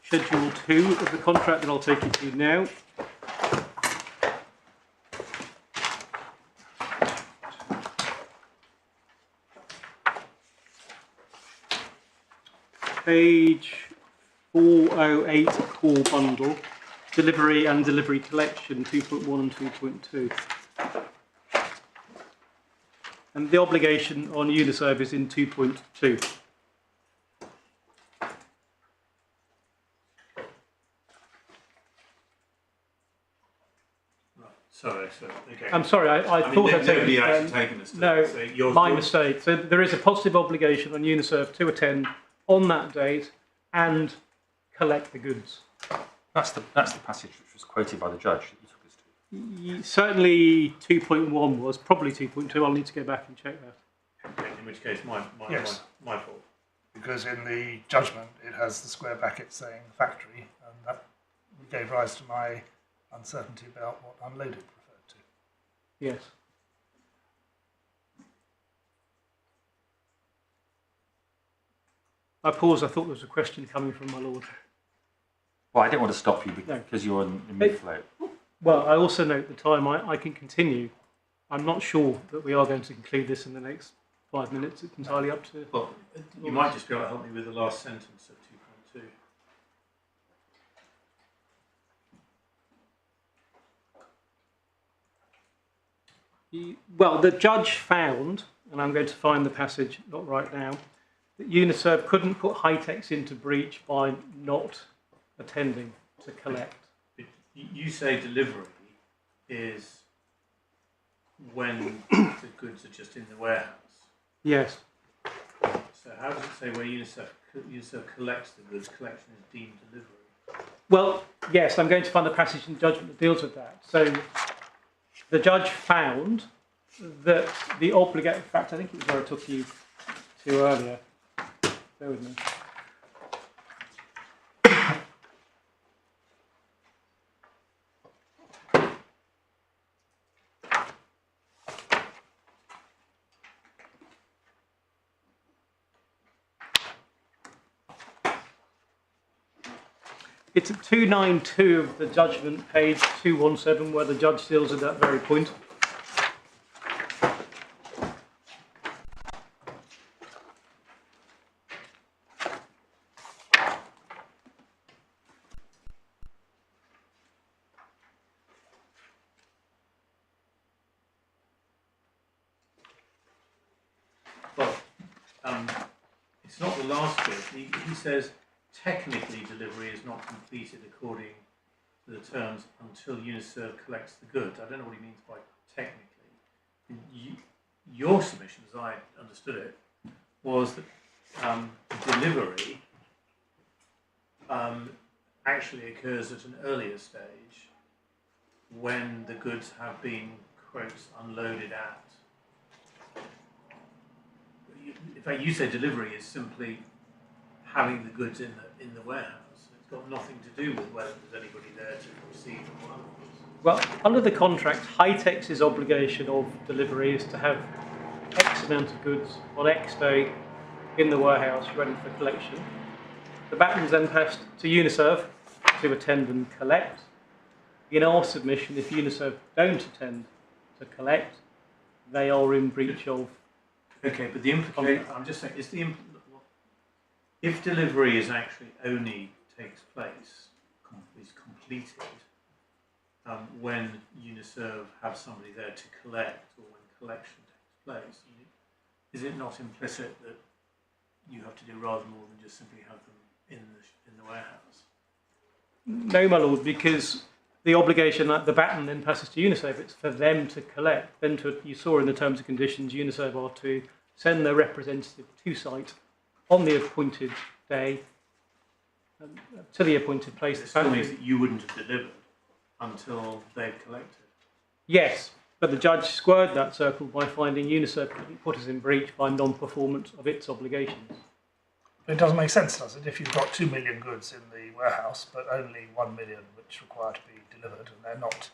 [SPEAKER 7] Schedule 2 of the contract that I'll take you to now. Page 408, core bundle, delivery and delivery collection 2.1 and 2.2. And the obligation on Uniserve is in 2.2.
[SPEAKER 1] Sorry, okay.
[SPEAKER 7] I'm sorry, I thought I'd
[SPEAKER 1] nobody
[SPEAKER 7] taken
[SPEAKER 1] actually taken this.
[SPEAKER 7] No,
[SPEAKER 1] So you're,
[SPEAKER 7] my mistake. So there is a positive obligation on Uniserve to attend on that date and collect the goods.
[SPEAKER 4] That's the passage which was quoted by the judge that you took us to.
[SPEAKER 7] Certainly 2.1 was, probably 2.2. I'll need to go back and check that.
[SPEAKER 1] Okay, in which case my fault.
[SPEAKER 3] Because in the judgment it has the square bracket saying factory, and that gave rise to my uncertainty about what unloaded referred to.
[SPEAKER 7] Yes. I paused. I thought there was a question coming from my lord.
[SPEAKER 4] Well, I didn't want to stop you
[SPEAKER 7] No.
[SPEAKER 4] because you're in mid-flow.
[SPEAKER 7] Well, I also note the time. I can continue. I'm not sure that we are going to conclude this in the next 5 minutes. It's entirely up to...
[SPEAKER 1] Well, you might just be able to help me with the last sentence of 2.2.
[SPEAKER 7] Well, the judge found, and I'm going to find the passage, not right now, that Uniserve couldn't put High-Techs into breach by not attending to collect.
[SPEAKER 1] You say delivery is when the goods are just in the warehouse.
[SPEAKER 7] Yes.
[SPEAKER 1] So how does it say where Uniserve collects the goods, collection is deemed delivery?
[SPEAKER 7] Well, yes, I'm going to find the passage in the judgment that deals with that. So the judge found that the obligation, in fact, I think it was where I took you to earlier. Bear with me. It's at 292 of the judgment, page 217, where the judge deals with that very point.
[SPEAKER 1] it's not the last bit. He says technically delivery is not completed according to the terms until Uniserve collects the goods. I don't know what he means by technically. Your submission, as I understood it, was that delivery actually occurs at an earlier stage when the goods have been, quotes, unloaded at. In fact, you say delivery is simply having the goods in the warehouse. It's got nothing to do with whether there's anybody there to receive them or otherwise.
[SPEAKER 7] Well, under the contract, Hitex's obligation of delivery is to have X amount of goods on X day in the warehouse ready for collection. The baton's then passed to Uniserve to attend and collect. In our submission, if Uniserve don't attend to collect, they are in breach of...
[SPEAKER 1] Okay, but the implication, I'm just saying, if delivery is actually only takes place, is completed, when Uniserve have somebody there to collect, or when collection takes place, is it not implicit that you have to do rather more than just simply have them in the warehouse?
[SPEAKER 7] No, my lord, because the obligation that the baton then passes to Uniserve, it's for them to collect. Then you saw in the terms and conditions, Uniserve are to send their representative to site on the appointed day to the appointed place.
[SPEAKER 1] It still means that you wouldn't have delivered until they've collected.
[SPEAKER 7] Yes, but the judge squared that circle by finding Uniserve couldn't put us in breach by non-performance of its obligations.
[SPEAKER 3] But it doesn't make sense, does it, if you've got 2 million goods in the warehouse, but only 1 million which require to be delivered, and they're not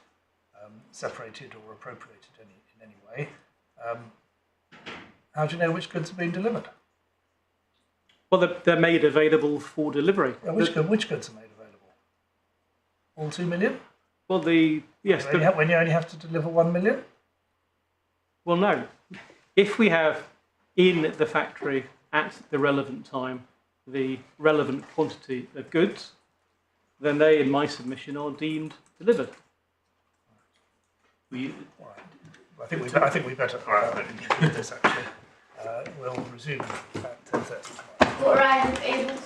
[SPEAKER 3] separated or appropriated in any way. How do you know which goods are being delivered?
[SPEAKER 7] Well, they're made available for delivery.
[SPEAKER 3] Yeah, which goods are made available? All 2 million?
[SPEAKER 7] Well, yes.
[SPEAKER 3] When you only have to deliver 1 million?
[SPEAKER 7] Well, no. If we have in the factory at the relevant time the relevant quantity of goods, then they, in my submission, are deemed delivered.
[SPEAKER 3] All right. I think we better do this actually. We'll resume at 10:30.
[SPEAKER 8] But Ryan is able